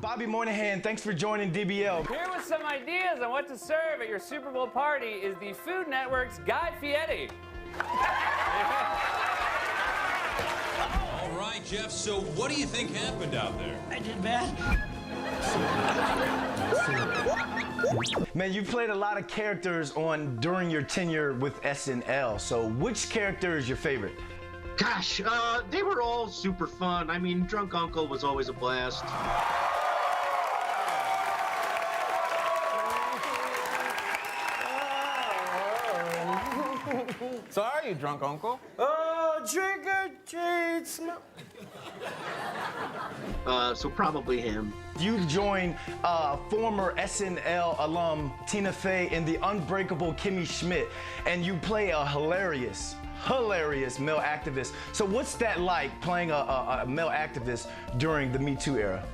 Bobby Moynihan, thanks for joining DBL. Here with some ideas on what to serve at your Super Bowl party is the Food Network's Guy Fieri. All right, Jeff, so what do you think happened out there? I did bad. Man, you played a lot of characters during your tenure with SNL. So which character is your favorite? Gosh, they were all super fun. I mean, Drunk Uncle was always a blast. So are you, Drunk Uncle? Oh, trick or treat, smell. So probably him. You've joined former SNL alum Tina Fey in The Unbreakable Kimmy Schmidt, and you play a hilarious male activist. So what's that like, playing a male activist during the Me Too era?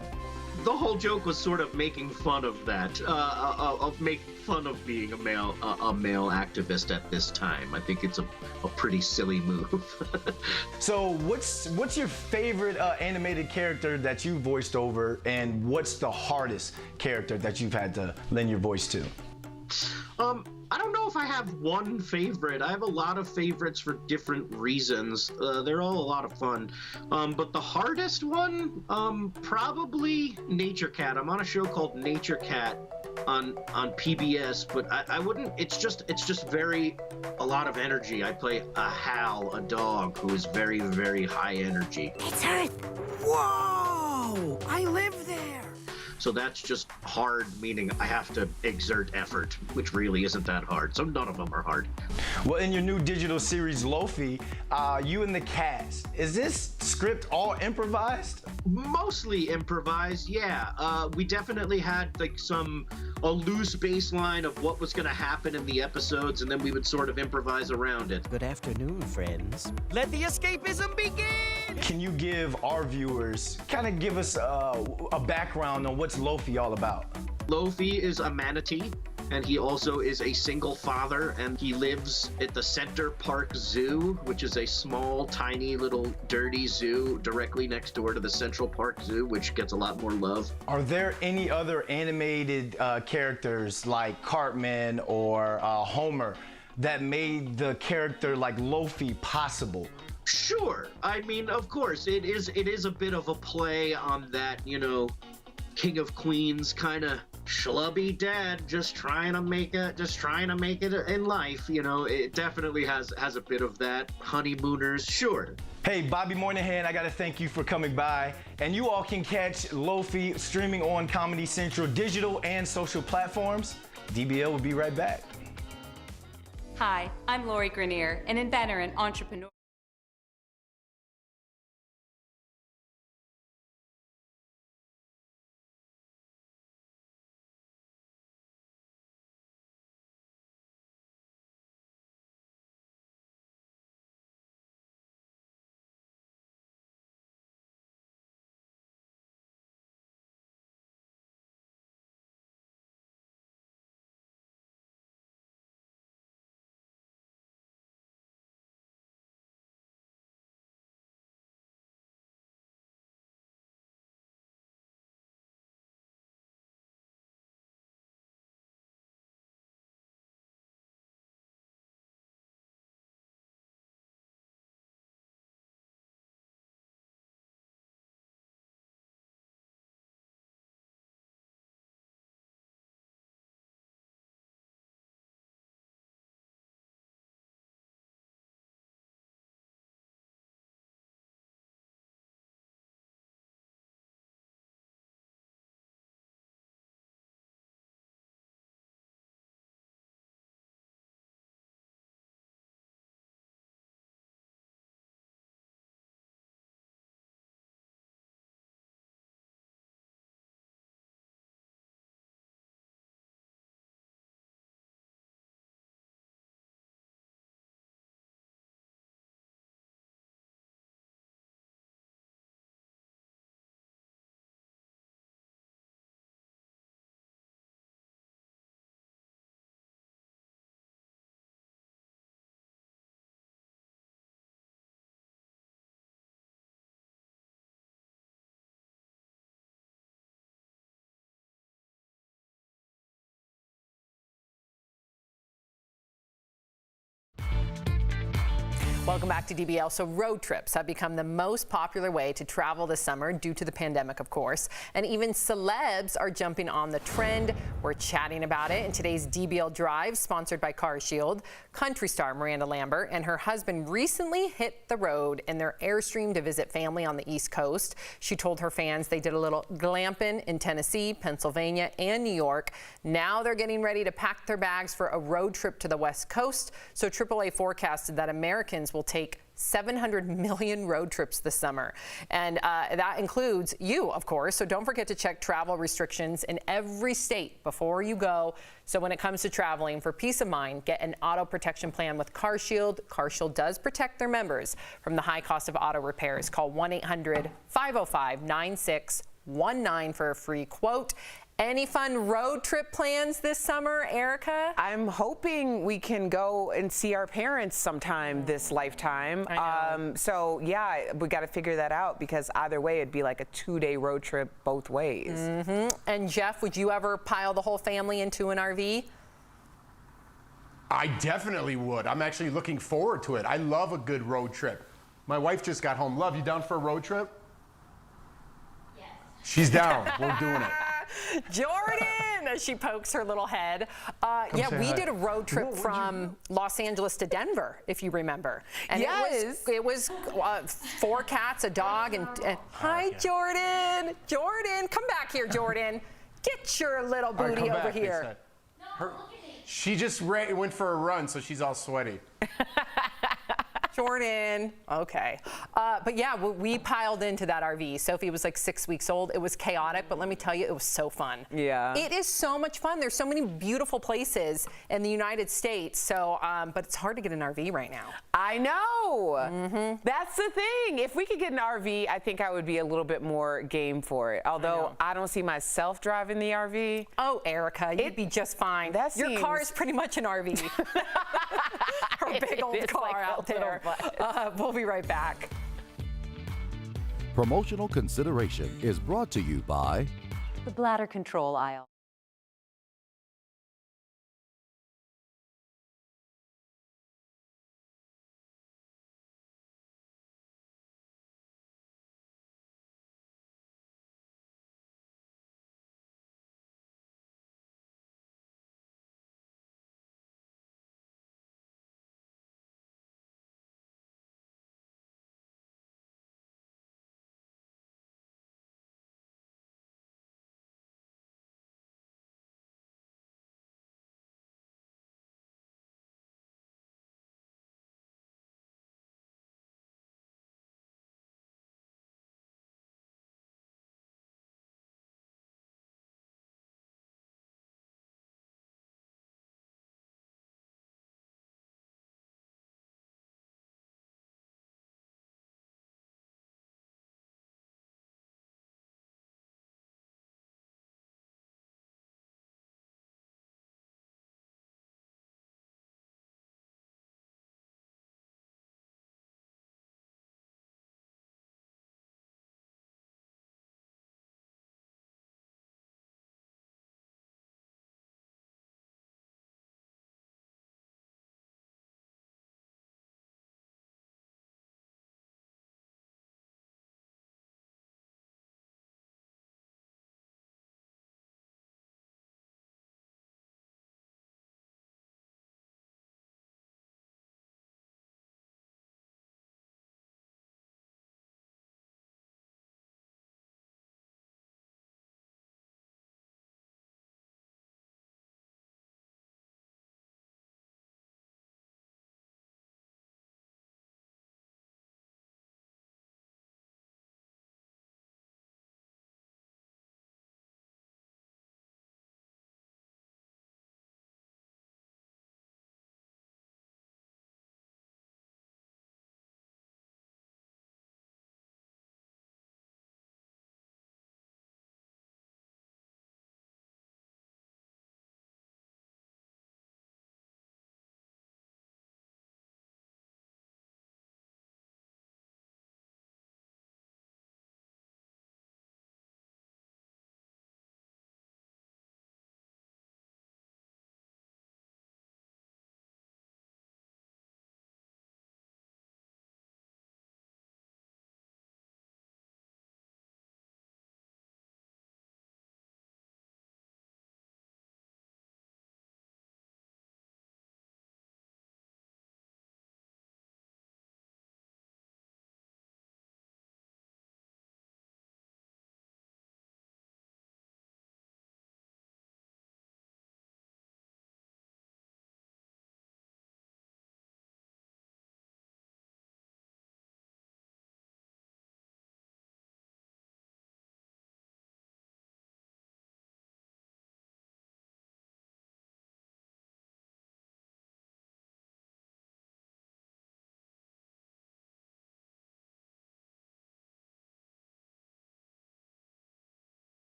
The whole joke was sort of making fun of that, of making fun of being a male activist at this time. I think it's a pretty silly move. So what's your favorite animated character that you voiced over, and what's the hardest character that you've had to lend your voice to? I don't know if I have one favorite. I have a lot of favorites for different reasons. They're all a lot of fun. But the hardest one, probably Nature Cat. I'm on a show called Nature Cat on PBS, but I wouldn't. It's just a lot of energy. I play a Hale, a dog who is very, very high energy. It's Earth. Whoa! I live there. So that's just hard, meaning I have to exert effort, which really isn't that hard. So none of them are hard. Well, in your new digital series, Lofi, you and the cast, is this script all improvised? Mostly improvised, yeah. We definitely had like a loose baseline of what was going to happen in the episodes, and then we would sort of improvise around it. Good afternoon, friends. Let the escapism begin! Can you give our viewers, kind of give us a background on what's Lofi all about? Lofi is a manatee, and he also is a single father, and he lives at the Center Park Zoo, which is a small, tiny, little, dirty zoo directly next door to the Central Park Zoo, which gets a lot more love. Are there any other animated characters like Cartman or Homer that made the character like Lofi possible? Sure. I mean, of course, it is a bit of a play on that, King of Queens kind of schlubby dad just trying to make it in life. It definitely has a bit of that. Honeymooners, sure. Hey, Bobby Moynihan, I gotta thank you for coming by. And you all can catch Lofi streaming on Comedy Central digital and social platforms. DBL will be right back. Hi, I'm Lori Grenier, an inventor and entrepreneur. Welcome back to DBL. So road trips have become the most popular way to travel this summer due to the pandemic, of course. And even celebs are jumping on the trend. We're chatting about it in today's DBL Drive, sponsored by CarShield. Country star Miranda Lambert and her husband recently hit the road in their Airstream to visit family on the East Coast. She told her fans they did a little glamping in Tennessee, Pennsylvania, and New York. Now they're getting ready to pack their bags for a road trip to the West Coast. So AAA forecasted that Americans will take 700 million road trips this summer. And that includes you, of course. So don't forget to check travel restrictions in every state before you go. So when it comes to traveling, for peace of mind, get an auto protection plan with CarShield. CarShield does protect their members from the high cost of auto repairs. Call 1-800-505-9619 for a free quote. Any fun road trip plans this summer, Erica? I'm hoping we can go and see our parents sometime this lifetime. So yeah, we got to figure that out, because either way it'd be like a 2-day road trip both ways. And Jeff, would you ever pile the whole family into an RV? I definitely would. I'm actually looking forward to it. I love a good road trip. My wife just got home. Love, you down for a road trip? Yes. She's down. We're doing it. Jordan, as she pokes her little head. Yeah, we did a road trip from Los Angeles to Denver, if you remember. And it was 4 cats, a dog, and hi, Jordan. Jordan, come back here, Jordan. Get your little booty over here. She just went for a run, so she's all sweaty. Jordan. Okay. But yeah, we piled into that RV. Sophie was like 6 weeks old. It was chaotic, but let me tell you, it was so fun. Yeah. It is so much fun. There's so many beautiful places in the United States. So, but it's hard to get an RV right now. I know. That's the thing. If we could get an RV, I think I would be a little bit more game for it. Although I don't see myself driving the RV. Oh, Erica, you'd be just fine. Your car is pretty much an RV. Her big old car out there. We'll be right back. Promotional consideration is brought to you by the bladder control aisle.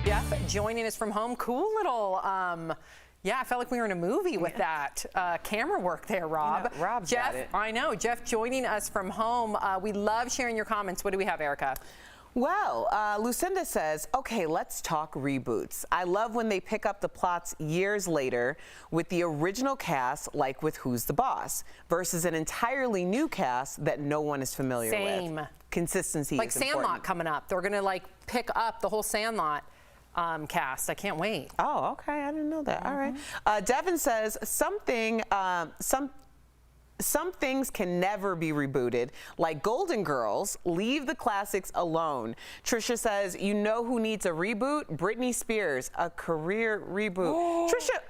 Jeff joining us from home. Cool little Yeah, I felt like we were in a movie with that camera work there, Rob. You know, Rob's Jeff, got it. I know. Jeff joining us from home. We love sharing your comments. What do we have, Erica? Well, Lucinda says, okay, let's talk reboots. I love when they pick up the plots years later with the original cast, like with Who's the Boss, versus an entirely new cast that no one is familiar with. Consistency like is Sandlot important. coming up. They're going to like pick up the whole Sandlot cast. I can't wait. Oh, okay. I didn't know that. All right. Devin says some things can never be rebooted, like Golden Girls. Leave the classics alone. Trisha says, you know who needs a reboot? Britney Spears, a career reboot. Trisha,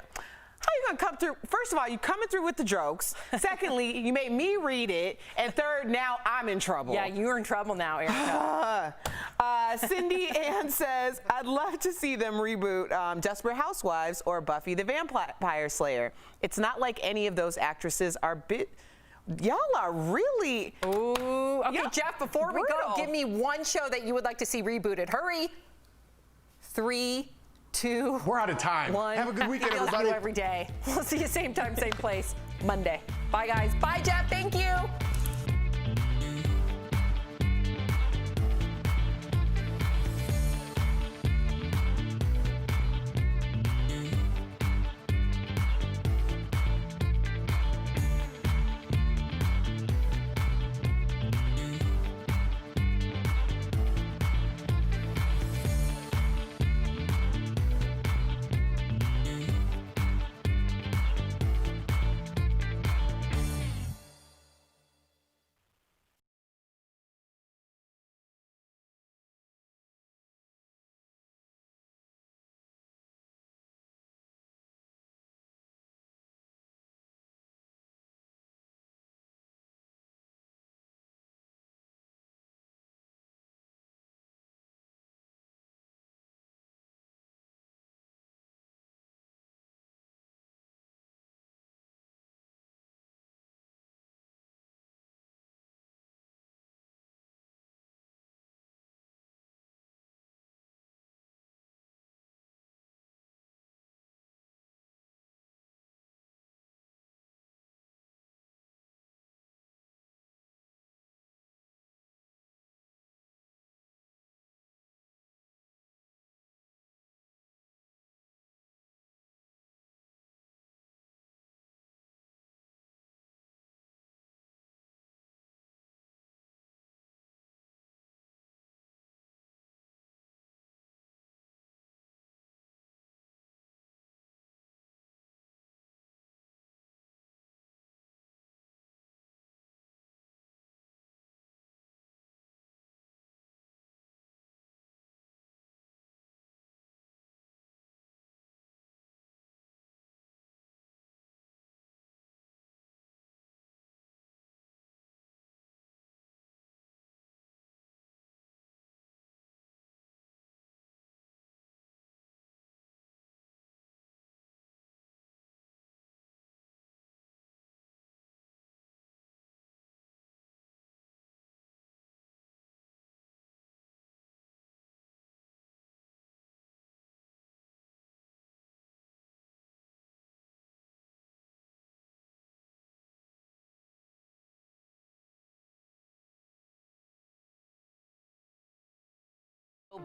how you gonna come through? First of all, you coming through with the jokes. Secondly, you made me read it. And third, now I'm in trouble. Yeah, you're in trouble now, Erica. Cindy Ann says, I'd love to see them reboot Desperate Housewives or Buffy the Vampire Slayer. It's not like any of those actresses are y'all are really... Ooh. Okay, Jeff, before we go, give me one show that you would like to see rebooted. Hurry. 3, 2, We're out of time. 1. Have a good weekend, Feels everybody. you every day. We'll see you same time, same place, Monday. Bye, guys. Bye, Jeff. Thank you.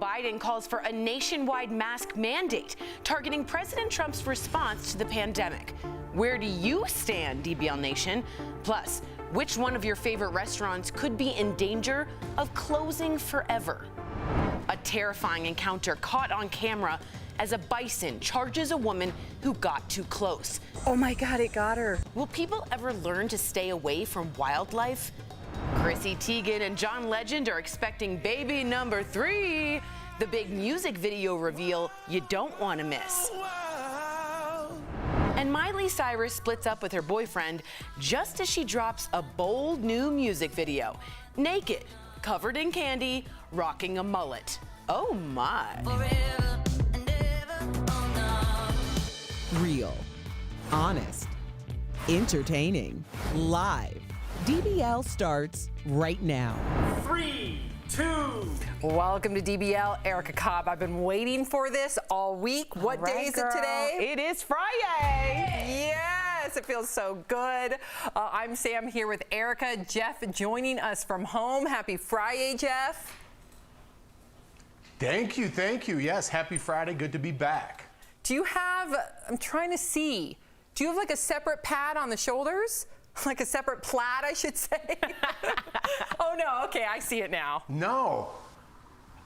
Biden calls for a nationwide mask mandate targeting President Trump's response to the pandemic. Where do you stand, DBL Nation? Plus, which one of your favorite restaurants could be in danger of closing forever? A terrifying encounter caught on camera as a bison charges a woman who got too close. Oh my God, it got her. Will people ever learn to stay away from wildlife? Chrissy Teigen and John Legend are expecting baby number 3. The big music video reveal you don't want to miss. And Miley Cyrus splits up with her boyfriend just as she drops a bold new music video. Naked, covered in candy, rocking a mullet. Oh my. Real, honest, entertaining, live. DBL starts right now. 3, 2. Welcome to DBL, Erica Cobb. I've been waiting for this all week. What day is it today? It is Friday. Yes, it feels so good. I'm Sam here with Erica. Jeff joining us from home. Happy Friday, Jeff. Thank you, thank you. Yes, happy Friday. Good to be back. Do you have, I'm trying to see, do you have like a separate pad on the shoulders? Like a separate plaid, I should say. Oh no, okay, I see it now. No.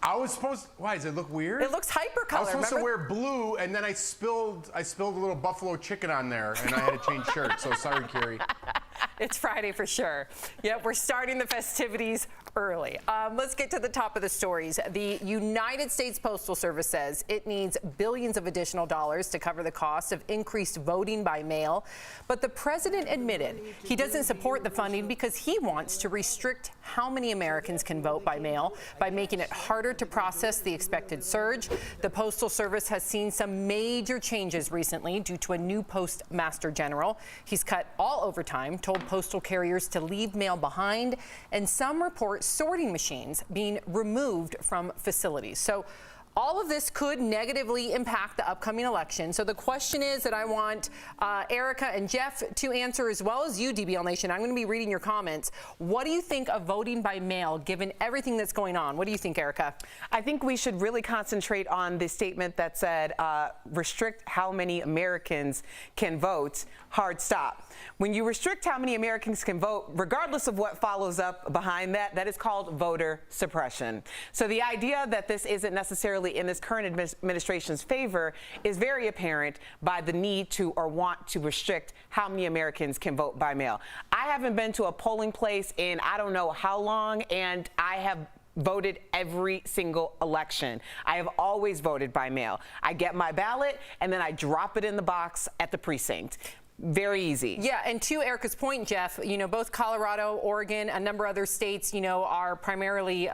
I was supposed, why, does it look weird? It looks hypercolor. I was supposed to wear blue, and then I spilled a little buffalo chicken on there, and I had to change shirts, so sorry, Carrie. It's Friday for sure. Yep, we're starting the festivities early. Let's get to the top of the stories. The United States Postal Service says it needs billions of additional dollars to cover the cost of increased voting by mail. But the president admitted he doesn't support the funding because he wants to restrict how many Americans can vote by mail by making it harder to process the expected surge. The Postal Service has seen some major changes recently due to a new postmaster general. He's cut all overtime, told postal carriers to leave mail behind, and some report sorting machines being removed from facilities. So all of this could negatively impact the upcoming election. So the question is that I want Erica and Jeff to answer, as well as you, DBL Nation. I'm going to be reading your comments. What do you think of voting by mail, given everything that's going on? What do you think, Erica? I think we should really concentrate on the statement that said restrict how many Americans can vote. Hard stop. When you restrict how many Americans can vote, regardless of what follows up behind that, that is called voter suppression. So the idea that this isn't necessarily in this current administration's favor is very apparent by the need to or want to restrict how many Americans can vote by mail. I haven't been to a polling place in I don't know how long, and I have voted every single election. I have always voted by mail. I get my ballot and then I drop it in the box at the precinct. Very easy. Yeah, and to Erica's point, Jeff, you know, both Colorado, Oregon, a number of other states, you know, are primarily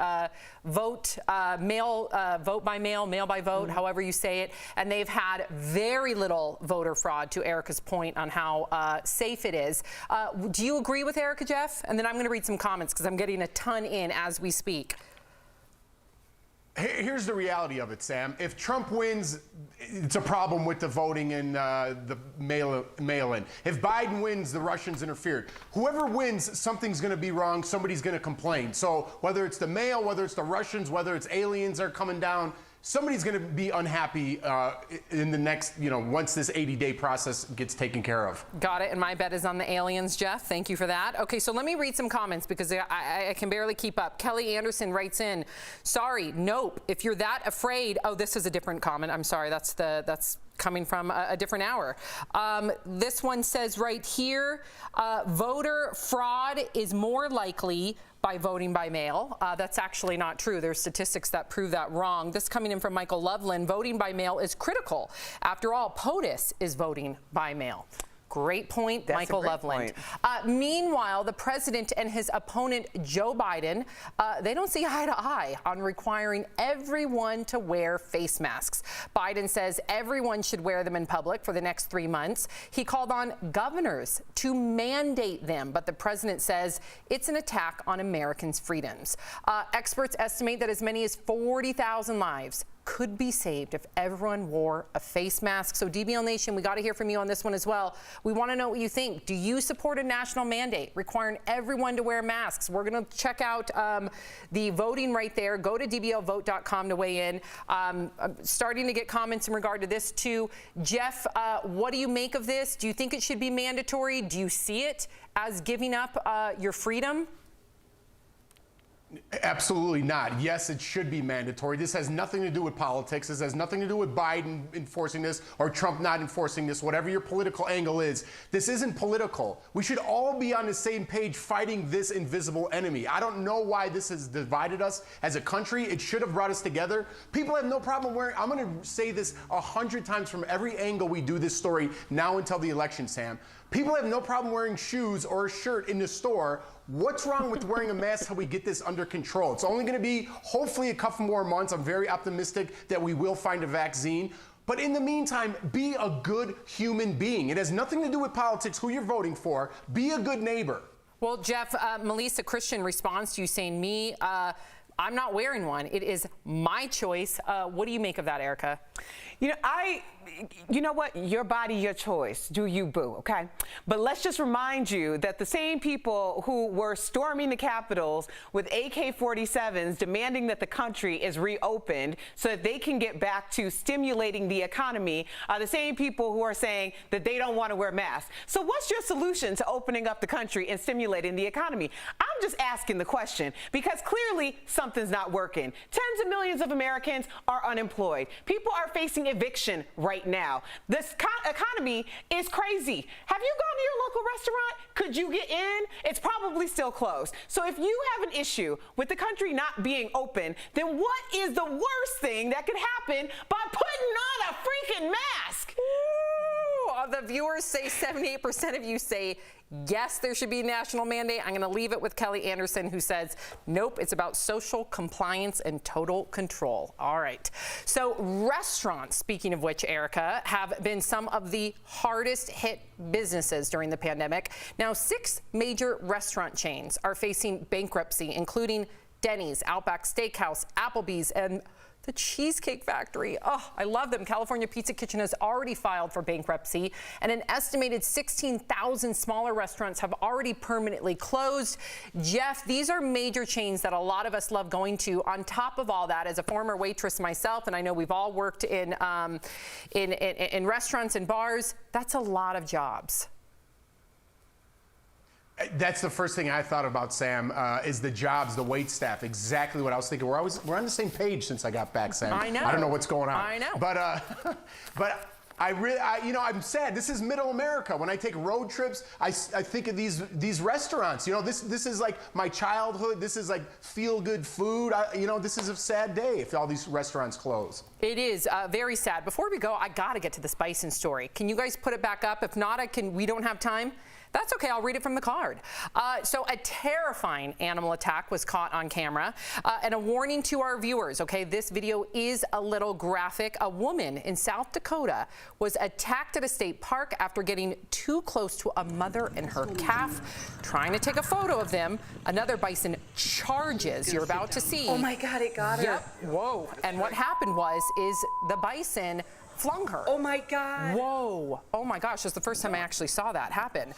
vote by mail, mail by vote, however you say it, and they've had very little voter fraud, to Erica's point on how safe it is. Do you agree with Erica, Jeff? And then I'm going to read some comments because I'm getting a ton in as we speak. Here's the reality of it, Sam. If Trump wins, it's a problem with the voting and the mail-in. If Biden wins, the Russians interfered. Whoever wins, something's going to be wrong. Somebody's going to complain. So whether it's the mail, whether it's the Russians, whether it's aliens are coming down, somebody's going to be unhappy in the next, you know, once this 80-day process gets taken care of. Got it. And my bet is on the aliens, Jeff. Thank you for that. Okay, so let me read some comments because I can barely keep up. Kelly Anderson writes in, sorry, nope. If you're that afraid, oh, this is a different comment. I'm sorry. That's coming from a different hour. This one says right here, voter fraud is more likely by voting by mail. That's actually not true. There's statistics that prove that wrong. This coming in from Michael Loveland. Voting by mail is critical. After all, POTUS is voting by mail. Great point, That's Michael Loveland. Meanwhile, the president and his opponent, Joe Biden, they don't see eye to eye on requiring everyone to wear face masks. Biden says everyone should wear them in public for the next 3 months. He called on governors to mandate them, but the president says it's an attack on Americans' freedoms. Experts estimate that as many as 40,000 lives could be saved if everyone wore a face mask. So DBL Nation, we got to hear from you on this one as well. We want to know what you think. Do you support a national mandate requiring everyone to wear masks? We're going to check out the voting right there. Go to dblvote.com to weigh in. I'm starting to get comments in regard to this too. Jeff, what do you make of this? Do you think it should be mandatory? Do you see it as giving up your freedom? Absolutely not. Yes, it should be mandatory. This has nothing to do with politics. This has nothing to do with Biden enforcing this or Trump not enforcing this, whatever your political angle is. This isn't political. We should all be on the same page fighting this invisible enemy. I don't know why this has divided us as a country. It should have brought us together. People have no problem wearing, I'm going to say this 100 times from every angle we do this story now until the election, Sam. People have no problem wearing shoes or a shirt in the store. What's wrong with wearing a mask till we get this under control? It's only going to be hopefully a couple more months. I'm very optimistic that we will find a vaccine. But in the meantime, be a good human being. It has nothing to do with politics, who you're voting for. Be a good neighbor. Well, Jeff, Melissa Christian responds to you saying, I'm not wearing one. It is my choice. What do you make of that, Erica? You know what? Your body, your choice. Do you, boo, okay? But let's just remind you that the same people who were storming the Capitals with AK-47s demanding that the country is reopened so that they can get back to stimulating the economy are the same people who are saying that they don't want to wear masks. So what's your solution to opening up the country and stimulating the economy? I'm just asking the question because clearly something's not working. Tens of millions of Americans are unemployed. People are facing eviction right now. This economy is crazy. Have you gone to your local restaurant? Could you get in? It's probably still closed. So if you have an issue with the country not being open, then what is the worst thing that could happen by putting on a freaking mask? Ooh, the viewers say 78% of you say yes, there should be a national mandate. I'm going to leave it with Kelly Anderson, who says, nope, it's about social compliance and total control. All right. So restaurants, speaking of which, Erica, have been some of the hardest hit businesses during the pandemic. Now, 6 major restaurant chains are facing bankruptcy, including Denny's, Outback Steakhouse, Applebee's, and the Cheesecake Factory. Oh, I love them. California Pizza Kitchen has already filed for bankruptcy, and an estimated 16,000 smaller restaurants have already permanently closed. Jeff, these are major chains that a lot of us love going to. On top of all that, as a former waitress myself, and I know we've all worked in restaurants and bars, that's a lot of jobs. That's the first thing I thought about, Sam, is the jobs, the wait staff. Exactly what I was thinking. We're on the same page since I got back, Sam. I know. I don't know what's going on. I know. But I'm sad. This is middle America. When I take road trips, I think of these restaurants. You know, this is like my childhood. This is like feel-good food. This is a sad day if all these restaurants close. It is very sad. Before we go, I got to get to this bison story. Can you guys put it back up? If not, we don't have time. That's okay, I'll read it from the card. So a terrifying animal attack was caught on camera. And a warning to our viewers, okay, this video is a little graphic. A woman in South Dakota was attacked at a state park after getting too close to a mother and her calf. Trying to take a photo of them, another bison charges, you're about to see. Oh my God, it got her. Yep, whoa. And what happened is the bison flung her. Oh my God. Whoa. Oh my gosh, that's the first time I actually saw that happen.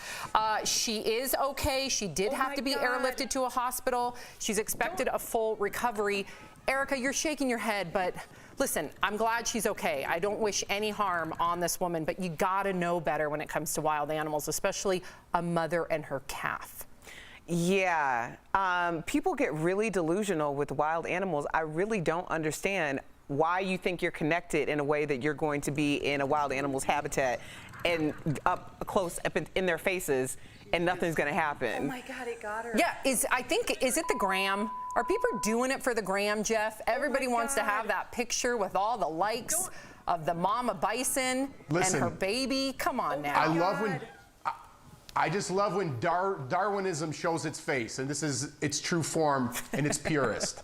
She is okay. She did have to be airlifted to a hospital. She's expected a full recovery. Erica, you're shaking your head, but listen, I'm glad she's okay. I don't wish any harm on this woman, but you gotta know better when it comes to wild animals, especially a mother and her calf. Yeah, people get really delusional with wild animals. I really don't understand why you think you're connected in a way that you're going to be in a wild animal's habitat and up close up in their faces and nothing's going to happen. Oh my God, it got her. Yeah, is it the gram? Are people doing it for the gram, Jeff? Everybody wants to have that picture with all the likes of the mama bison and her baby. Come on now. I just love when Darwinism shows its face, and this is its true form in its purest.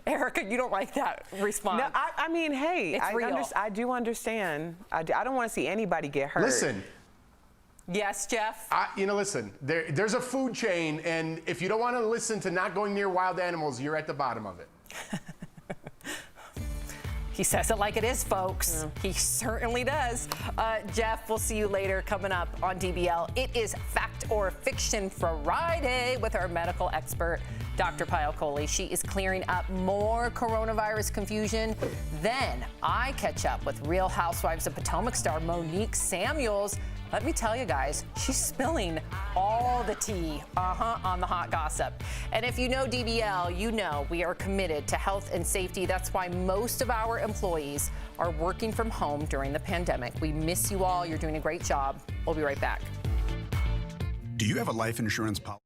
Erica, you don't like that response. No, I mean, hey, It's I do understand. I don't want to see anybody get hurt. Listen. Yes, Jeff? Listen, there's a food chain, and if you don't want to listen to not going near wild animals, you're at the bottom of it. He says it like it is, folks. Yeah. He certainly does. Jeff, we'll see you later coming up on DBL. It is Fact or Fiction Friday with our medical expert, Dr. Payal Kohli. She is clearing up more coronavirus confusion. Then I catch up with Real Housewives of Potomac star Monique Samuels. Let me tell you guys, she's spilling all the tea on the hot gossip. And if you know DBL, you know we are committed to health and safety. That's why most of our employees are working from home during the pandemic. We miss you all. You're doing a great job. We'll be right back. Do you have a life insurance policy?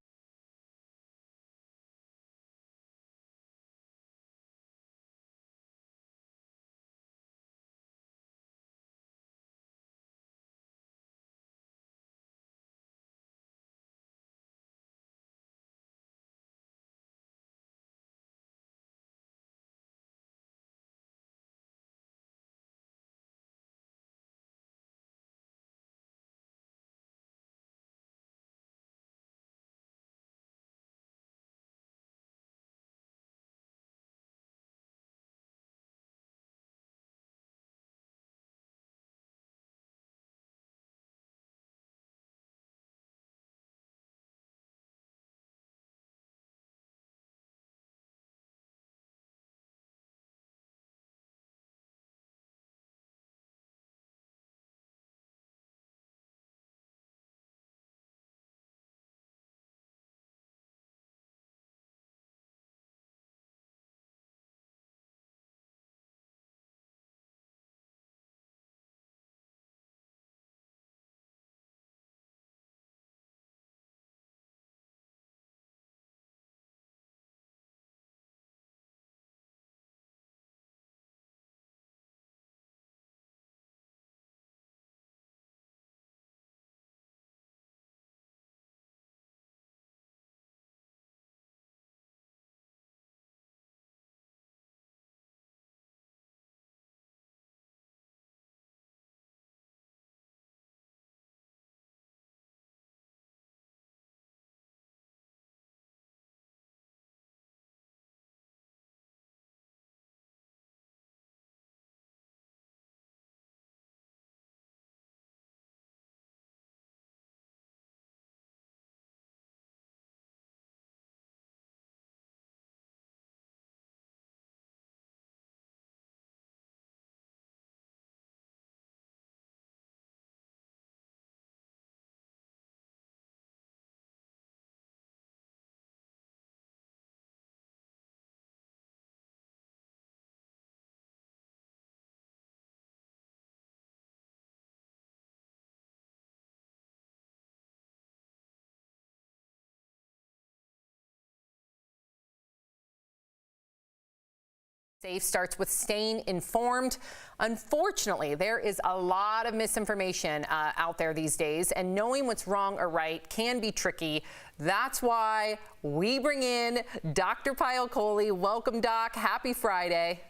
Safe starts with staying informed. Unfortunately, there is a lot of misinformation out there these days, and knowing what's wrong or right can be tricky. That's why we bring in Dr. Pyle Coley. Welcome, Doc. Happy Friday.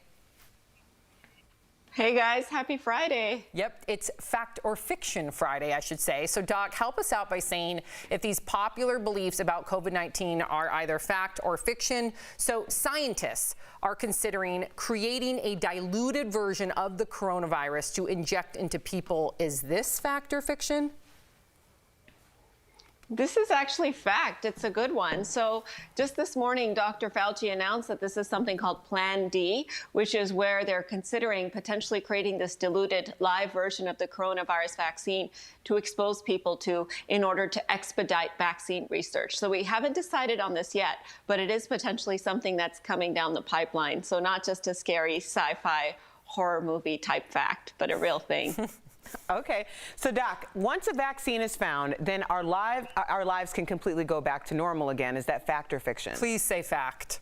Hey guys, happy Friday. Yep, it's Fact or Fiction Friday, I should say. So Doc, help us out by saying if these popular beliefs about COVID-19 are either fact or fiction. So scientists are considering creating a diluted version of the coronavirus to inject into people. Is this fact or fiction? This is actually fact. It's a good one. So just this morning, Dr. Fauci announced that this is something called Plan D, which is where they're considering potentially creating this diluted live version of the coronavirus vaccine to expose people to in order to expedite vaccine research. So we haven't decided on this yet, but it is potentially something that's coming down the pipeline. So not just a scary sci-fi horror movie type fact, but a real thing. Okay, so Doc, once a vaccine is found, then our lives can completely go back to normal again. Is that fact or fiction? Please say fact.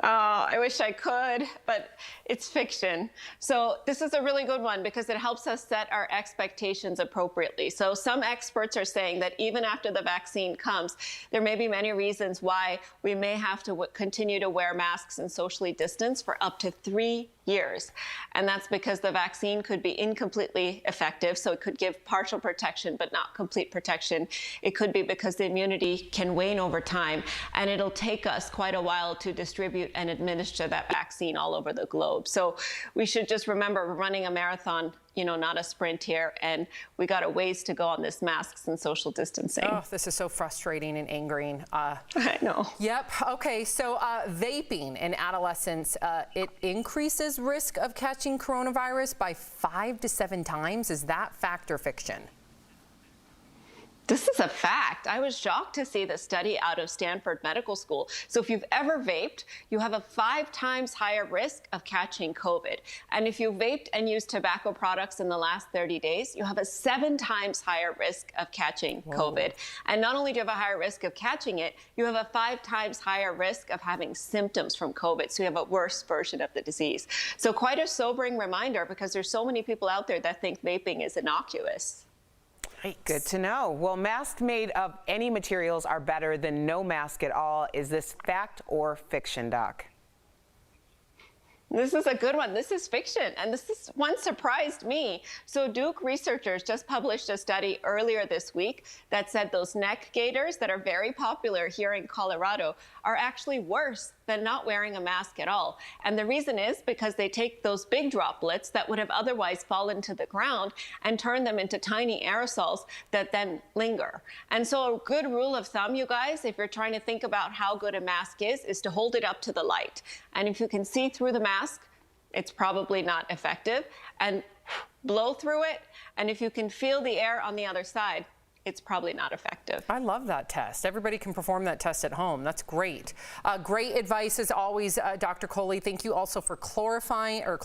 Oh, I wish I could, but it's fiction. So this is a really good one because it helps us set our expectations appropriately. So some experts are saying that even after the vaccine comes, there may be many reasons why we may have to continue to wear masks and socially distance for up to 3 years. And that's because the vaccine could be incompletely effective, so it could give partial protection but not complete protection. It could be because the immunity can wane over time, and it'll take us quite a while to distribute and administer that vaccine all over the globe. So we should just remember we're running a marathon, you know, not a sprint here, and we got a ways to go on this masks and social distancing. Oh, this is so frustrating and angering. I know. Yep. Okay. So vaping in adolescents, it increases risk of catching coronavirus by 5 to 7 times. Is that fact or fiction? This is a fact. I was shocked to see the study out of Stanford Medical School. So if you've ever vaped, you have a 5 times higher risk of catching COVID. And if you vaped and used tobacco products in the last 30 days, you have a 7 times higher risk of catching COVID. And not only do you have a higher risk of catching it, you have a 5 times higher risk of having symptoms from COVID. So you have a worse version of the disease. So quite a sobering reminder because there's so many people out there that think vaping is innocuous. Good to know. Well, masks made of any materials are better than no mask at all. Is this fact or fiction, Doc? This is a good one. This is fiction, and this one surprised me. So Duke researchers just published a study earlier this week that said those neck gaiters that are very popular here in Colorado are actually worse than not wearing a mask at all. And the reason is because they take those big droplets that would have otherwise fallen to the ground and turn them into tiny aerosols that then linger. And so a good rule of thumb, you guys, if you're trying to think about how good a mask is to hold it up to the light. And if you can see through the mask, it's probably not effective, and blow through it, and if you can feel the air on the other side, it's probably not effective. I love that test. Everybody can perform that test at home. That's great. Great advice as always, Dr. Coley. Thank you also for clarifying. Like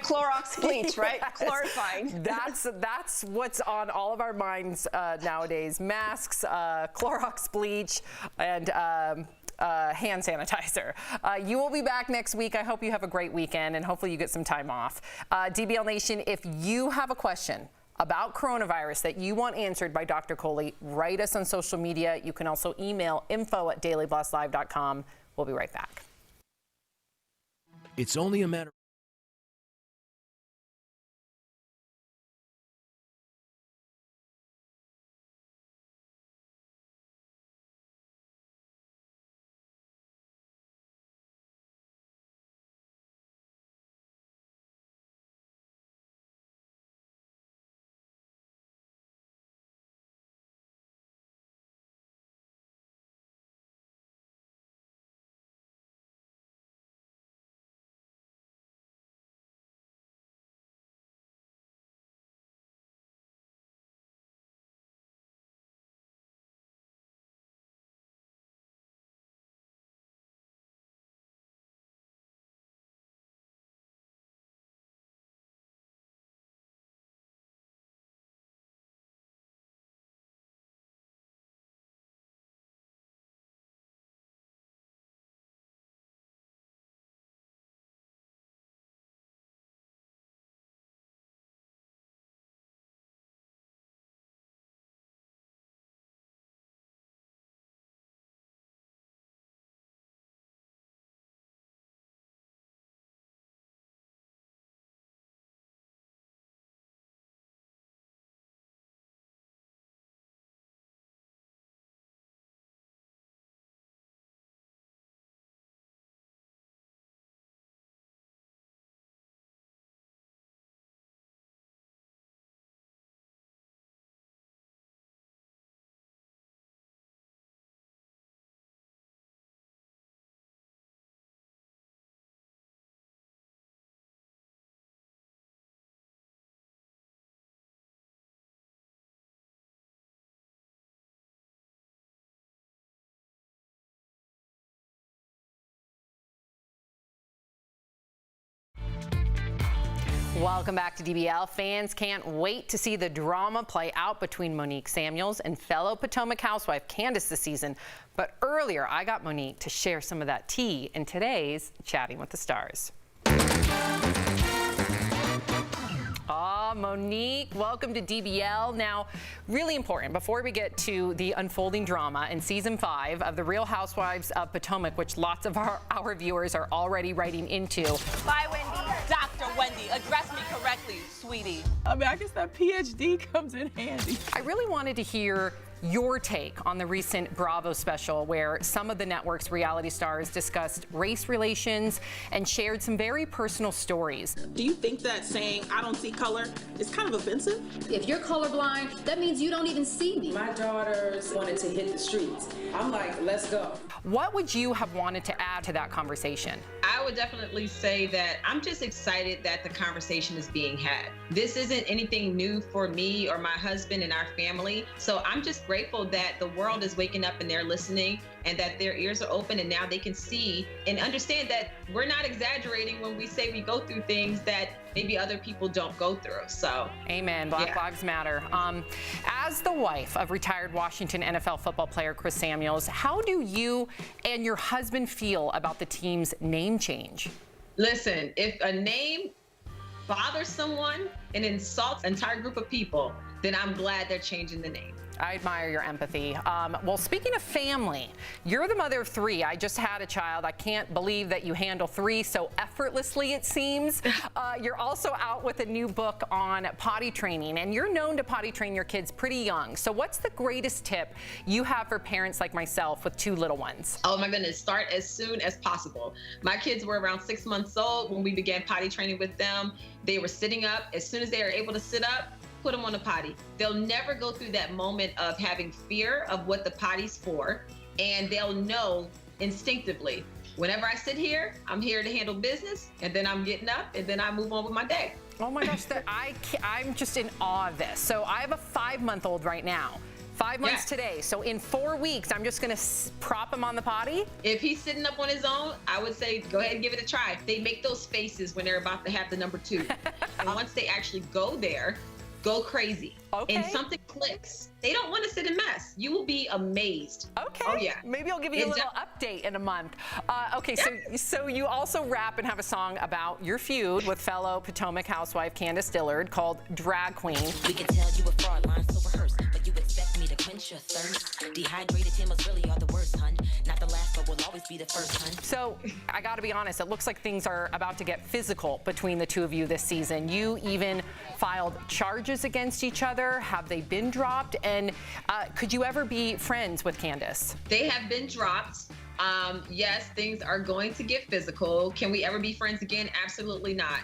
Clorox bleach, right? Clarifying. That's what's on all of our minds nowadays. Masks, Clorox bleach, and hand sanitizer. You will be back next week. I hope you have a great weekend and hopefully you get some time off. DBL Nation, if you have a question about coronavirus that you want answered by Dr. Coley, write us on social media. You can also email info@dailyblastlive.com. We'll be right back. It's only a matter Welcome back to DBL. Fans can't wait to see the drama play out between Monique Samuels and fellow Potomac housewife Candace this season. But earlier, I got Monique to share some of that tea in today's Chatting with the Stars. Monique, welcome to DBL. Now, really important, before we get to the unfolding drama in season 5 of The Real Housewives of Potomac, which lots of our viewers are already writing into. Bye, Wendy. Dr. Wendy, address me correctly, sweetie. I mean, I guess that PhD comes in handy. I really wanted to hear your take on the recent Bravo special, where some of the network's reality stars discussed race relations and shared some very personal stories. Do you think that saying I don't see color is kind of offensive? If you're colorblind, that means you don't even see me. My daughters wanted to hit the streets. I'm like, let's go. What would you have wanted to add to that conversation? I would definitely say that I'm just excited that the conversation is being had. This isn't anything new for me or my husband and our family. So I'm just grateful that the world is waking up and they're listening and that their ears are open and now they can see and understand that we're not exaggerating when we say we go through things that maybe other people don't go through. So, amen. Black Lives Matter. As the wife of retired Washington NFL football player Chris Samuels, how do you and your husband feel about the team's name change? Listen, if a name bothers someone and insults an entire group of people, then I'm glad they're changing the name. I admire your empathy. Well, speaking of family, you're the mother of 3. I just had a child. I can't believe that you handle 3 so effortlessly, it seems. You're also out with a new book on potty training, and you're known to potty train your kids pretty young. So what's the greatest tip you have for parents like myself with 2 little ones? Oh my goodness, start as soon as possible. My kids were around 6 months old when we began potty training with them. They were sitting up. As soon as they are able to sit up, put them on the potty. They'll never go through that moment of having fear of what the potty's for, and they'll know instinctively, whenever I sit here, I'm here to handle business, and then I'm getting up, and then I move on with my day. Oh my gosh, I'm just in awe of this. So I have a 5-month-old right now. 5 months today. So in 4 weeks, I'm just gonna prop him on the potty? If he's sitting up on his own, I would say go ahead and give it a try. They make those faces when they're about to have the number 2. And once they actually go there, go crazy. Okay. And something clicks. They don't want to sit and mess. You will be amazed. Okay. Oh, yeah. Maybe I'll give you a little update in a month. Okay, so you also rap and have a song about your feud with fellow Potomac housewife Candace Dillard called Drag Queen. We can tell you a fraud line so rehearsed, but you expect me to quench your thirst. Dehydrated Timbers really are the worst, hun. Not the last, but will always be the first, hun. So I got to be honest, it looks like things are about to get physical between the 2 of you this season. You even filed charges against each other. Have they been dropped? And could you ever be friends with Candace? They have been dropped. Yes, things are going to get physical. Can we ever be friends again? Absolutely not.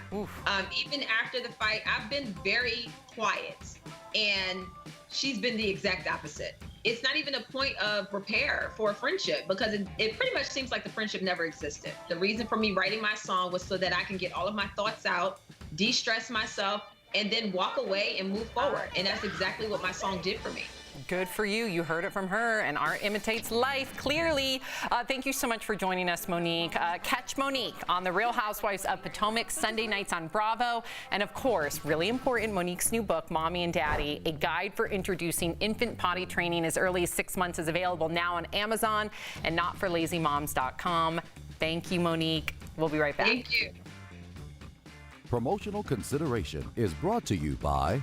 Even after the fight, I've been very quiet, and she's been the exact opposite. It's not even a point of repair for a friendship because it pretty much seems like the friendship never existed. The reason for me writing my song was so that I can get all of my thoughts out, de-stress myself, and then walk away and move forward. And that's exactly what my song did for me. Good for you. You heard it from her, and art imitates life, clearly. Thank you so much for joining us, Monique. Catch Monique on The Real Housewives of Potomac, Sunday nights on Bravo. And of course, really important, Monique's new book, Mommy and Daddy, a guide for introducing infant potty training as early as 6 months, is available now on Amazon and notforlazymoms.com. Thank you, Monique. We'll be right back. Thank you. Promotional consideration is brought to you by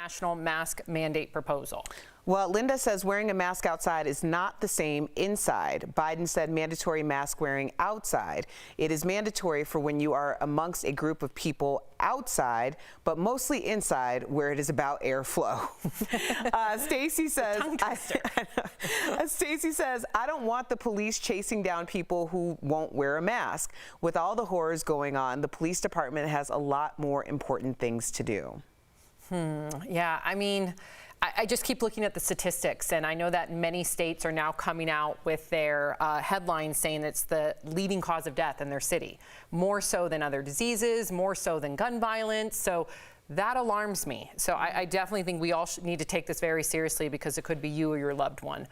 National mask mandate proposal. Well, Linda says wearing a mask outside is not the same inside. Biden said mandatory mask wearing outside. It is mandatory for when you are amongst a group of people outside, but mostly inside where it is about airflow. Stacey says, I don't want the police chasing down people who won't wear a mask. With all the horrors going on, the police department has a lot more important things to do. Yeah, I mean, I just keep looking at the statistics, and I know that many states are now coming out with their headlines saying it's the leading cause of death in their city, more so than other diseases, more so than gun violence. So that alarms me. So I definitely think we all need to take this very seriously because it could be you or your loved one.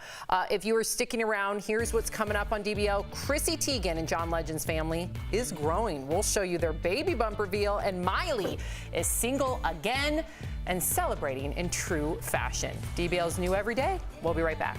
If you are sticking around, here's what's coming up on DBL. Chrissy Teigen and John Legend's family is growing. We'll show you their baby bump reveal, and Miley is single again and celebrating in true fashion. DBL's new every day. We'll be right back.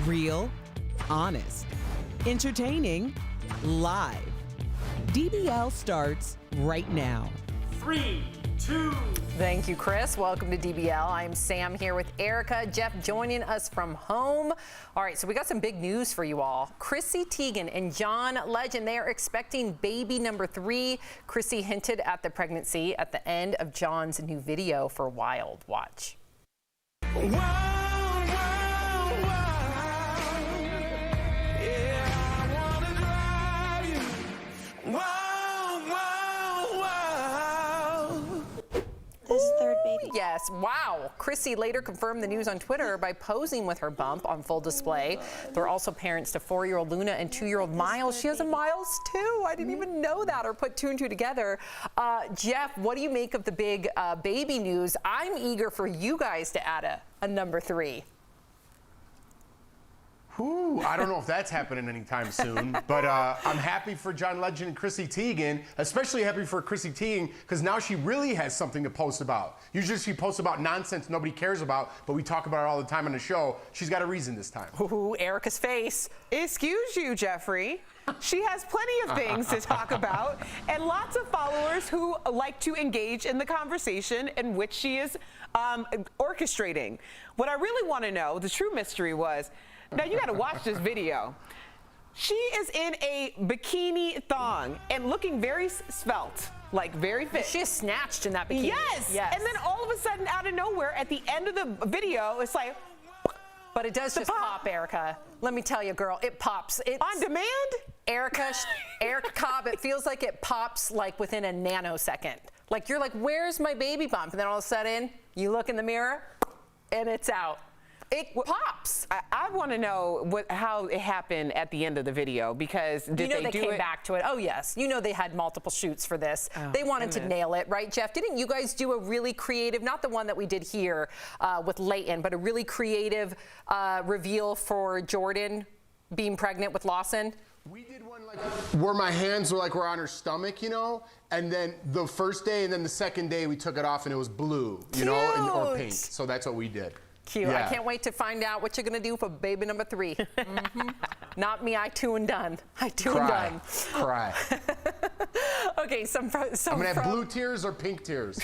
Real, honest, entertaining, live. DBL starts right now. 3, 2. Thank you, Chris. Welcome to DBL. I'm Sam here with Erica. Jeff joining us from home. All right, so we got some big news for you all. Chrissy Teigen and John Legend, they are expecting baby number 3. Chrissy hinted at the pregnancy at the end of John's new video for Wild. Watch. Wow. This third baby. Yes, wow. Chrissy later confirmed the news on Twitter by posing with her bump on full display. They're also parents to 4-year-old Luna and 2-year-old Miles. She has a Miles too. I didn't even know that or put 2 and 2 together. Jeff, what do you make of the big baby news? I'm eager for you guys to add a number 3. Ooh, I don't know if that's happening anytime soon, but I'm happy for John Legend and Chrissy Teigen, especially happy for Chrissy Teigen because now she really has something to post about. Usually she posts about nonsense nobody cares about, but we talk about it all the time on the show. She's got a reason this time. Ooh, Erica's face. Excuse you, Jeffrey. She has plenty of things to talk about and lots of followers who like to engage in the conversation in which she is orchestrating. What I really want to know, the true mystery was, now you got to watch this video. She is in a bikini thong and looking very svelte, like very fit. She is snatched in that bikini. Yes. And then all of a sudden, out of nowhere, at the end of the video, it's like, But it does just pop, Erica. Let me tell you, girl, it pops. It's, on demand? Erica Cobb, it feels like it pops like within a nanosecond. Like you're like, where's my baby bump? And then all of a sudden, you look in the mirror, and it's out. It pops. I want to know how it happened at the end of the video, because did they do came it? back to it. Oh yes, they had multiple shoots for this. Oh, they wanted to nail it, right, Jeff? Didn't you guys do a really creative, not the one that we did here with Leighton, but a really creative reveal for Jordan being pregnant with Lawson? We did one like where my hands were on her stomach, and then the first day and then the second day we took it off and it was blue, or pink. So that's what we did. Cute. Yeah. I can't wait to find out what you're going to do for baby number 3. Not me. I two and done. I two and done. Cry. Okay, some I'm going to have blue tears or pink tears.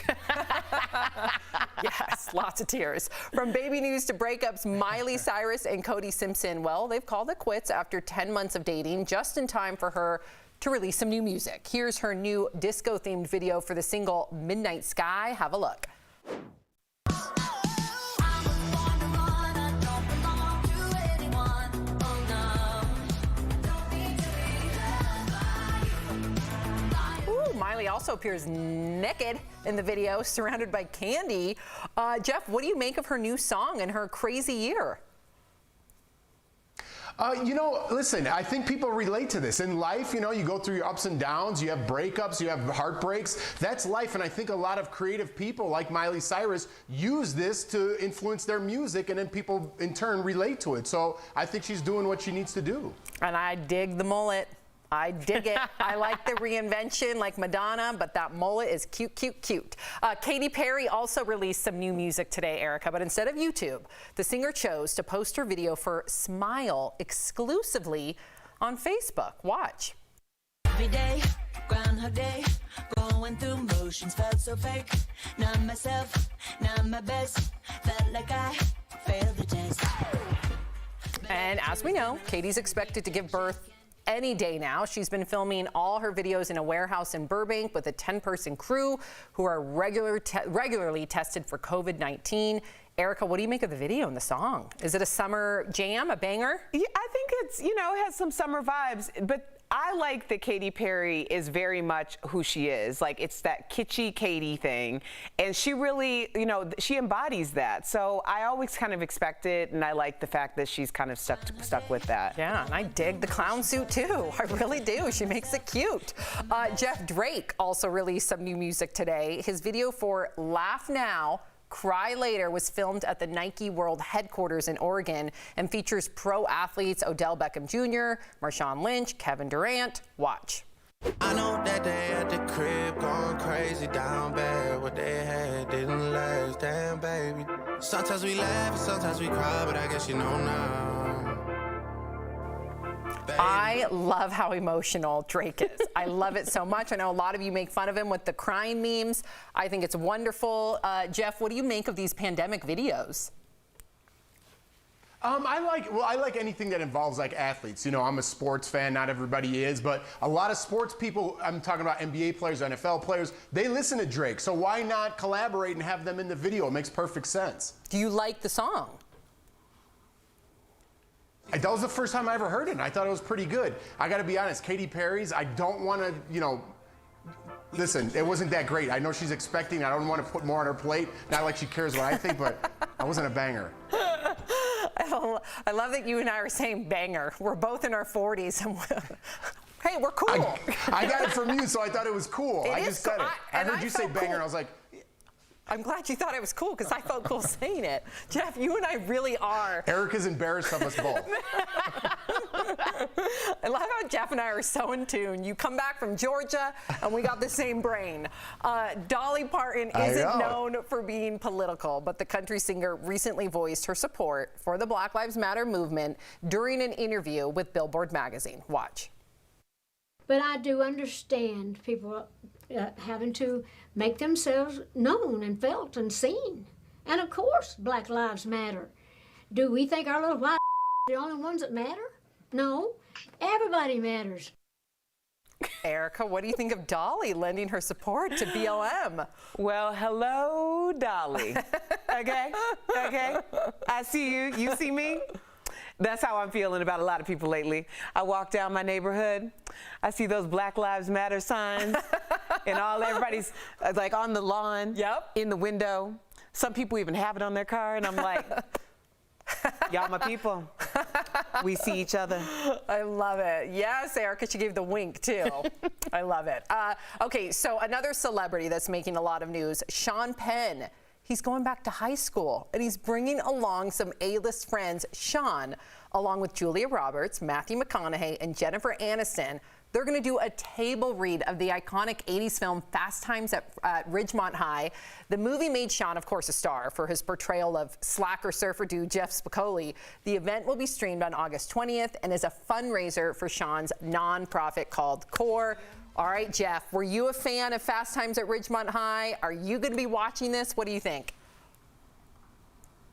Yes, lots of tears. From baby news to breakups, Miley, Cyrus, and Cody Simpson, well, they've called it quits after 10 months of dating, just in time for her to release some new music. Here's her new disco-themed video for the single Midnight Sky. Have a look. Miley also appears naked in the video, surrounded by candy. Jeff, what do you make of her new song and her crazy year? Listen, I think people relate to this. In life, you go through your ups and downs, you have breakups, you have heartbreaks. That's life, and I think a lot of creative people like Miley Cyrus use this to influence their music, and then people in turn relate to it. So I think she's doing what she needs to do. And I dig the mullet. I dig it. I like the reinvention like Madonna, but that mullet is cute, cute, cute. Katy Perry also released some new music today, Erica, but instead of YouTube, the singer chose to post her video for Smile exclusively on Facebook. Watch. Every day, Groundhog Day, going through motions, felt so fake. Not myself, not my best, felt like I failed the test. And as we know, Katie's expected to give birth any day now. She's been filming all her videos in a warehouse in Burbank with a 10-person crew who are regularly tested for COVID-19. Erica, what do you make of the video and the song? Is it a summer jam, a banger? Yeah, I think it's, it has some summer vibes, but I like that Katy Perry is very much who she is. Like, it's that kitschy Katy thing, and she really, she embodies that. So I always kind of expect it, and I like the fact that she's kind of stuck with that. Yeah, and I dig the clown suit too. I really do. She makes it cute. Jeff Drake also released some new music today. His video for Laugh Now, Cry Later was filmed at the Nike World headquarters in Oregon and features pro athletes Odell Beckham Jr., Marshawn Lynch, Kevin Durant. Watch. I know that they at the crib going crazy down bad. What they had didn't last, damn baby. Sometimes we laugh and sometimes we cry, but I guess you know now. I love how emotional Drake is. I love it so much. I know a lot of you make fun of him with the crying memes. I think it's wonderful. Jeff, what do you make of these pandemic videos? I like anything that involves athletes. I'm a sports fan, not everybody is, but a lot of sports people, I'm talking about NBA players, NFL players, they listen to Drake. So why not collaborate and have them in the video? It makes perfect sense. Do you like the song? That was the first time I ever heard it, and I thought it was pretty good. I got to be honest, Katy Perry's, I don't want to, listen, it wasn't that great. I know she's expecting, I don't want to put more on her plate. Not like she cares what I think, but I wasn't a banger. I love that you and I are saying banger. We're both in our 40s. And hey, we're cool. I got it from you, so I thought it was cool. I just said it. I heard you say banger, cool. and I was like, I'm glad you thought it was cool because I felt cool saying it. Jeff, you and I really are. Erica's embarrassed of us both. I love how Jeff and I are so in tune. You come back from Georgia and we got the same brain. Dolly Parton isn't known for being political, but the country singer recently voiced her support for the Black Lives Matter movement during an interview with Billboard magazine. Watch. But I do understand people having to make themselves known and felt and seen. And of course, Black Lives Matter. Do we think our little white are the only ones that matter? No, everybody matters. Erica, what do you think of Dolly lending her support to BLM? Well, hello, Dolly. Okay? Okay? I see you. You see me? That's how I'm feeling about a lot of people lately. I walk down my neighborhood. I see those Black Lives Matter signs. And everybody's like on the lawn. Yep. In the window. Some people even have it on their car. And I'm like, y'all my people. We see each other. I love it. Yes, Erica, she gave the wink too. I love it. Okay, so another celebrity that's making a lot of news, Sean Penn. He's going back to high school, and he's bringing along some A-list friends. Sean, along with Julia Roberts, Matthew McConaughey, and Jennifer Aniston, they're going to do a table read of the iconic 80s film Fast Times at Ridgemont High. The movie made Sean, of course, a star for his portrayal of slacker surfer dude Jeff Spicoli. The event will be streamed on August 20th and is a fundraiser for Sean's nonprofit called CORE. All right, Jeff, were you a fan of Fast Times at Ridgemont High? Are you going to be watching this? What do you think?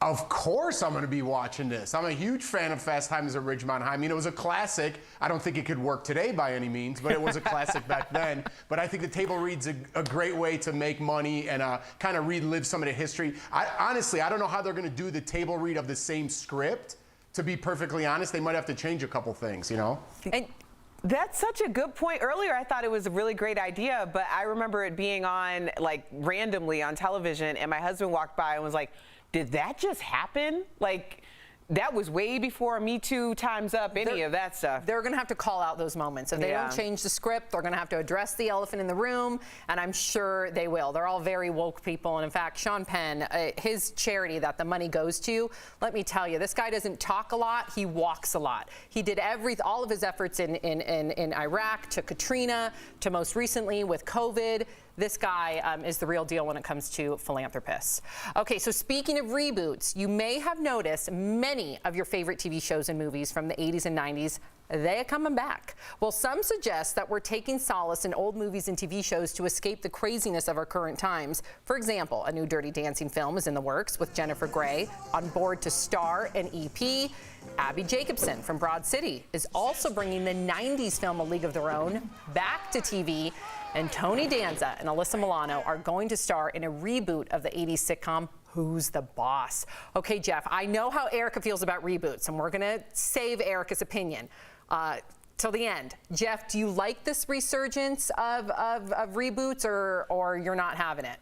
Of course I'm going to be watching this. I'm a huge fan of Fast Times at Ridgemont High. I mean, it was a classic. I don't think it could work today by any means, but it was a classic back then. But I think the table read's a great way to make money and kind of relive some of the history. Honestly, I don't know how they're going to do the table read of the same script. To be perfectly honest, they might have to change a couple things, you know? And that's such a good point. Earlier, I thought it was a really great idea, but I remember it being on, like, randomly on television, and my husband walked by and was like, did that just happen? Like, that was way before Me Too, Time's Up, any of that stuff. They're going to have to call out those moments. If they don't change the script, they're going to have to address the elephant in the room, and I'm sure they will. They're all very woke people, and in fact, Sean Penn, his charity that the money goes to, let me tell you, this guy doesn't talk a lot, he walks a lot. He did all of his efforts in Iraq, to Katrina, to most recently with COVID. This guy is the real deal when it comes to philanthropists. Okay, so speaking of reboots, you may have noticed many of your favorite TV shows and movies from the 80s and 90s, they are coming back. Well, some suggest that we're taking solace in old movies and TV shows to escape the craziness of our current times. For example, a new Dirty Dancing film is in the works with Jennifer Grey on board to star in EP. Abby Jacobson from Broad City is also bringing the 90s film A League of Their Own back to TV. And Tony Danza and Alyssa Milano are going to star in a reboot of the 80s sitcom Who's the Boss? Okay, Jeff, I know how Erica feels about reboots, and we're going to save Erica's opinion till the end. Jeff, do you like this resurgence of reboots, or you're not having it?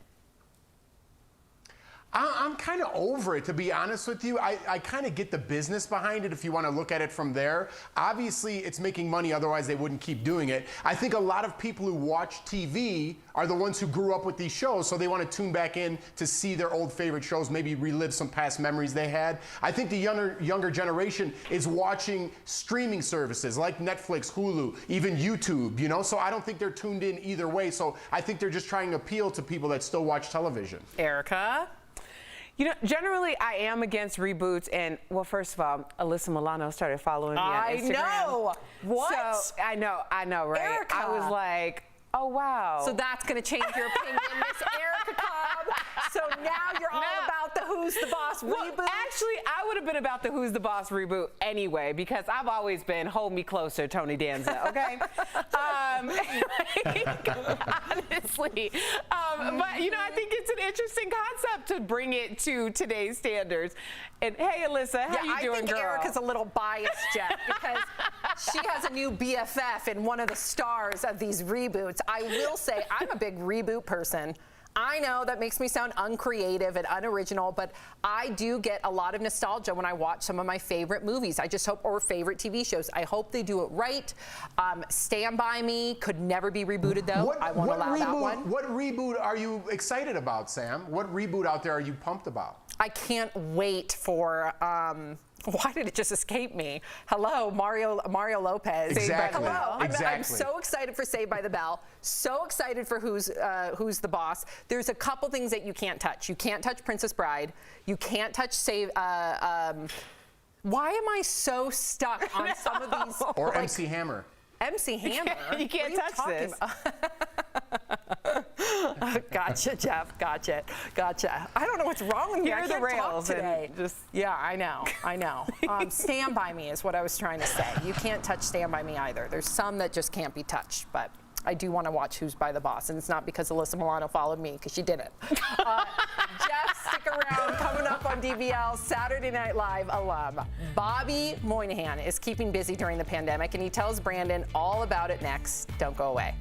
I'm kind of over it, to be honest with you. I kind of get the business behind it if you want to look at it from there. Obviously, it's making money, otherwise they wouldn't keep doing it. I think a lot of people who watch TV are the ones who grew up with these shows, so they want to tune back in to see their old favorite shows, maybe relive some past memories they had. I think the younger generation is watching streaming services like Netflix, Hulu, even YouTube, you know? So I don't think they're tuned in either way. So I think they're just trying to appeal to people that still watch television. Erica? You know, generally, I am against reboots. And, well, first of all, Alyssa Milano started following me on Instagram. I know. What? So, I know, right? Erica. I was like, oh, wow. So that's going to change your opinion, Miss Erica Cobb. So now you're all about the Who's the Boss reboot? Actually, I would have been about the Who's the Boss reboot anyway, because I've always been hold me closer, Tony Danza, okay? Honestly. But, you know, I think it's an interesting concept to bring it to today's standards. And, hey, Alyssa, how you doing, I think girl? Erica's a little biased, Jeff, because she has a new BFF in one of the stars of these reboots. I will say I'm a big reboot person. I know that makes me sound uncreative and unoriginal, but I do get a lot of nostalgia when I watch some of my favorite movies. I just hope, or favorite TV shows. I hope they do it right. Stand By Me could never be rebooted, though. I won't allow that one. What reboot are you excited about, Sam? What reboot out there are you pumped about? I can't wait for, why did it just escape me? Hello, Mario Lopez. Exactly. Hello. Exactly. I'm so excited for Saved by the Bell. So excited for Who's the Boss. There's a couple things that you can't touch. You can't touch Princess Bride. You can't touch why am I so stuck on some of these? Or like, MC Hammer. MC Hammer? You can't touch this. Gotcha, Jeff. Gotcha. I don't know what's wrong with me. I can't talk today. Yeah, I know. Stand By Me is what I was trying to say. You can't touch Stand By Me either. There's some that just can't be touched, but I do want to watch Who's by the Boss, and it's not because Alyssa Milano followed me, because she didn't. Jeff, stick around. Coming up on DBL, Saturday Night Live alum Bobby Moynihan is keeping busy during the pandemic, and he tells Brandon all about it next. Don't go away.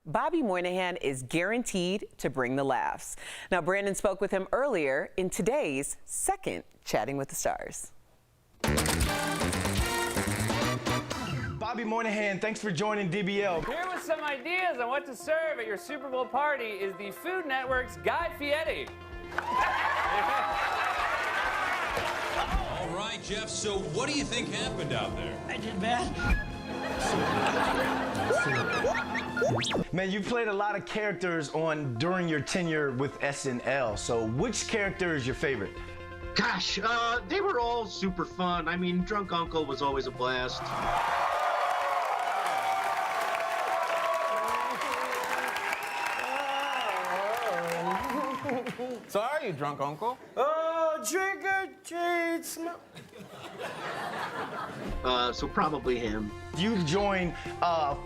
Bobby Moynihan is guaranteed to bring the laughs. Now, Brandon spoke with him earlier in today's second Chatting with the Stars. Bobby Moynihan, thanks for joining DBL. Here with some ideas on what to serve at your Super Bowl party is the Food Network's Guy Fieri. All right, Jeff, so what do you think happened out there? I did bad. Man, you played a lot of characters during your tenure with SNL, so which character is your favorite? Gosh, they were all super fun. I mean, Drunk Uncle was always a blast. So are you, Drunk Uncle? Oh, trick or treat. So probably him. You joined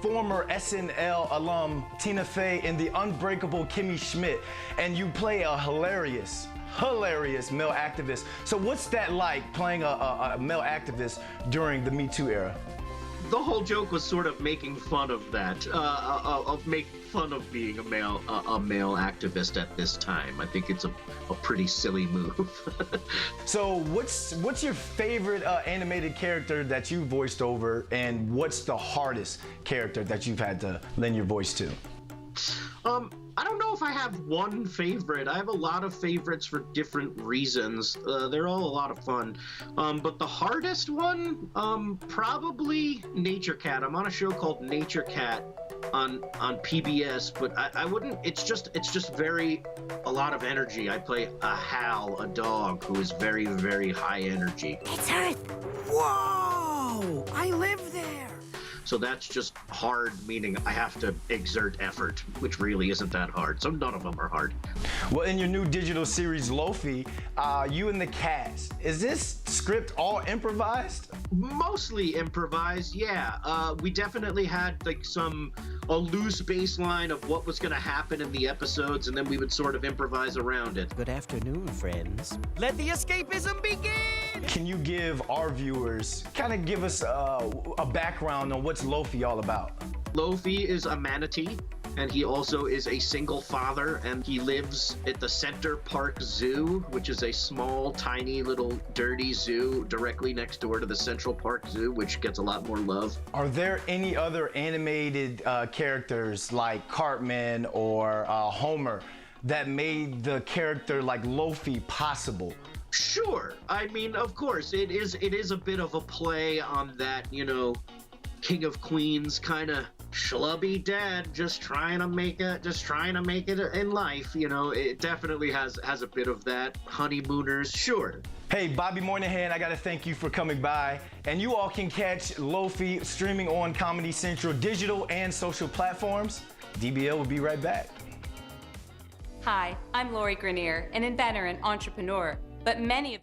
former SNL alum Tina Fey in The Unbreakable Kimmy Schmidt, and you play a hilarious male activist. So what's that like, playing a male activist during the Me Too era? The whole joke was sort of making fun of that, of making fun of being a male activist at this time. I think it's a pretty silly move. So what's your favorite animated character that you voiced over, and what's the hardest character that you've had to lend your voice to? I don't know if I have one favorite. I have a lot of favorites for different reasons. They're all a lot of fun. But the hardest one, probably Nature Cat. I'm on a show called Nature Cat on PBS, but I wouldn't, it's just a lot of energy. I play a Hale, a dog who is very, very high energy. It's Earth. Whoa! I live there. So that's just hard, meaning I have to exert effort, which really isn't that hard. So none of them are hard. Well, in your new digital series, Lofi, you and the cast, is this script all improvised? Mostly improvised, yeah. We definitely had like a loose baseline of what was going to happen in the episodes, and then we would sort of improvise around it. Good afternoon, friends. Let the escapism begin! Can you give our viewers, kind of give us a background on what's Lofi all about? Lofi is a manatee, and he also is a single father, and he lives at the Center Park Zoo, which is a small, tiny, little, dirty zoo directly next door to the Central Park Zoo, which gets a lot more love. Are there any other animated characters like Cartman or Homer that made the character like Lofi possible? Sure. I mean, of course, it is a bit of a play on that, you know, King of Queens kind of schlubby dad just trying to make it in life. You know, it definitely has a bit of that. Honeymooners, sure. Hey, Bobby Moynihan, I gotta thank you for coming by. And you all can catch Lofi streaming on Comedy Central digital and social platforms. DBL will be right back. Hi, I'm Lori Grenier, an inventor and entrepreneur, but many of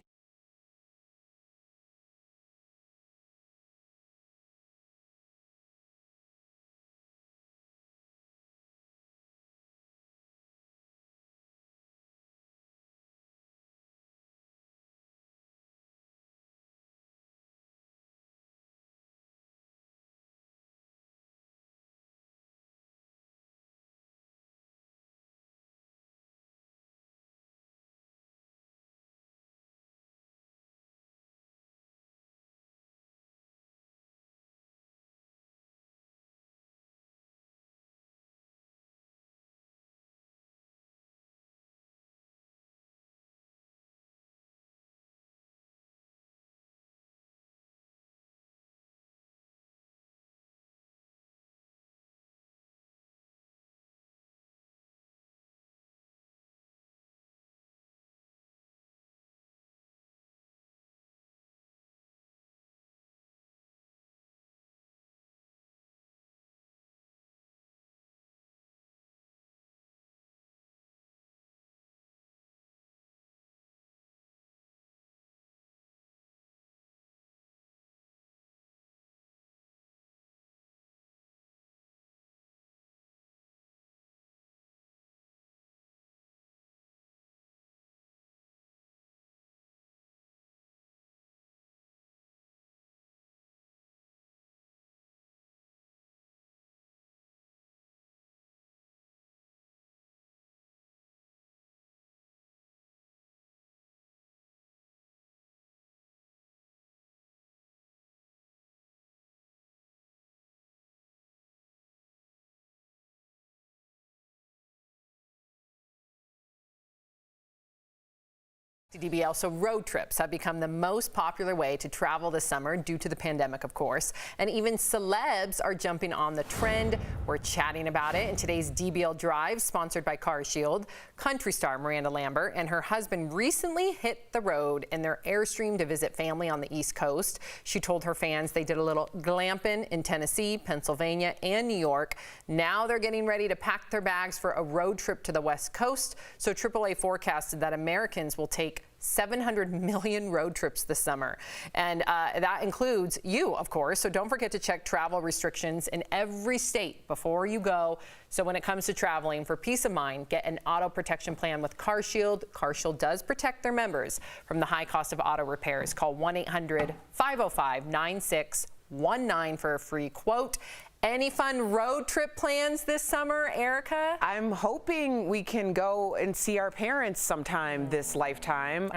DBL. So road trips have become the most popular way to travel this summer due to the pandemic, of course. And even celebs are jumping on the trend. We're chatting about it in today's DBL Drive, sponsored by CarShield. Country star Miranda Lambert and her husband recently hit the road in their Airstream to visit family on the East Coast. She told her fans they did a little glamping in Tennessee, Pennsylvania, and New York. Now they're getting ready to pack their bags for a road trip to the West Coast. So AAA forecasted that Americans will take 700 million road trips this summer. And that includes you, of course. So don't forget to check travel restrictions in every state before you go. So when it comes to traveling, for peace of mind, get an auto protection plan with CarShield. CarShield does protect their members from the high cost of auto repairs. Call 1-800-505-9619 for a free quote. Any fun road trip plans this summer, Erica? I'm hoping we can go and see our parents sometime this lifetime.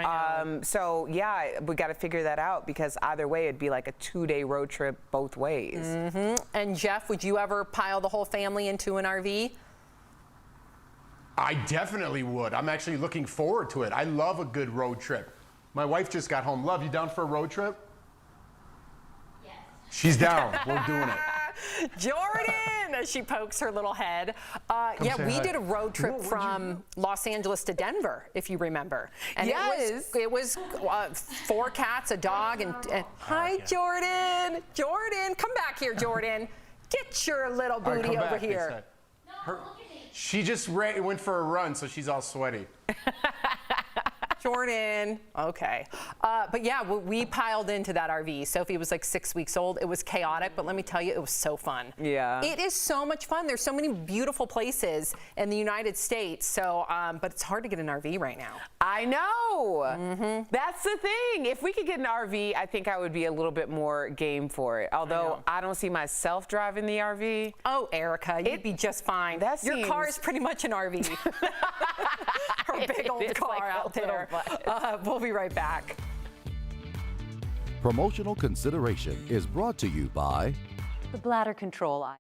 So yeah, we got to figure that out, because either way, it'd be like a 2-day road trip both ways. And Jeff, would you ever pile the whole family into an RV? I definitely would. I'm actually looking forward to it. I love a good road trip. My wife just got home. Love, you down for a road trip? Yes. She's down. We're doing it. Jordan, as she pokes her little head. Yeah, we did a road trip from Los Angeles to Denver, if you remember. And it was 4 cats, a dog, and hi, Jordan. Jordan, come back here, Jordan. Get your little booty over here. She just went for a run, so she's all sweaty. Jordan. Okay. But yeah, we piled into that RV. Sophie was like 6 weeks old. It was chaotic, but let me tell you, it was so fun. Yeah. It is so much fun. There's so many beautiful places in the United States. So, but it's hard to get an RV right now. I know. That's the thing. If we could get an RV, I think I would be a little bit more game for it. Although I don't see myself driving the RV. Oh, Erica, you'd be just fine. Your car is pretty much an RV. Her big old car like out there. We'll be right back. Promotional consideration is brought to you by the bladder control eye.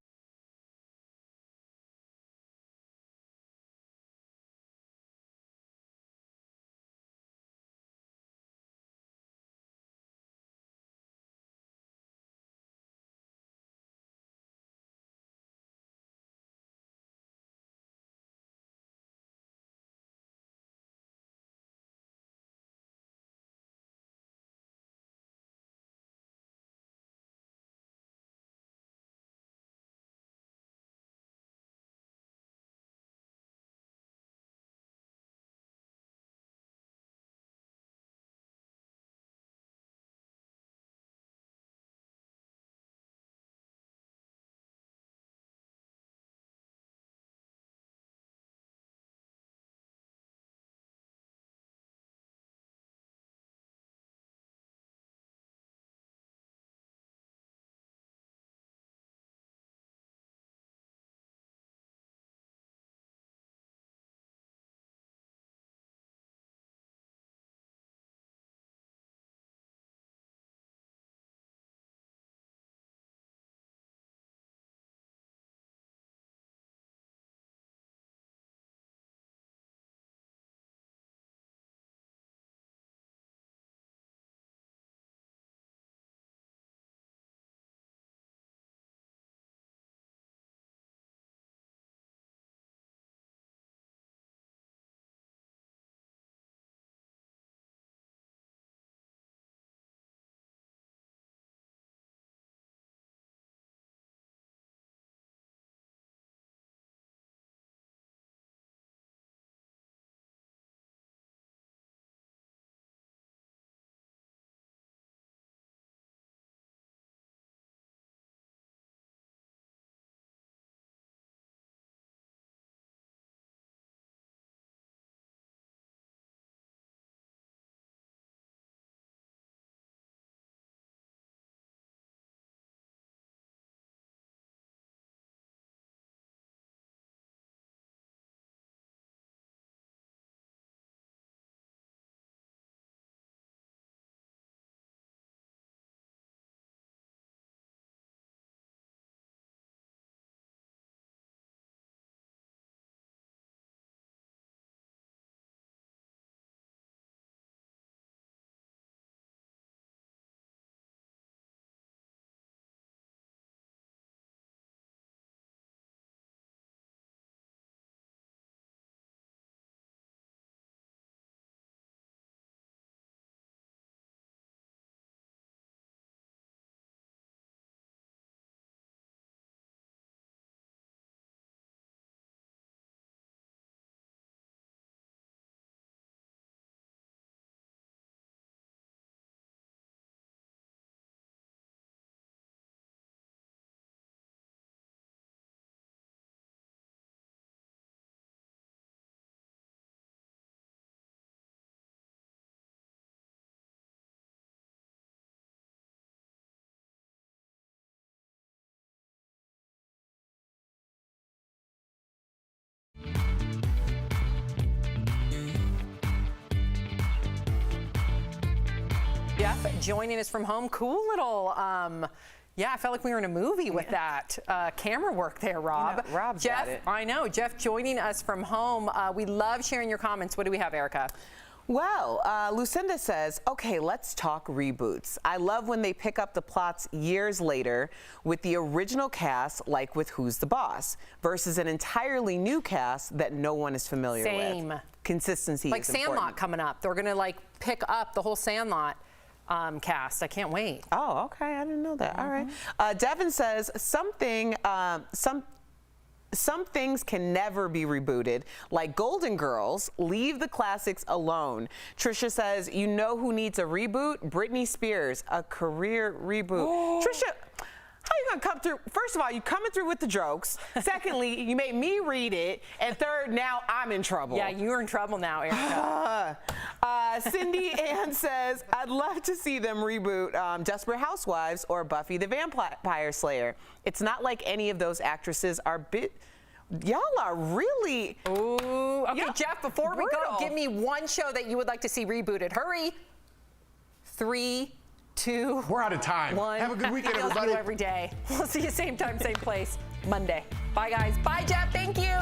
Jeff joining us from home. Cool little, yeah, I felt like we were in a movie with that camera work there, Rob. You know, Rob's Jeff, got it. I know. Jeff joining us from home. We love sharing your comments. What do we have, Erica? Well, Lucinda says, okay, let's talk reboots. I love when they pick up the plots years later with the original cast, like with Who's the Boss, versus an entirely new cast that no one is familiar with. Consistency like is Sandlot important. coming up. They're going to like pick up the whole Sandlot cast. I can't wait. Oh, okay. I didn't know that. All right. Devin says some things can never be rebooted, like Golden Girls. Leave the classics alone. Trisha says, you know who needs a reboot? Britney Spears, a career reboot. Trisha, how you gonna come through? First of all, you coming through with the jokes. Secondly, you made me read it. And third, now I'm in trouble. Yeah, you're in trouble now, Erica. Cindy Ann says, I'd love to see them reboot Desperate Housewives or Buffy the Vampire Slayer. It's not like any of those actresses are y'all are really... Ooh. Okay, Jeff, before we go, give me one show that you would like to see rebooted. Hurry. 3, 2, We're out of time. 1. Have a good weekend, everybody. Every day. We'll see you same time, same place, Monday. Bye, guys. Bye, Jeff. Thank you.